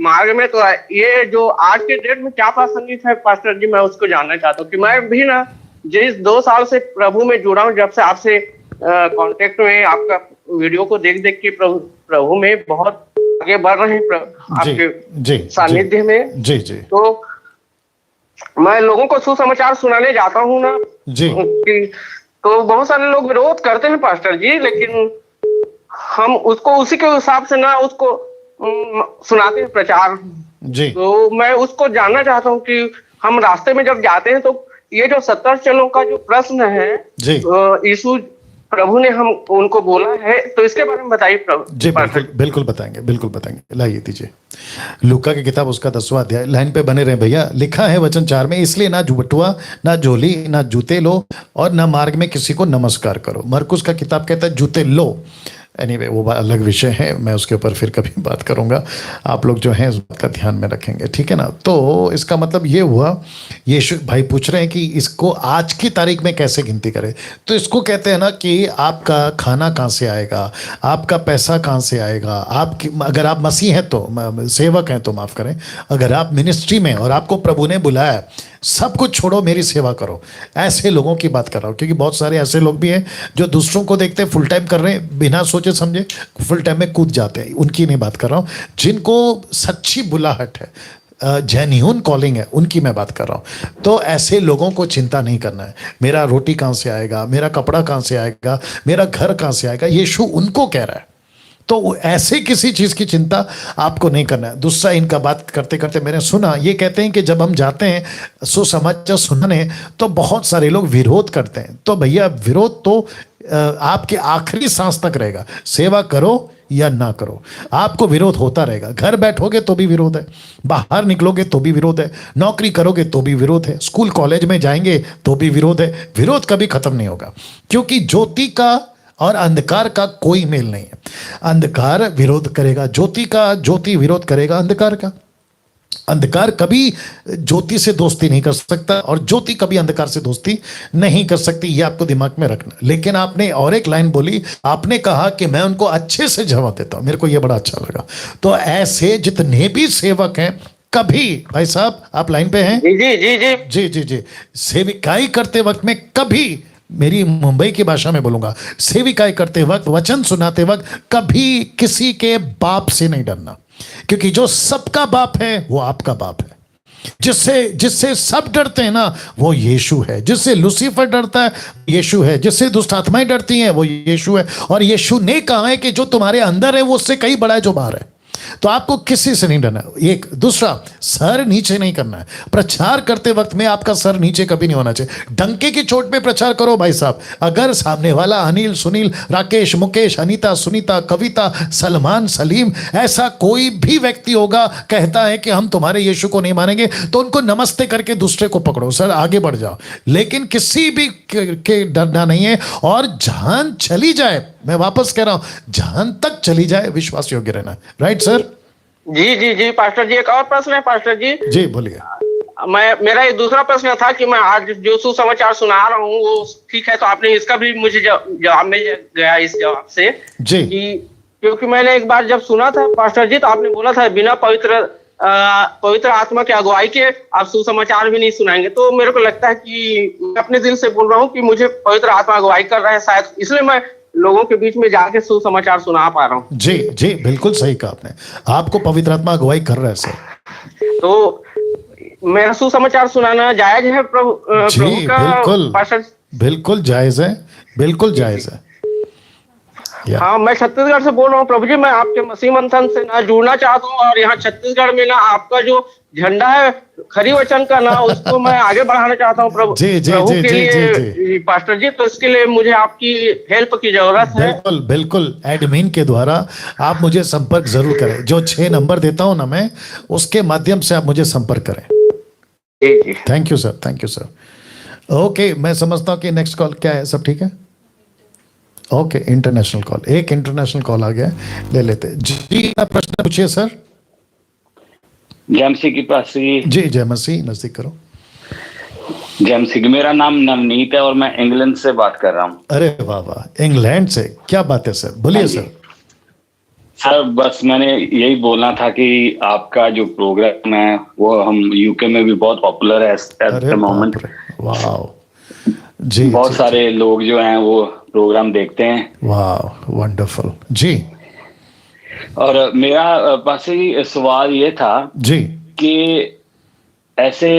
मार्ग में। तो ये जो आज के डेट में क्या प्रासंगिक है पास्टर जी, मैं उसको जानना चाहता हूँ कि मैं भी ना जिस 2 साल से प्रभु में जुड़ा हूँ, जब से आपसे कांटेक्ट में, आपका वीडियो को देख देख के प्रभु में बहुत आगे बढ़ रहे हैं आपके सानिध्य में। जी जी। तो मैं लोगों को सुसमाचार सुनाने जाता हूँ ना जी, तो बहुत सारे लोग विरोध करते हैं पास्टर जी, लेकिन हम उसको उसी के हिसाब से ना उसको सुनाते हैं प्रचार। जी। तो मैं उसको जानना चाहता हूँ कि हम रास्ते में जब जाते हैं तो ये जो 70 चेलों का जो प्रश्न है जी यीशु प्रभु ने हम उनको बोला है, तो इसके बारे में बताइए प्रभु। जी बिल्कुल बताएंगे, बिल्कुल बताएंगे। लाइए दीजिए लूका की किताब उसका 10वां अध्याय, लाइन पे बने रहे भैया। लिखा है वचन 4 में, इसलिए ना जुबटुआ, ना झोली, ना जूते लो और ना मार्ग में किसी को नमस्कार करो। मरकुस का किताब कहता है जूते लो। एनीवे वो अलग विषय है, मैं उसके ऊपर फिर कभी बात करूंगा। आप लोग जो हैं इस बात का ध्यान में रखेंगे, ठीक है ना। तो इसका मतलब ये हुआ, यीशु भाई पूछ रहे हैं कि इसको आज की तारीख में कैसे गिनती करें। तो इसको कहते हैं ना कि आपका खाना कहाँ से आएगा, आपका पैसा कहाँ से आएगा, आपकी, अगर आप मसीह हैं तो, सेवक हैं तो माफ करें, अगर आप मिनिस्ट्री में और आपको प्रभु ने बुलाया, सब कुछ छोड़ो मेरी सेवा करो, ऐसे लोगों की बात कर रहा हूँ। क्योंकि बहुत सारे ऐसे लोग भी हैं जो दूसरों को देखते फुल टाइम कर रहे हैं, बिना सोचे समझे फुल टाइम में कूद जाते हैं, उनकी नहीं बात कर रहा हूँ। जिनको सच्ची बुलाहट है, जेन्युइन कॉलिंग है, उनकी मैं बात कर रहा हूँ। तो ऐसे लोगों को चिंता नहीं करना है, मेरा रोटी कहाँ से आएगा, मेरा कपड़ा कहाँ से आएगा, मेरा घर कहाँ से आएगा, यीशु उनको कह रहा है। तो ऐसे किसी चीज की चिंता आपको नहीं करना है। दूसरा, इनका बात करते करते मैंने सुना, ये कहते हैं कि जब हम जाते हैं सुसमाचार सुनाने तो बहुत सारे लोग विरोध करते हैं। तो भैया विरोध तो आपके आखिरी सांस तक रहेगा, सेवा करो या ना करो, आपको विरोध होता रहेगा। घर बैठोगे तो भी विरोध है, बाहर निकलोगे तो भी विरोध है, नौकरी करोगे तो भी विरोध है, स्कूल कॉलेज में जाएंगे तो भी विरोध है। विरोध कभी खत्म नहीं होगा, क्योंकि ज्योति का और अंधकार का कोई मेल नहीं है। अंधकार विरोध करेगा ज्योति का, ज्योति विरोध करेगा अंधकार का। अंधकार कभी ज्योति से दोस्ती नहीं कर सकता और ज्योति कभी अंधकार से दोस्ती नहीं कर सकती, ये आपको दिमाग में रखना। लेकिन आपने और एक लाइन बोली, आपने कहा कि मैं उनको अच्छे से जवाब देता हूं, मेरे को ये बड़ा अच्छा लगा। तो ऐसे जितने भी सेवक हैं, कभी, भाई साहब आप लाइन पे हैं? जी जी जी जी जी जी जी, सेविकाई करते वक्त में कभी, मेरी मुंबई की भाषा में बोलूंगा, सेविकाई करते वक्त, वचन सुनाते वक्त कभी किसी के बाप से नहीं डरना, क्योंकि जो सबका बाप है वो आपका बाप है। जिससे सब डरते हैं ना वो यीशु है, जिससे लूसीफर डरता है यीशु है, जिससे दुष्ट आत्माएं डरती हैं वो यीशु है। और यीशु ने कहा है कि जो तुम्हारे अंदर है वो उससे कहीं बड़ा है जो बाहर है। तो आपको किसी से नहीं डरना। एक दूसरा, सर नीचे नहीं करना है। प्रचार करते वक्त में आपका सर नीचे कभी नहीं होना चाहिए। डंके की चोट पे प्रचार करो भाई साहब। अगर सामने वाला अनिल, सुनील, राकेश, मुकेश, अनीता, सुनीता, कविता, सलमान, सलीम, ऐसा कोई भी व्यक्ति होगा कहता है कि हम तुम्हारे यीशु को नहीं मानेंगे, तो उनको नमस्ते करके दूसरे को पकड़ो, सर आगे बढ़ जाओ। लेकिन किसी भी के डरना नहीं है। और जान चली जाए, मैं वापस कह रहा हूं, जान तक चली जाए विश्वास योग्य रहना। Right sir? जी जी जी पास्टर जी, एक और प्रश्न है पास्टर जी। जी बोलिए। मेरा एक दूसरा प्रश्न था कि मैं आज जो सुसमाचार सुना रहा हूँ वो ठीक है, तो आपने इसका भी मुझे जवाब मिल गया इस जवाब से जी। क्योंकि मैंने एक बार जब सुना था पास्टर जी, तो आपने बोला था बिना पवित्र आत्मा की अगुवाई के आप सुसमाचार भी नहीं सुनाएंगे। तो मेरे को लगता है कि मैं अपने दिल से बोल रहा हूँ कि मुझे पवित्र आत्मा अगुवाई कर रहा है शायद, इसलिए मैं लोगों के बीच में जाके सुसमाचार सुना पा रहा हूँ। जी जी बिल्कुल सही कहा आपने, आपको पवित्र आत्मा अगुवाई कर रहा है सर। तो मेरा सुसमाचार सुनाना जायज है प्रभु का? बिल्कुल बिल्कुल जायज है, बिल्कुल जायज है। हाँ, मैं छत्तीसगढ़ से बोल रहा हूँ प्रभु जी। मैं आपके मसीह मंथन से ना जुड़ना चाहता हूँ और यहाँ छत्तीसगढ़ में ना आपका जो झंडा है खरी वचन का, ना उसको मैं आगे बढ़ाना चाहता हूँ प्रभु के लिए पास्टर जी। तो इसके लिए मुझे आपकी हेल्प की जरूरत है। बिल्कुल बिल्कुल, एडमिन के द्वारा आप मुझे संपर्क जरूर करें। जो 6 नंबर देता हूँ ना मैं, उसके माध्यम से आप मुझे संपर्क करें। Thank you sir, thank you sir. Okay, मैं समझता हूँ कि नेक्स्ट कॉल क्या है, सब ठीक है? ओके, इंटरनेशनल कॉल, एक इंटरनेशनल कॉल आ गया, ले लेते। जी प्रश्न पूछिए सर। जय मसीह की पास जी, जय मसीह, नजदीक करो। जय मसीह। मेरा नाम नवनीत है और मैं इंग्लैंड से बात कर रहा हूँ। अरे वाह वाह, इंग्लैंड से, क्या बात है सर, बोलिए सर। सर बस मैंने यही बोलना था कि आपका जो प्रोग्राम है वो हम यूके में भी बहुत पॉपुलर है एट द मोमेंट। वाह जी, बहुत सारे लोग जो हैं वो प्रोग्राम देखते हैं। वाह वंडरफुल जी। और मेरा पास ही सवाल ये था जी कि ऐसे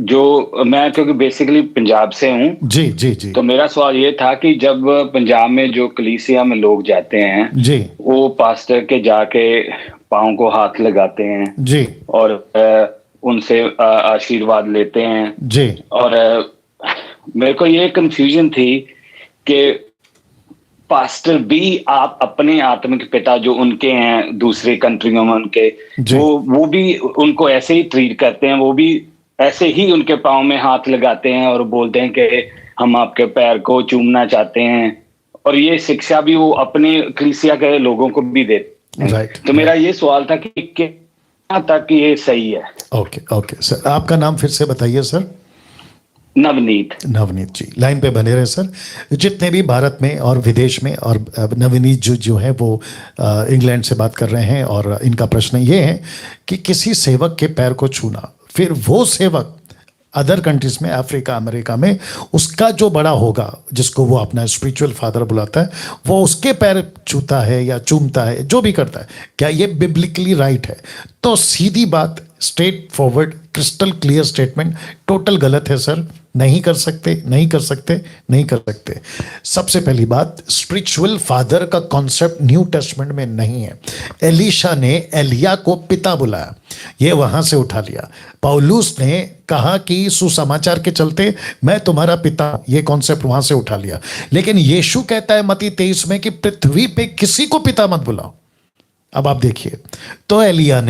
जो मैं क्योंकि बेसिकली पंजाब से हूँ जी जी जी, तो मेरा सवाल ये था कि जब पंजाब में जो कलीसिया में लोग जाते हैं जी, वो पास्टर के जाके पाँव को हाथ लगाते हैं जी, और उनसे आशीर्वाद लेते हैं जी। और मेरे को ये कंफ्यूजन थी कि पास्टर बी आप अपने आत्मिक पिता जो उनके हैं दूसरे कंट्रियों में उनके, वो भी उनको ऐसे ही ट्रीट करते हैं, वो भी ऐसे ही उनके पाँव में हाथ लगाते हैं और बोलते हैं कि हम आपके पैर को चूमना चाहते हैं, और ये शिक्षा भी वो अपने कलीसिया के लोगों को भी देते हैं। तो मेरा ये सवाल था कि क्या तक ये सही है? ओके सर, आपका नाम फिर से बताइए सर। नवनीत जी, लाइन पे बने रहे सर। जितने भी भारत में और विदेश में, और नवनीत जो है वो इंग्लैंड से बात कर रहे हैं, और इनका प्रश्न ये है कि किसी सेवक के पैर को छूना, फिर वो सेवक अदर कंट्रीज में, अफ्रीका अमेरिका में, उसका जो बड़ा होगा जिसको वो अपना स्पिरिचुअल फादर बुलाता है, वो उसके पैर छूता है या चूमता है, जो भी करता है, क्या ये बिब्लिकली राइट है? तो सीधी बात, straight forward, crystal clear statement, total गलत है सर। नहीं कर सकते। सबसे पहली बात, स्पिरिचुअल फादर का कॉन्सेप्ट न्यू टेस्टमेंट में नहीं है। एलीशा ने एलिया को पिता बुलाया, ये वहां से उठा लिया। पौलुस ने कहा कि सुसमाचार के चलते मैं तुम्हारा पिता, ये कॉन्सेप्ट वहां से उठा लिया। लेकिन यीशु कहता है मत्ती 23 में कि पृथ्वी पे किसी को पिता मत बुलाओ। अब आप देखिए, तो एलीशा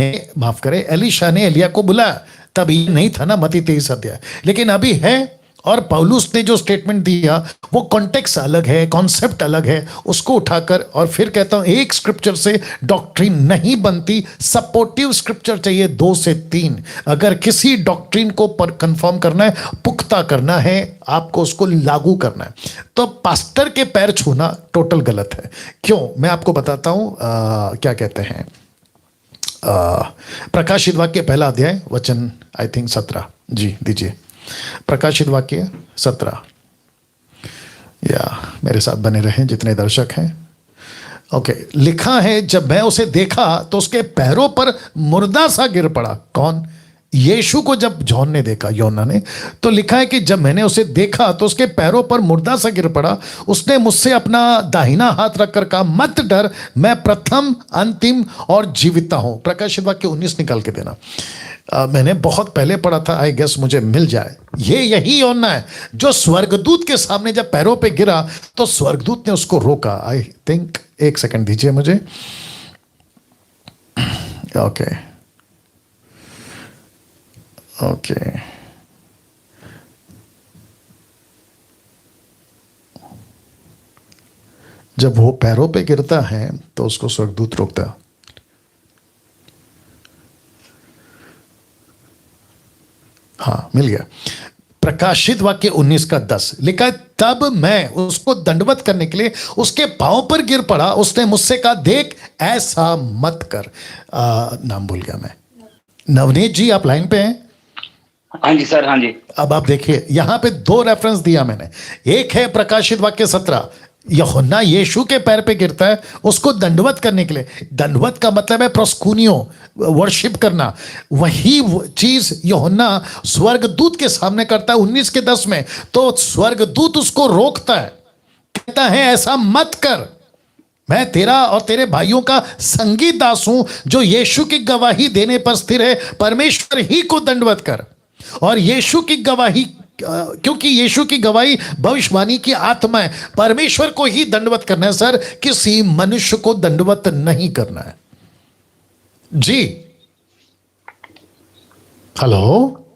ने एलिया को बुलाया, तब ये नहीं था ना मत्ती 23 अध्याय, लेकिन अभी है। और पौलुस ने जो स्टेटमेंट दिया वो कॉन्टेक्स्ट अलग है, कॉन्सेप्ट अलग है, उसको उठाकर, और फिर कहता हूं एक स्क्रिप्चर से डॉक्ट्रिन नहीं बनती, सपोर्टिव स्क्रिप्चर चाहिए 2 से 3। अगर किसी डॉक्ट्रिन को कंफर्म करना है, पुख्ता करना है, आपको उसको लागू करना है। तो पास्टर के पैर छूना टोटल गलत है। क्यों? मैं आपको बताता हूं। क्या कहते हैं, प्रकाशित वाक्य पहला अध्याय वचन आई थिंक 17 जी दीजिए। प्रकाशित वाक्य 17, या मेरे साथ बने रहें जितने दर्शक हैं। ओके, लिखा है, जब मैं उसे देखा तो उसके पैरों पर मुर्दा सा गिर पड़ा। कौन? यीशु को जब जॉन ने देखा, योना ने, तो लिखा है कि जब मैंने उसे देखा तो उसके पैरों पर मुर्दा सा गिर पड़ा। उसने मुझसे अपना दाहिना हाथ रखकर कहा, मत डर, मैं प्रथम, अंतिम और जीविता हूं। प्रकाशित वाक्य 19 निकाल के देना। मैंने बहुत पहले पढ़ा था, आई गेस मुझे मिल जाए। यही योना है जो स्वर्गदूत के सामने जब पैरों पे गिरा तो स्वर्गदूत ने उसको रोका। आई थिंक, एक सेकंड दीजिए मुझे। ओके, जब वो पैरों पे गिरता है तो उसको स्वर्गदूत रोकता। हाँ, मिल गया। प्रकाशित वाक्य 19 का 10 लिखा है, तब मैं उसको दंडवत करने के लिए उसके पांव पर गिर पड़ा। उसने मुझसे कहा, देख, ऐसा मत कर। नाम भूल गया मैं। नवनीत जी, आप लाइन पे हैं? हाँ जी सर, हाँ जी। अब आप देखिए, यहां पे 2 रेफरेंस दिया मैंने। एक है प्रकाशित वाक्य 17, यूहन्ना यीशु के पैर पे गिरता है उसको दंडवत करने के लिए। दंडवत का मतलब है प्रोस्कुनियो, वर्शिप करना। वही चीज यूहन्ना स्वर्गदूत के सामने करता है 19 के 10 में। तो स्वर्गदूत उसको रोकता है, कहता है ऐसा मत कर, मैं तेरा और तेरे भाइयों का संगी दास हूं जो यीशु की गवाही देने पर स्थिर है। परमेश्वर ही को दंडवत कर। और यीशु की गवाही, क्योंकि यीशु की गवाही भविष्यवाणी की आत्मा है, परमेश्वर को ही दंडवत करना है सर, किसी मनुष्य को दंडवत नहीं करना है जी। हेलो,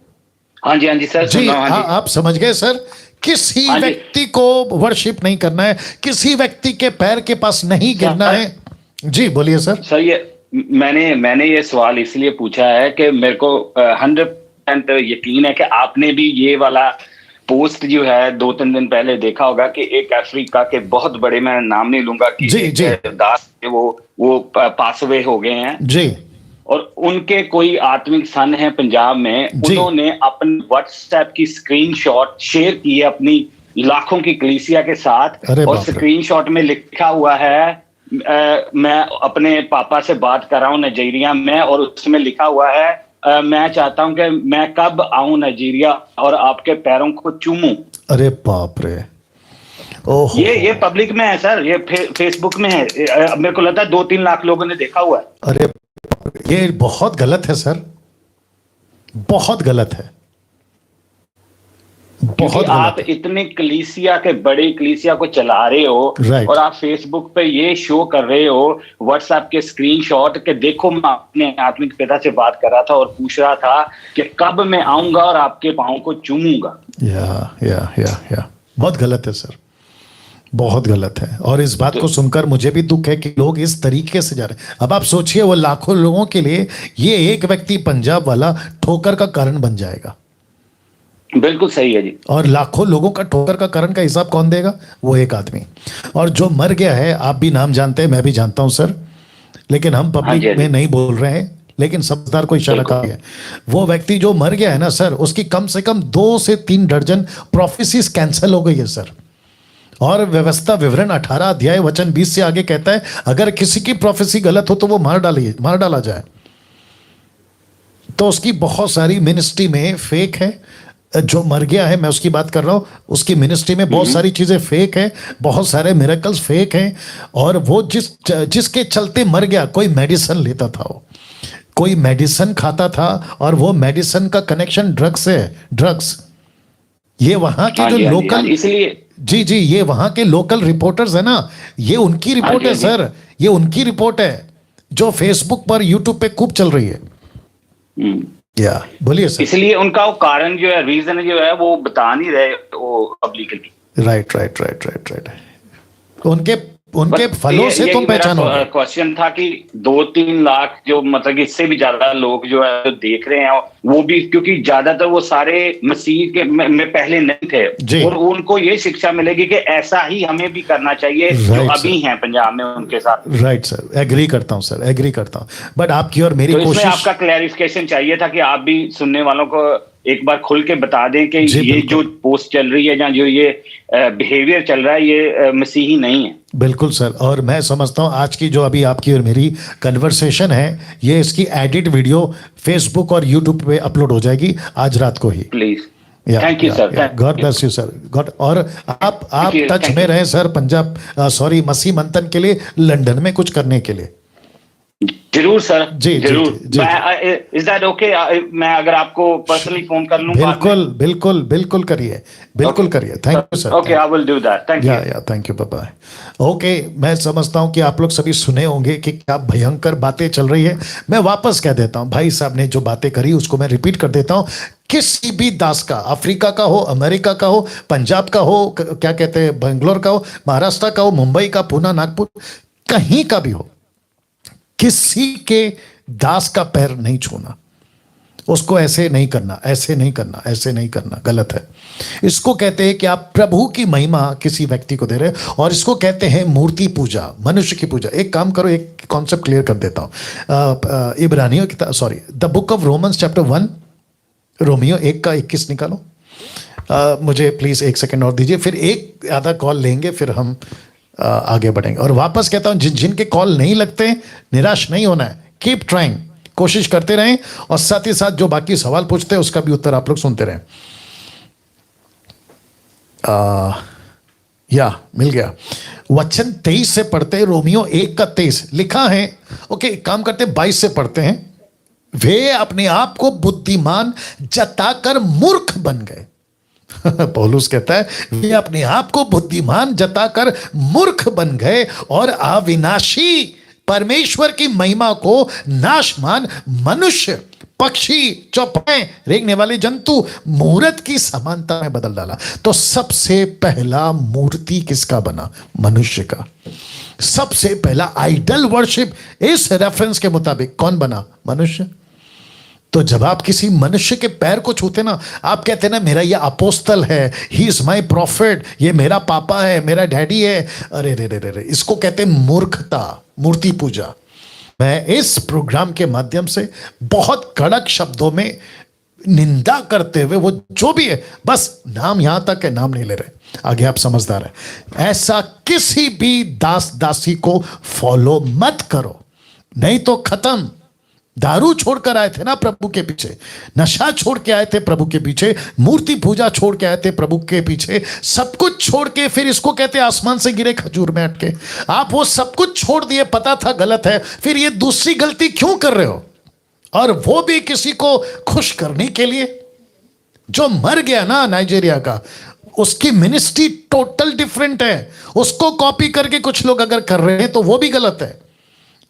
हाँ जी सर जी, आप समझ गए सर। किसी व्यक्ति को वर्शिप नहीं करना है, किसी व्यक्ति के पैर के पास नहीं गिरना है जी। बोलिए सर। सर, ये मैंने ये सवाल इसलिए पूछा है कि मेरे को 100% यकीन है कि आपने भी ये वाला पोस्ट जो है 2-3 दिन पहले देखा होगा कि एक अफ्रीका के बहुत बड़े, मैं नाम नहीं लूंगा, कि जी दास वो पास अवे हो गए हैं जी, और उनके कोई आत्मिक सन है पंजाब में, उन्होंने अपने व्हाट्सएप की स्क्रीनशॉट शेयर की है अपनी लाखों की कलीसिया के साथ, और स्क्रीनशॉट में लिखा हुआ है, मैं अपने पापा से बात कर रहा हूँ नाइजीरिया में, और उसमें लिखा हुआ है, मैं चाहता हूं कि मैं कब आऊं नाइजीरिया और आपके पैरों को चूमूं। अरे बाप रे, ओह, ये पब्लिक में है सर, ये फेसबुक में है। मेरे को लगता है 2-3 लाख लोगों ने देखा हुआ है। अरे ये बहुत गलत है सर, बहुत गलत है, क्योंकि आप इतने कलीसिया के बड़े कलीसिया को चला रहे हो और आप फेसबुक पे ये शो कर रहे हो, व्हाट्सएप के स्क्रीनशॉट के देखो मैं अपने आत्मिक पिता से बात कर रहा था और पूछ रहा था कि कब मैं आऊंगा और आपके पांव को चूमूंगा। या बहुत गलत है सर, बहुत गलत है। और इस बात को सुनकर मुझे भी दुख है कि लोग इस तरीके से जा रहे हैं। अब आप सोचिए, वो लाखों लोगों के लिए ये एक व्यक्ति पंजाब वाला ठोकर का कारण बन जाएगा। बिल्कुल सही है जी। और लाखों लोगों का ठोकर का कारण का हिसाब कौन देगा? वो एक आदमी। और जो मर गया है, आप भी नाम जानते हैं, मैं भी जानता हूं सर, लेकिन हम पब्लिक में नहीं बोल रहे हैं, लेकिन समझदार को इशारा कर है। वो व्यक्ति जो मर गया है ना सर, उसकी कम से कम 2 से 3 दर्जन प्रोफेसीज कैंसिल हो गई है सर। और व्यवस्था विवरण 18 अध्याय वचन 20 से आगे कहता है, अगर किसी की प्रोफेसी गलत हो तो वो मार डाला जाए। तो उसकी बहुत सारी मिनिस्ट्री में फेक है। जो मर गया है, मैं उसकी बात कर रहा हूं, उसकी मिनिस्ट्री में बहुत सारी चीजें फेक है, बहुत सारे मिरेकल्स फेक हैं। और वो जिसके चलते मर गया, कोई मेडिसिन लेता था, वो कोई मेडिसिन खाता था, और वो मेडिसिन का कनेक्शन ड्रग्स से है। ड्रग्स, ये वहां के जो लोकल, इसलिए जी ये वहां के लोकल रिपोर्टर्स है ना, ये उनकी रिपोर्ट है सर, ये उनकी रिपोर्ट है जो फेसबुक पर यूट्यूब पे खूब चल रही है। या बोलिए सर। इसलिए उनका वो कारण जो है, रीजन जो है, वो बता नहीं रहे वो पब्लिकली। राइट। उनके फलों से तुम पहचानोगे। क्वेश्चन था कि 2-3 लाख जो मतलब कि इससे भी ज्यादा लोग जो है तो देख रहे हैं, वो भी क्योंकि ज्यादातर वो सारे मसीह के में पहले नहीं थे, और उनको ये शिक्षा मिलेगी कि ऐसा ही हमें भी करना चाहिए जो अभी हैं पंजाब में उनके साथ। राइट सर, एग्री करता हूँ सर, एग्री करता हूँ। बट आपकी और मेरी कोशिश, आपका क्लैरिफिकेशन चाहिए था कि आप भी सुनने वालों को एक बार खुल के बता दें कि ये जो पोस्ट चल रही है या जो ये बिहेवियर चल रहा है, ये मसीही नहीं है। बिल्कुल सर। और मैं समझता हूँ आज की जो अभी आपकी और मेरी कन्वर्सेशन है, ये इसकी एडिट वीडियो फेसबुक और यूट्यूब पे अपलोड हो जाएगी आज रात को ही। Please, thank you sir, God bless you sir, God. और आप टच में रहे सर पंजाब, सॉरी मसीह मंथन के लिए, लंदन में कुछ करने के लिए। जरूर सर, जरूर। Is that okay? मैं अगर आपको पर्सनली फोन कर लूं? बिल्कुल करिए, बिल्कुल करिए। Thank you sir. Okay, I will do that. Thank you. Yeah thank you, bye bye. Okay, मैं समझता हूं कि आप लोग सभी सुने होंगे कि क्या भयंकर बातें चल रही है। मैं वापस कह देता हूं, भाई साहब ने जो बातें करी उसको मैं रिपीट कर देता हूं। किसी भी दास का, अफ्रीका का हो, अमेरिका का हो, पंजाब का हो, क्या कहते हैं, बेंगलोर का हो, महाराष्ट्र का हो, मुंबई का, पूना, नागपुर, कहीं का भी हो, किसी के दास का पैर नहीं छूना, उसको ऐसे नहीं करना, ऐसे नहीं करना, ऐसे नहीं करना, गलत है। इसको कहते हैं कि आप प्रभु की महिमा किसी व्यक्ति को दे रहे हैं, और इसको कहते हैं मूर्ति पूजा, मनुष्य की पूजा। एक काम करो, एक कॉन्सेप्ट क्लियर कर देता हूं। इब्रानियों की, sorry, the book of Romans chapter 1, Romeo 1 का 21 निकालो। मुझे प्लीज 1 सेकेंड और दीजिए, फिर एक आधा कॉल लेंगे, फिर हम आगे बढ़ेंगे। और वापस कहता हूं, जिनके कॉल नहीं लगते, निराश नहीं होना है, कीप ट्राइंग, कोशिश करते रहें, और साथ ही साथ जो बाकी सवाल पूछते हैं उसका भी उत्तर आप लोग सुनते रहें। या मिल गया वचन 23 से पढ़ते, रोमियो 1 का 23 लिखा है। ओके, काम करते 22 से पढ़ते हैं। वे अपने आप को बुद्धिमान जताकर मूर्ख बन गए। पौलुस कहता है, वे अपने आप को बुद्धिमान जताकर मूर्ख बन गए और अविनाशी परमेश्वर की महिमा को नाशमान मनुष्य, पक्षी, चौपाए, रेंगने वाले जंतु, मूर्त की समानता में बदल डाला। तो सबसे पहला मूर्ति किसका बना? मनुष्य का। सबसे पहला आइडल वर्शिप इस रेफरेंस के मुताबिक कौन बना? मनुष्य। तो जब आप किसी मनुष्य के पैर को छूते ना, आप कहते हैं ना, मेरा ये अपोस्तल है, ही इज माई प्रॉफिट, ये मेरा पापा है, मेरा डैडी है। अरे रे रे रे, इसको कहते हैं मूर्खता, मूर्ति पूजा। मैं इस प्रोग्राम के माध्यम से बहुत कड़क शब्दों में निंदा करते हुए, वो जो भी है, बस नाम यहां तक है, नाम नहीं ले रहे, आगे आप समझदार हैं। ऐसा किसी भी दास दासी को फॉलो मत करो, नहीं तो खत्म। दारू छोड़कर आए थे ना प्रभु के पीछे, नशा छोड़ के आए थे प्रभु के पीछे, मूर्ति पूजा छोड़ के आए थे प्रभु के पीछे, सब कुछ छोड़ के, फिर इसको कहते हैं आसमान से गिरे खजूर में अटके। आप वो सब कुछ छोड़ दिए, पता था गलत है, फिर ये दूसरी गलती क्यों कर रहे हो? और वो भी किसी को खुश करने के लिए। जो मर गया ना नाइजीरिया का, उसकी मिनिस्ट्री टोटल डिफरेंट है। उसको कॉपी करके कुछ लोग अगर कर रहे हैं तो वो भी गलत है।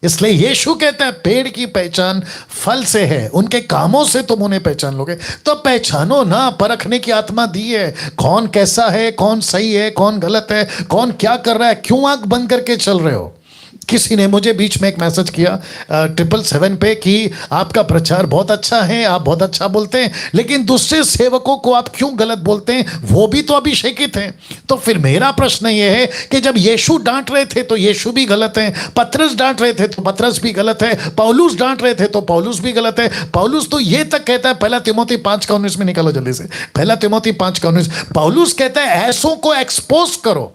इसलिए यीशु कहता है पेड़ की पहचान फल से है, उनके कामों से तुम उन्हें पहचान लोगे। तो पहचानो ना, परखने की आत्मा दी है, कौन कैसा है, कौन सही है, कौन गलत है, कौन क्या कर रहा है। क्यों आंख बंद करके चल रहे हो? किसी ने मुझे बीच में एक मैसेज किया 777 पे कि आपका प्रचार बहुत अच्छा है, आप बहुत अच्छा बोलते हैं, लेकिन दूसरे सेवकों को आप क्यों गलत बोलते हैं? वो भी तो अभिषेकित हैं। तो फिर मेरा प्रश्न ये है कि जब यीशु डांट रहे थे तो यीशु भी गलत है, पतरस डांट रहे थे तो पतरस भी गलत है, पौलुस डांट रहे थे तो पौलुस भी गलत है। पौलुस तो ये तक कहता है, 1 तिमोथी 5:19 में निकालो जल्दी से, 1 तिमोथी 5:19। पौलुस कहता है ऐसों को एक्सपोज करो।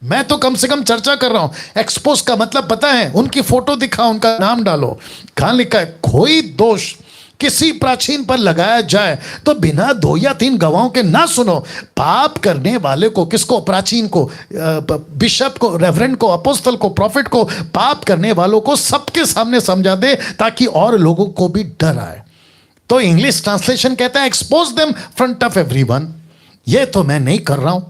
मैं तो कम से कम चर्चा कर रहा हूं। एक्सपोज का मतलब पता है? उनकी फोटो दिखाओ, उनका नाम डालो। कहां लिखा है? कोई दोष किसी प्राचीन पर लगाया जाए तो बिना 2 या 3 गवाहों के ना सुनो। पाप करने वाले को, किसको? प्राचीन को, बिशप को, रेवरेंड को, अपोस्तल को, प्रॉफिट को, पाप करने वालों को सबके सामने समझा दे ताकि और लोगों को भी डर आए। तो इंग्लिश ट्रांसलेशन कहता है expose them front of everyone. ये तो मैं नहीं कर रहा हूं।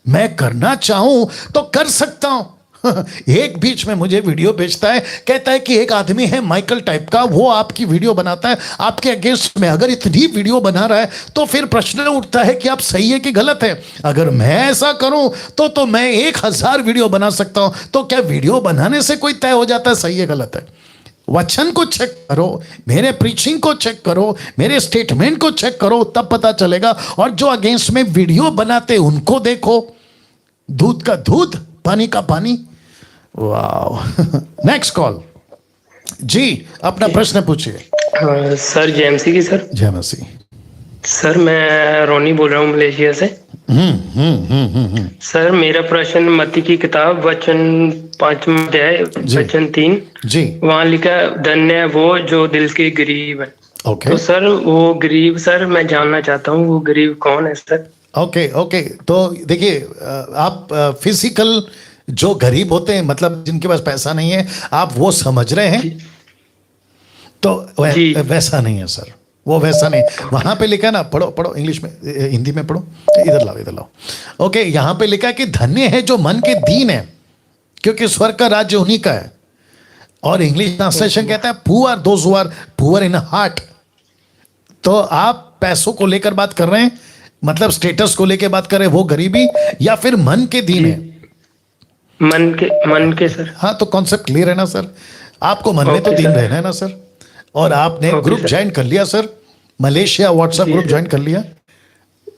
मैं करना चाहूं तो कर सकता हूं। एक बीच में मुझे वीडियो भेजता है, कहता है कि एक आदमी है माइकल टाइप का, वो आपकी वीडियो बनाता है आपके अगेंस्ट में। अगर इतनी वीडियो बना रहा है तो फिर प्रश्न उठता है कि आप सही है कि गलत है। अगर मैं ऐसा करूं तो मैं 1000 वीडियो बना सकता हूं। तो क्या वीडियो बनाने से कोई तय हो जाता है सही है गलत है? वचन को चेक करो, मेरे प्रीचिंग को चेक करो, मेरे स्टेटमेंट को चेक करो, तब पता चलेगा। और जो अगेंस्ट में वीडियो बनाते उनको देखो, दूध का दूध, पानी का पानी। वाह। नेक्स्ट कॉल जी, अपना प्रश्न पूछिए। सर जेएमसी की सर। जय मसीह। सर मैं रोनी बोल रहा हूँ मलेशिया से। सर मेरा प्रश्न मत्ती की किताब वचन 5वां अध्याय वचन 3 जी, वहां लिखा धन्य है वो जो दिल के गरीब है। ओके। तो सर वो गरीब, सर मैं जानना चाहता हूँ वो गरीब कौन है सर? Okay okay. तो देखिए, आप फिजिकल जो गरीब होते हैं, मतलब जिनके पास पैसा नहीं है, आप वो समझ रहे हैं? तो वैसा नहीं है सर, वो वैसा नहीं। वहां पे लिखा है ना, पढ़ो पढ़ो इंग्लिश में, हिंदी में पढ़ो, इधर लाओ इधर लाओ। ओके, यहां पे लिखा है कि धन्य है जो मन के दीन है, क्योंकि स्वर्ग का राज्य उन्हीं का है। और इंग्लिश ट्रांसलेशन कहता है poor, those who are poor in heart. तो आप पैसों को लेकर बात कर रहे हैं, मतलब स्टेटस को लेकर बात कर रहे हैं, वो गरीबी, या फिर मन के दीन है? मन के सर। हाँ, तो कॉन्सेप्ट क्लियर है ना सर? आपको मन में तो दीन रहना है ना सर? और आपने ग्रुप ज्वाइन कर लिया sir, Malaysia WhatsApp group join कर लिया?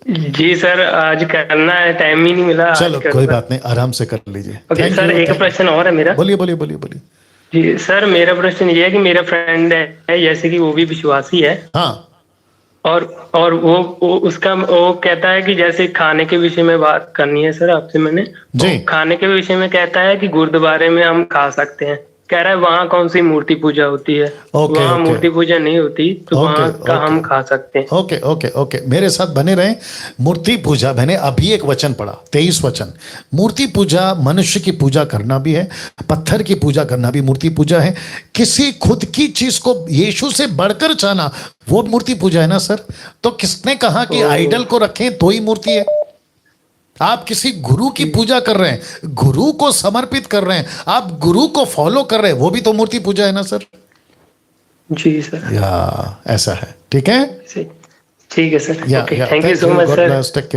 जी सर, आज करना है, टाइम ही नहीं मिला। चलो कोई बात नहीं, आराम से कर लीजिए। ओके सर, एक प्रश्न और है मेरा। बोलिए बोलिए बोलिए बोलिए। जी सर, मेरा प्रश्न ये है कि मेरा फ्रेंड है, जैसे कि वो भी विश्वासी है। हाँ। और वो उसका वो कहता है कि जैसे खाने के विषय में बात करनी है सर आपसे मैंने। जी। खाने के विषय में कहता है कि गुरुद्वारे में हम खा सकते हैं। कह रहा है वहाँ कौन सी मूर्ति पूजा होती है, वहाँ मूर्ति पूजा नहीं होती, तो वहाँ का हम खा सकते हैं। ओके ओके ओके, मेरे साथ बने रहें। मूर्ति पूजा, मैंने अभी एक वचन पढ़ा, 23 वचन। मूर्ति पूजा मनुष्य की पूजा करना भी है, पत्थर की पूजा करना भी मूर्ति पूजा है। किसी खुद की चीज को यीशु से बढ़कर चाहना, वो मूर्ति पूजा है ना सर? तो किसने कहा कि आइडल को रखें तो ही मूर्ति है? आप किसी गुरु की पूजा कर रहे हैं, गुरु को समर्पित कर रहे हैं, आप गुरु को फॉलो कर रहे हैं, वो भी तो मूर्ति पूजा है ना सर? जी सर। या ऐसा है, ठीक है? ठीक है sir. Thank you so much sir.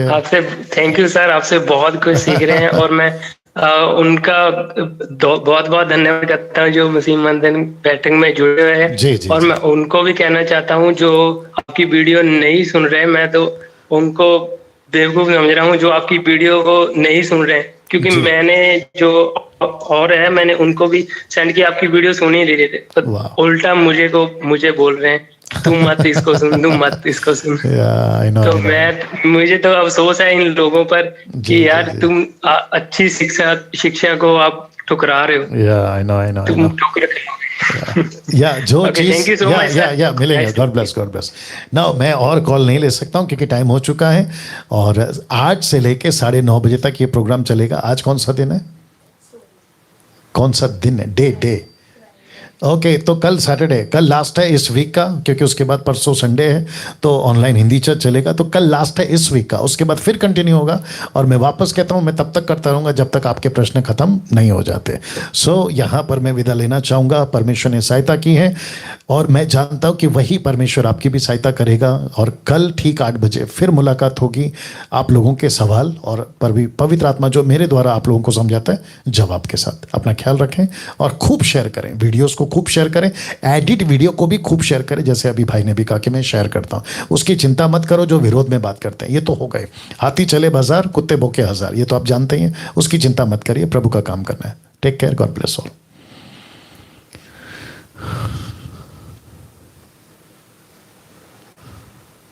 आपसे थैंक यू सर, आपसे बहुत कुछ सीख रहे हैं। और मैं उनका बहुत बहुत धन्यवाद करता हूँ जो मसीह मंदिर बैठक में जुड़े हुए हैं। और मैं उनको भी कहना चाहता हूँ जो आपकी वीडियो नहीं सुन रहे, मैं तो उनको बेवकूफ समझ रहा हूँ जो आपकी वीडियो को नहीं सुन रहे हैं, क्योंकि मैंने जो और है मैंने उनको भी सेंड किया, आपकी वीडियो सुन ही रहे थे, तो उल्टा मुझे बोल रहे हैं तुम मत इसको सुन, तुम मत इसको सुन। तो मुझे तो अफसोस है इन लोगों पर कि यार तुम अच्छी शिक्षा को आप ठुकरा रहे हो। तुम जो चीज मिलेंगे। God bless God bless. Now मैं और कॉल नहीं ले सकता हूं क्योंकि टाइम हो चुका है, और 8 से लेके 9:30 बजे तक ये प्रोग्राम चलेगा। आज कौन सा दिन है? कौन सा दिन है? डे ओके तो कल सैटरडे, कल लास्ट है इस वीक का, क्योंकि उसके बाद परसों संडे है तो ऑनलाइन हिंदी चर्च चलेगा। तो कल लास्ट है इस वीक का, उसके बाद फिर कंटिन्यू होगा। और मैं वापस कहता हूँ, मैं तब तक करता रहूँगा जब तक आपके प्रश्न खत्म नहीं हो जाते। सो यहाँ पर मैं विदा लेना चाहूँगा। परमेश्वर ने सहायता की है और मैं जानता हूँ कि वही परमेश्वर आपकी भी सहायता करेगा। और कल ठीक 8 बजे फिर मुलाकात होगी। आप लोगों के सवाल और पवित्र आत्मा जो मेरे द्वारा आप लोगों को समझाता है, जवाब के साथ। अपना ख्याल रखें और खूब शेयर करें, वीडियोस को खूब शेयर करें, एडिट वीडियो को भी खूब शेयर करें। जैसे अभी भाई ने भी कहा कि मैं शेयर करता हूं, उसकी चिंता मत करो जो विरोध में बात करते हैं। ये तो हो गए, हाथी चले बाजार कुत्ते भौंके हजार, ये तो आप जानते ही हैं। उसकी चिंता मत करिए, प्रभु का काम करना है। Take care, God bless all.